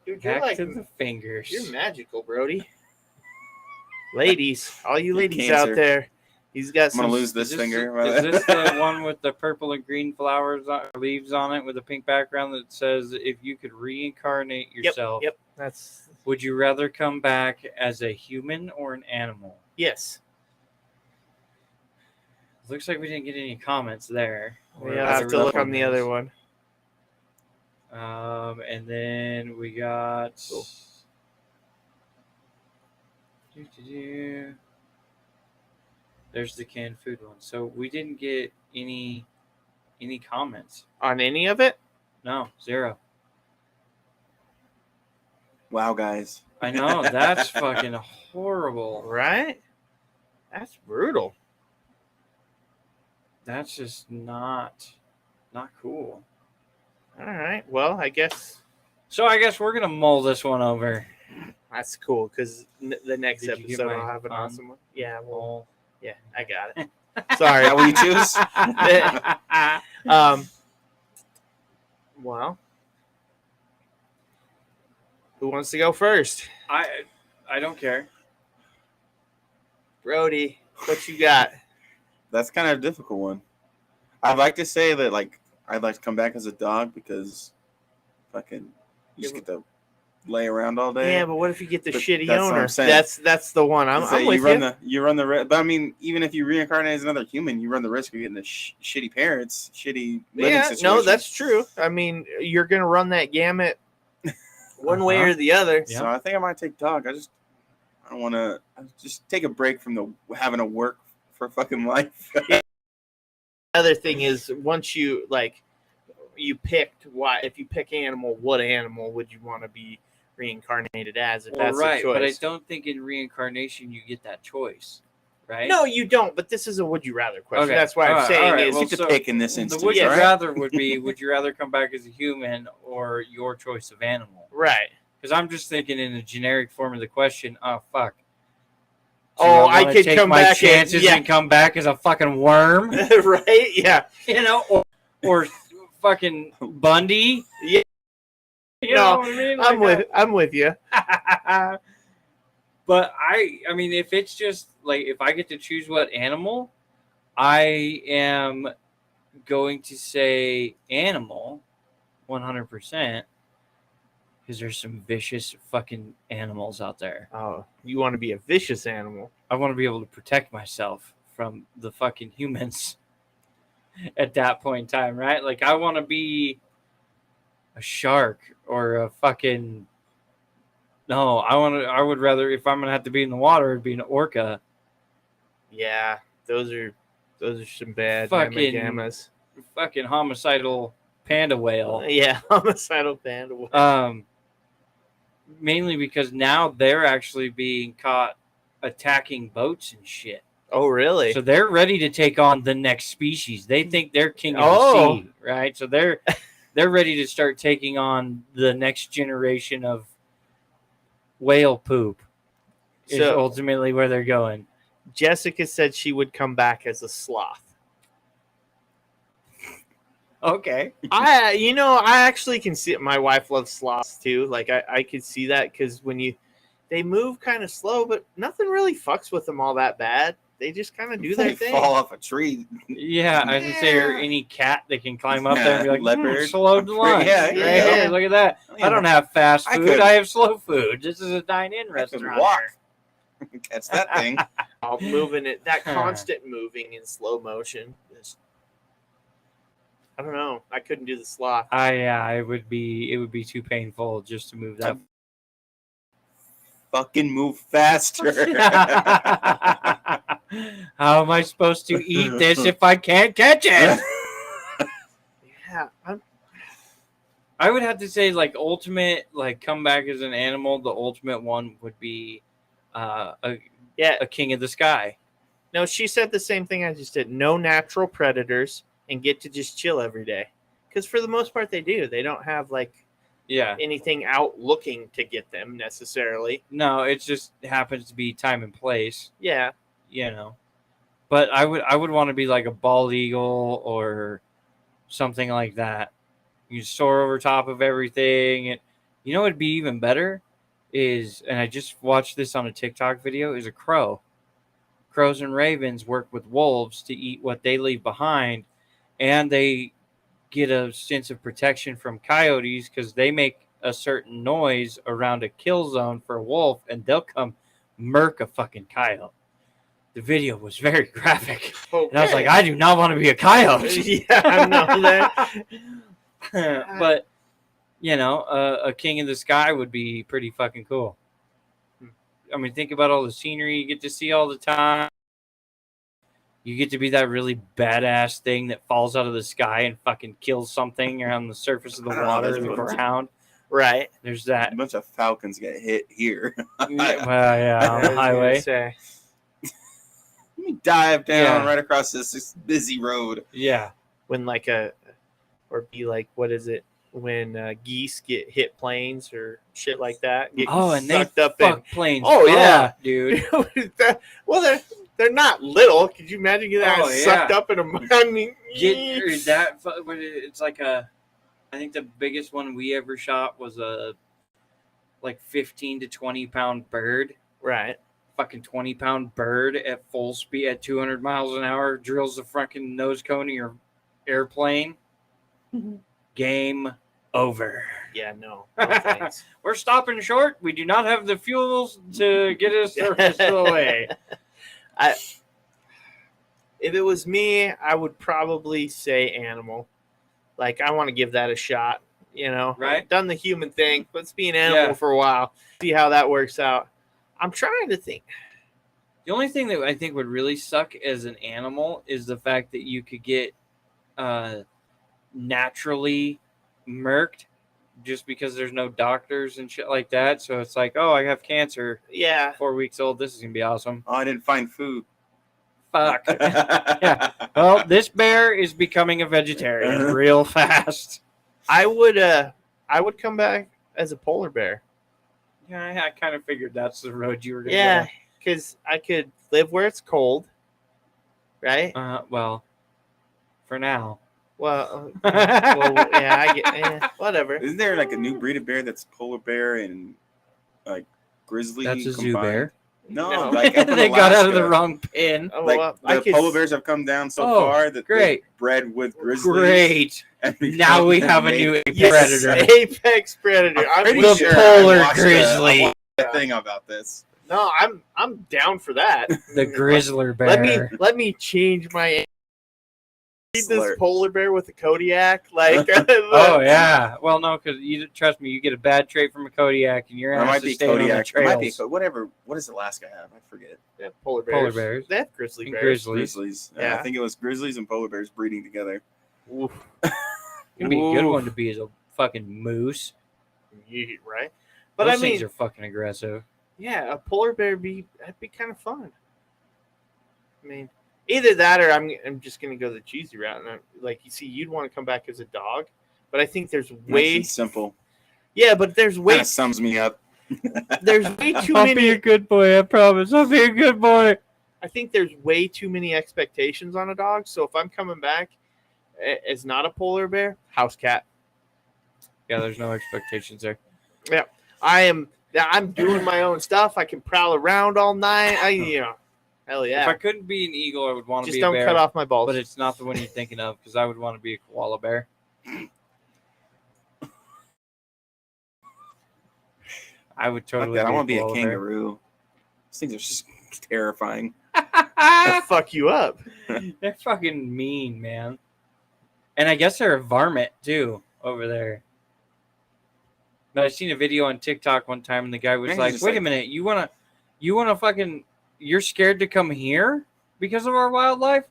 Dude, back to the fingers. You're magical, Brody. Ladies, all you ladies out there, he's got. I'm gonna lose this finger. Is this the one with the purple and green leaves on it with a pink background that says, "If you could reincarnate yourself, Yep. That's. Would you rather come back as a human or an animal?" Yes. Looks like we didn't get any comments there. We have to look on the other one. And then we got. Cool. There's the canned food one. So we didn't get any comments on any of it. No, 0. Wow, guys. I know, that's fucking horrible, right? That's brutal. That's just not cool. All right. Well, I guess. So I guess we're gonna mull this one over. That's cool because the next episode I'll have an awesome one. Yeah. Well. Yeah, I got it. Sorry. Is that what you choose? Well. Who wants to go first? I don't care. Brody. What you got? That's kind of a difficult one. I'd like to say that like I'd like to come back as a dog because fucking you just get to lay around all day. Yeah, but what if you get the But shitty that's what owner? I'm saying. That's the one. I'm with you run the risk. But I mean, even if you reincarnate as another human, you run the risk of getting the shitty parents, shitty living situation. No, that's true. I mean, you're gonna run that gamut one way or the other. So I think I might take dog. I don't want to just take a break from the having to work for fucking life. Other thing is, once you picked if you pick animal, what animal would you want to be reincarnated as? If that's the choice. But I don't think in reincarnation you get that choice, right? No, you don't. But this is a would you rather question. Okay. That's why I'm saying is get to pick in this instance. The would you right? rather would be would you rather come back as a human or your choice of animal? right. Because I'm just thinking in a generic form of the question. Oh fuck. I could take come my back chances and come back as a fucking worm, right? Yeah. Or fucking Bundy. Yeah. You know what I mean? I'm with you. But I mean, if it's just like if I get to choose what animal, I am going to say animal, 100%, because there's some vicious fucking animals out there. Oh, you want to be a vicious animal? I want to be able to protect myself from the fucking humans at that point in time, right? Like I want to be a shark or a fucking. No, I would rather if I'm gonna have to be in the water, it'd be an orca. Yeah, those are some bad Fucking gammas. Fucking homicidal panda whale. Yeah, homicidal panda whale. Mainly because now they're actually being caught attacking boats and shit. Oh, really? So they're ready to take on the next species. They think they're king of the sea, right? So they're ready to start taking on the next generation of whale poop. Is ultimately where they're going. Jessica said she would come back as a sloth. Okay. I actually can see it. My wife loves sloths too. Like I could see that because they move kind of slow, but nothing really fucks with them all that bad. They just kind of do their thing. Fall off a tree. Yeah, I was gonna say, or any cat that can climb up there and be like, leopard, slow to lunch. Yeah. Hey, look at that. I don't have fast food. I have slow food. This is a dine-in restaurant. Walk. Catch that thing. All moving it. That constant moving in slow motion. I don't know. I couldn't do the sloth. It would be too painful just to move that. Fucking move faster. How am I supposed to eat this if I can't catch it? Yeah, I would have to say, like, ultimate, like, come back as an animal. The ultimate one would be a king of the sky. No, she said the same thing I just did. No natural predators and get to just chill every day. Because for the most part, they do. They don't have, like, anything out looking to get them necessarily. No, it just happens to be time and place. Yeah. You know. But I would want to be like a bald eagle or something like that. You soar over top of everything. And you know what'd be even better is, and I just watched this on a TikTok video, is a crow. Crows and ravens work with wolves to eat what they leave behind, and they get a sense of protection from coyotes because they make a certain noise around a kill zone for a wolf, and they'll come murk a fucking coyote. The video was very graphic. Okay. And I was like, I do not want to be a coyote. Yeah, I know that. But, you know, a king in the sky would be pretty fucking cool. I mean, think about all the scenery you get to see all the time. You get to be that really badass thing that falls out of the sky and fucking kills something on the surface of the water, the ground. Right. There's that. A bunch of falcons get hit here. On the highway. Let me dive down right across this busy road. Yeah. When what is it? When geese get hit planes or shit like that. And they fuck planes. Oh, yeah. Dude. Well, they're not little. Could you imagine getting that sucked up in a... I mean... It's like I think the biggest one we ever shot was a 15 to 20 pound bird. Right. fucking 20-pound bird at full speed at 200 miles an hour drills the fucking nose cone of your airplane. Game over. Yeah, no thanks. We're stopping short. We do not have the fuels to get us the rest of the way. If it was me, I would probably say animal. Like, I want to give that a shot. You know, Right. I've done the human thing. Let's be an animal for a while. See how that works out. I'm trying to think. The only thing that I think would really suck as an animal is the fact that you could get naturally murked just because there's no doctors and shit like that. So it's like, oh, I have cancer. Yeah. 4 weeks old. This is going to be awesome. Oh, I didn't find food. Fuck. Yeah. Well, this bear is becoming a vegetarian real fast. I would come back as a polar bear. Yeah, I kind of figured that's the road you were going to Yeah, because I could live where it's cold, right? go. Well, for now. Well, yeah, I get whatever. Isn't there like a new breed of bear that's polar bear and like grizzly? That's a zoo combined? bear. No, like up in They got out of the Alaska. wrong pin. Oh, Like well, I the could, polar bears have come down so Oh, far that great. they've bred with grizzlies. Great. And Now we have a made- new yes, predator. apex predator. I'm pretty The sure polar I watched grizzly. a thing about this. No, I'm down for that. The grizzler bear. Let me change my. Need this Slur. polar bear with a Kodiak, like. Oh yeah. Well, no, because you trust me, you get a bad trait from a Kodiak, and your It ass might is be staying on the Kodiak. It might be trails. whatever. What does Alaska have? I forget. Yeah, polar bears. Polar bears. They have grizzly And bears. grizzlies. Grizzlies. Yeah. I think it was grizzlies and polar bears breeding together. Oof. It'd be a good Oof. one to be as a fucking moose. Yeah, right. But Those I mean, things are fucking aggressive. yeah, a polar bear that'd be kind of fun. I mean, either that or I'm just gonna go the cheesy route. And like you see, you'd want to come back as a dog, but I think there's Nice way and simple. yeah, but there's way Kind of sums me up. there's way too I'll be many. a good boy, I promise. I'll be a good boy. I think there's way too many expectations on a dog. So if I'm coming back as not a polar bear, house cat. Yeah, there's no expectations there. I'm doing my own stuff. I can prowl around all night. Hell If yeah. I couldn't be an eagle, I would want to Just be a don't bear. cut off my balls. But it's not the one you're thinking of, because I would want to be a koala bear. I would Fuck totally that. I want to be a koala bear. kangaroo. These things are just terrifying. They'll fuck you up. They're fucking mean, man. And I guess they're a varmint too over there. But I seen a video on TikTok one time, and the guy was Man, like, he's just "Wait a like- minute, you wanna fucking, you're scared to come here because of our wildlife?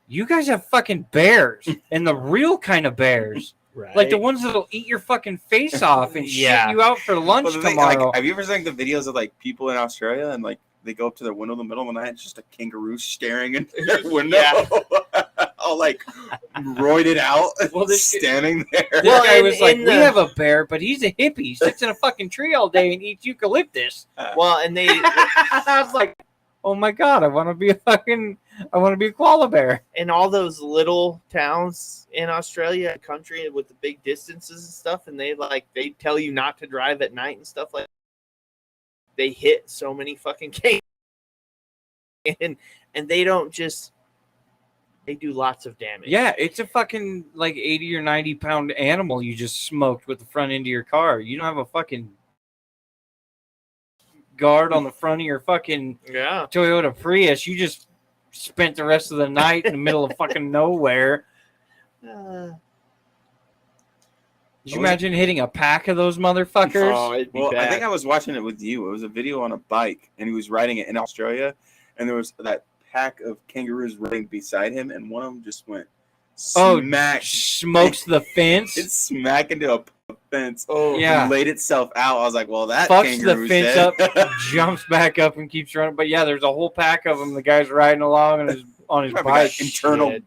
You guys have fucking bears, and the real kind of bears, Right. like the ones that'll eat your fucking face off and Yeah. shit you out for lunch Well, the thing, tomorrow." like, have you ever seen the videos of like people in Australia and like they go up to their window in the middle of the night, it's just a kangaroo staring in their window, all like roided out, Well, this- standing there. This Well, guy and was like, in "We the- have a bear, but he's a hippie. He sits in a fucking tree all day and eats eucalyptus." Well, and they I was like, "Oh my god, I want to be a koala bear." in all those little towns in Australia, country with the big distances and stuff, and they tell you not to drive at night and stuff like. They hit so many fucking kangaroos, and they don't just. They do lots of damage. Yeah, it's a fucking like 80 or 90 pound animal you just smoked with the front end of your car. You don't have a fucking guard on the front of your fucking Yeah. Toyota Prius. You just spent the rest of the night in the middle of fucking nowhere. Could you imagine hitting a pack of those motherfuckers? Oh, it'd be Well, bad. I think I was watching it with you. It was a video on a bike, and he was riding it in Australia, and there was that pack of kangaroos riding beside him, and one of them just went smack. Smokes the fence. It smack into a fence. Oh, Yeah. And laid itself out. I was like, well, that Fucks the kangaroo's fence dead. up, jumps back up, and keeps running. But yeah, there's a whole pack of them. The guy's riding along on his Probably got bike. internal Shit.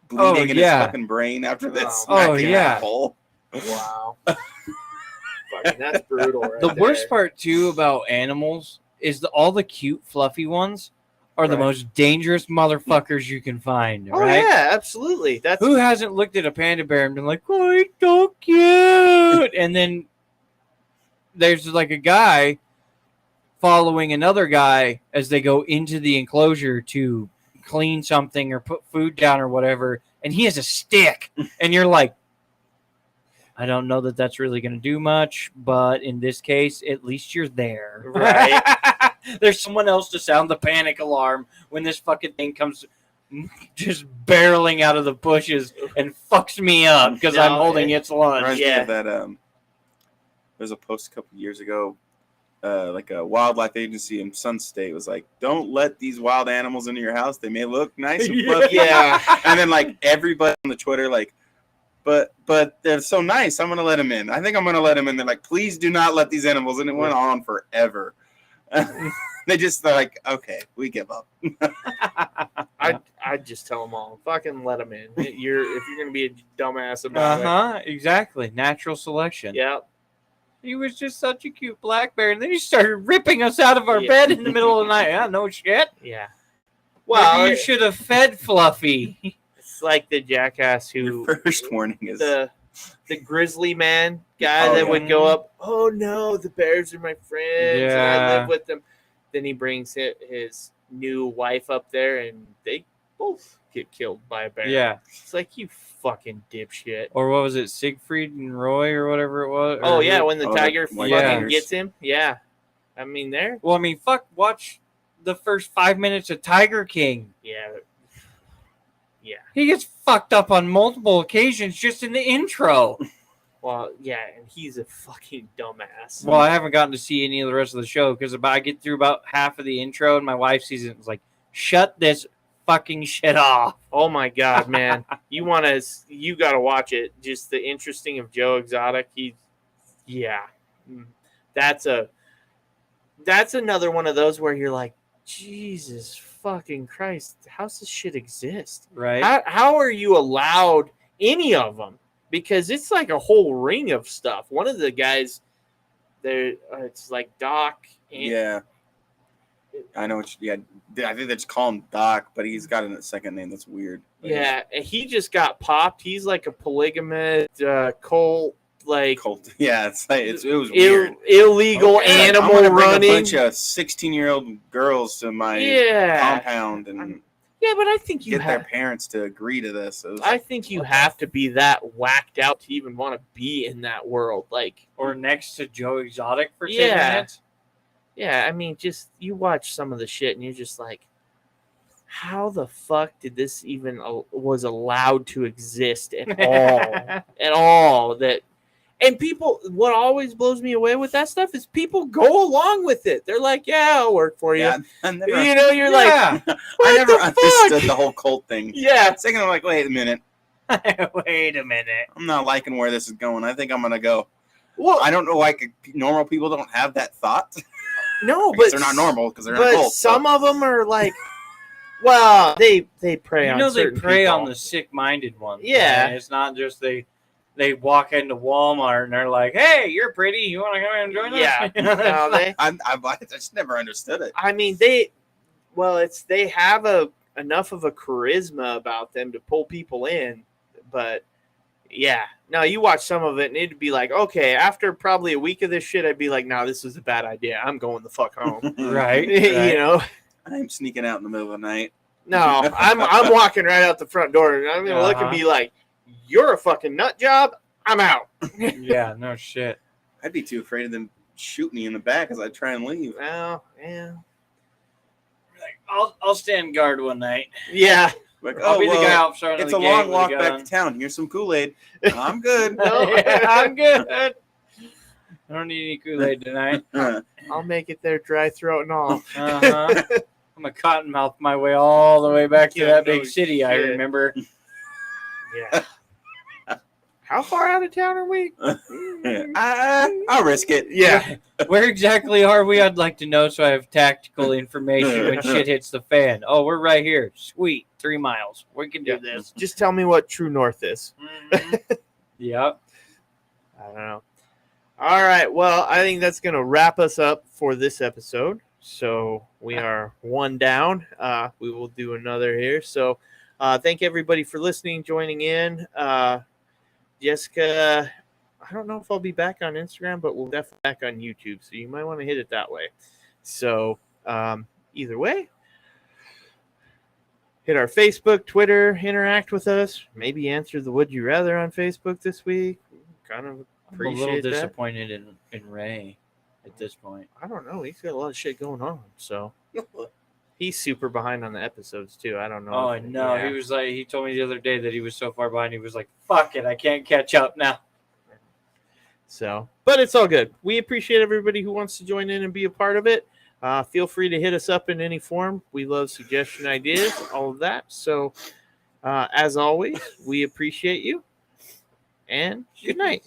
bleeding in yeah. his fucking brain after that Oh. smack Oh, in yeah. that hole. Wow. Fucking, that's brutal. Right The worst there. part too about animals is all the cute, fluffy ones are the Right. most dangerous motherfuckers you can find. Oh right? yeah, absolutely. That's Who hasn't looked at a panda bear and been like, "Oh, he's so cute," and then there's like a guy following another guy as they go into the enclosure to clean something or put food down or whatever, and he has a stick, and you're like, I don't know that that's really going to do much, but in this case, at least you're there. Right. There's someone else to sound the panic alarm when this fucking thing comes just barreling out of the bushes and fucks me up because I'm holding its lunch. Reminds me of that. There's a post a couple years ago, like a wildlife agency in Sun State was like, "Don't let these wild animals into your house. They may look nice and fluffy." Yeah. And then like everybody on the Twitter like, but they're so nice. I'm gonna let them in. I think I'm gonna let them in. They're like, please do not let these animals in. It went on forever. They're like, okay, we give up. I'd just tell them all, fucking let them in. If you're gonna be a dumbass about it. Exactly. Natural selection. Yeah. He was just such a cute black bear, and then he started ripping us out of our bed in the middle of the night. Yeah, no shit. Yeah. Well, maybe you should have fed Fluffy. It's like the jackass who Your first warning is the grizzly man guy that would go up. Oh no, the bears are my friends. And I live with them. Then he brings his new wife up there, and they both get killed by a bear. Yeah. It's like, you fucking dipshit. Or what was it, Siegfried and Roy or whatever it was? Oh, yeah, when the tiger fucking gets him. Yeah. I mean, there. Well, I mean, watch the first 5 minutes of Tiger King. Yeah. Yeah. He gets fucked up on multiple occasions just in the intro. Well, yeah, and he's a fucking dumbass. Well, I haven't gotten to see any of the rest of the show because I get through about half of the intro, and my wife sees it and is like, shut this fucking shit off. Oh my god, man. You gotta watch it. Just the interesting of Joe Exotic. That's another one of those where you're like, Jesus fucking Christ, how's this shit exist? Right. How are you allowed any of them? Because it's like a whole ring of stuff. One of the guys there, it's like Doc. Yeah. I know. I think they just call him Doc, but he's got a second name that's weird. Yeah, and he just got popped. He's like a polygamist, cult. Yeah, it was weird. Illegal animal I'm gonna bring running. a bunch of 16-year-old girls to my compound and but I think you get their parents to agree to this. I think you have to be that whacked out to even want to be in that world, or next to Joe Exotic for 10 minutes. Yeah, I mean, just you watch some of the shit and you're just like, how the fuck did this even was allowed to exist at all? At all? And people, what always blows me away with that stuff is people go along with it. They're like, yeah, I'll work for you. Yeah, you're like, I never understood the whole cult thing. Yeah. Second, I'm like, wait a minute. Wait a minute. I'm not liking where this is going. I think I'm going to go. Well, I don't know why normal people don't have that thought. No, but they're not normal because they're in a cult. Some of them are like, well, they prey on certain they prey people. on the sick-minded ones. Yeah. Right? It's not just they walk into Walmart and they're like, hey, you're pretty. You want to come and join us? Yeah. No, I just never understood it. I mean, they have enough of a charisma about them to pull people in, but yeah. No, you watch some of it and it'd be like, okay, after probably a week of this shit, I'd be like, no, this is a bad idea. I'm going the fuck home. Right. You know? I'm sneaking out in the middle of the night. No, I'm walking right out the front door and I'm going to look and be like, you're a fucking nut job. I'm out. Yeah, no shit. I'd be too afraid of them shoot me in the back as I try and leave. Well, yeah. Like, I'll stand guard one night. Yeah. Like, I'll be the guy out front of it's the a gate long with walk a back gun. to town. Here's some Kool-Aid. I'm good. I'm good. I don't need any Kool-Aid tonight. I'll make it there, dry throat and all. Uh-huh. I'm a cottonmouth my way all the way back to that big city. Shit. I remember. Yeah. How far out of town are we? I'll risk it. Yeah. Where exactly are we? I'd like to know so I have tactical information when shit hits the fan. Oh, we're right here. Sweet. 3 miles. We can do this. Just tell me what true north is. Mm-hmm. Yep. I don't know. All right. Well, I think that's going to wrap us up for this episode. So we are one down. We will do another here. So thank everybody for listening, joining in. Jessica, I don't know if I'll be back on Instagram, but we'll definitely be back on YouTube. So you might want to hit it that way. So either way, hit our Facebook, Twitter, interact with us. Maybe answer the Would You Rather on Facebook this week. Kind of I'm a appreciate little that. disappointed in Ray at this point. I don't know. He's got a lot of shit going on. So he's super behind on the episodes too. I don't know. Oh if- no, yeah. he was like, he told me the other day that he was so far behind. He was like, "Fuck it, I can't catch up now." So, but it's all good. We appreciate everybody who wants to join in and be a part of it. Feel free to hit us up in any form. We love suggestion ideas, all of that. So, as always, we appreciate you. And good night.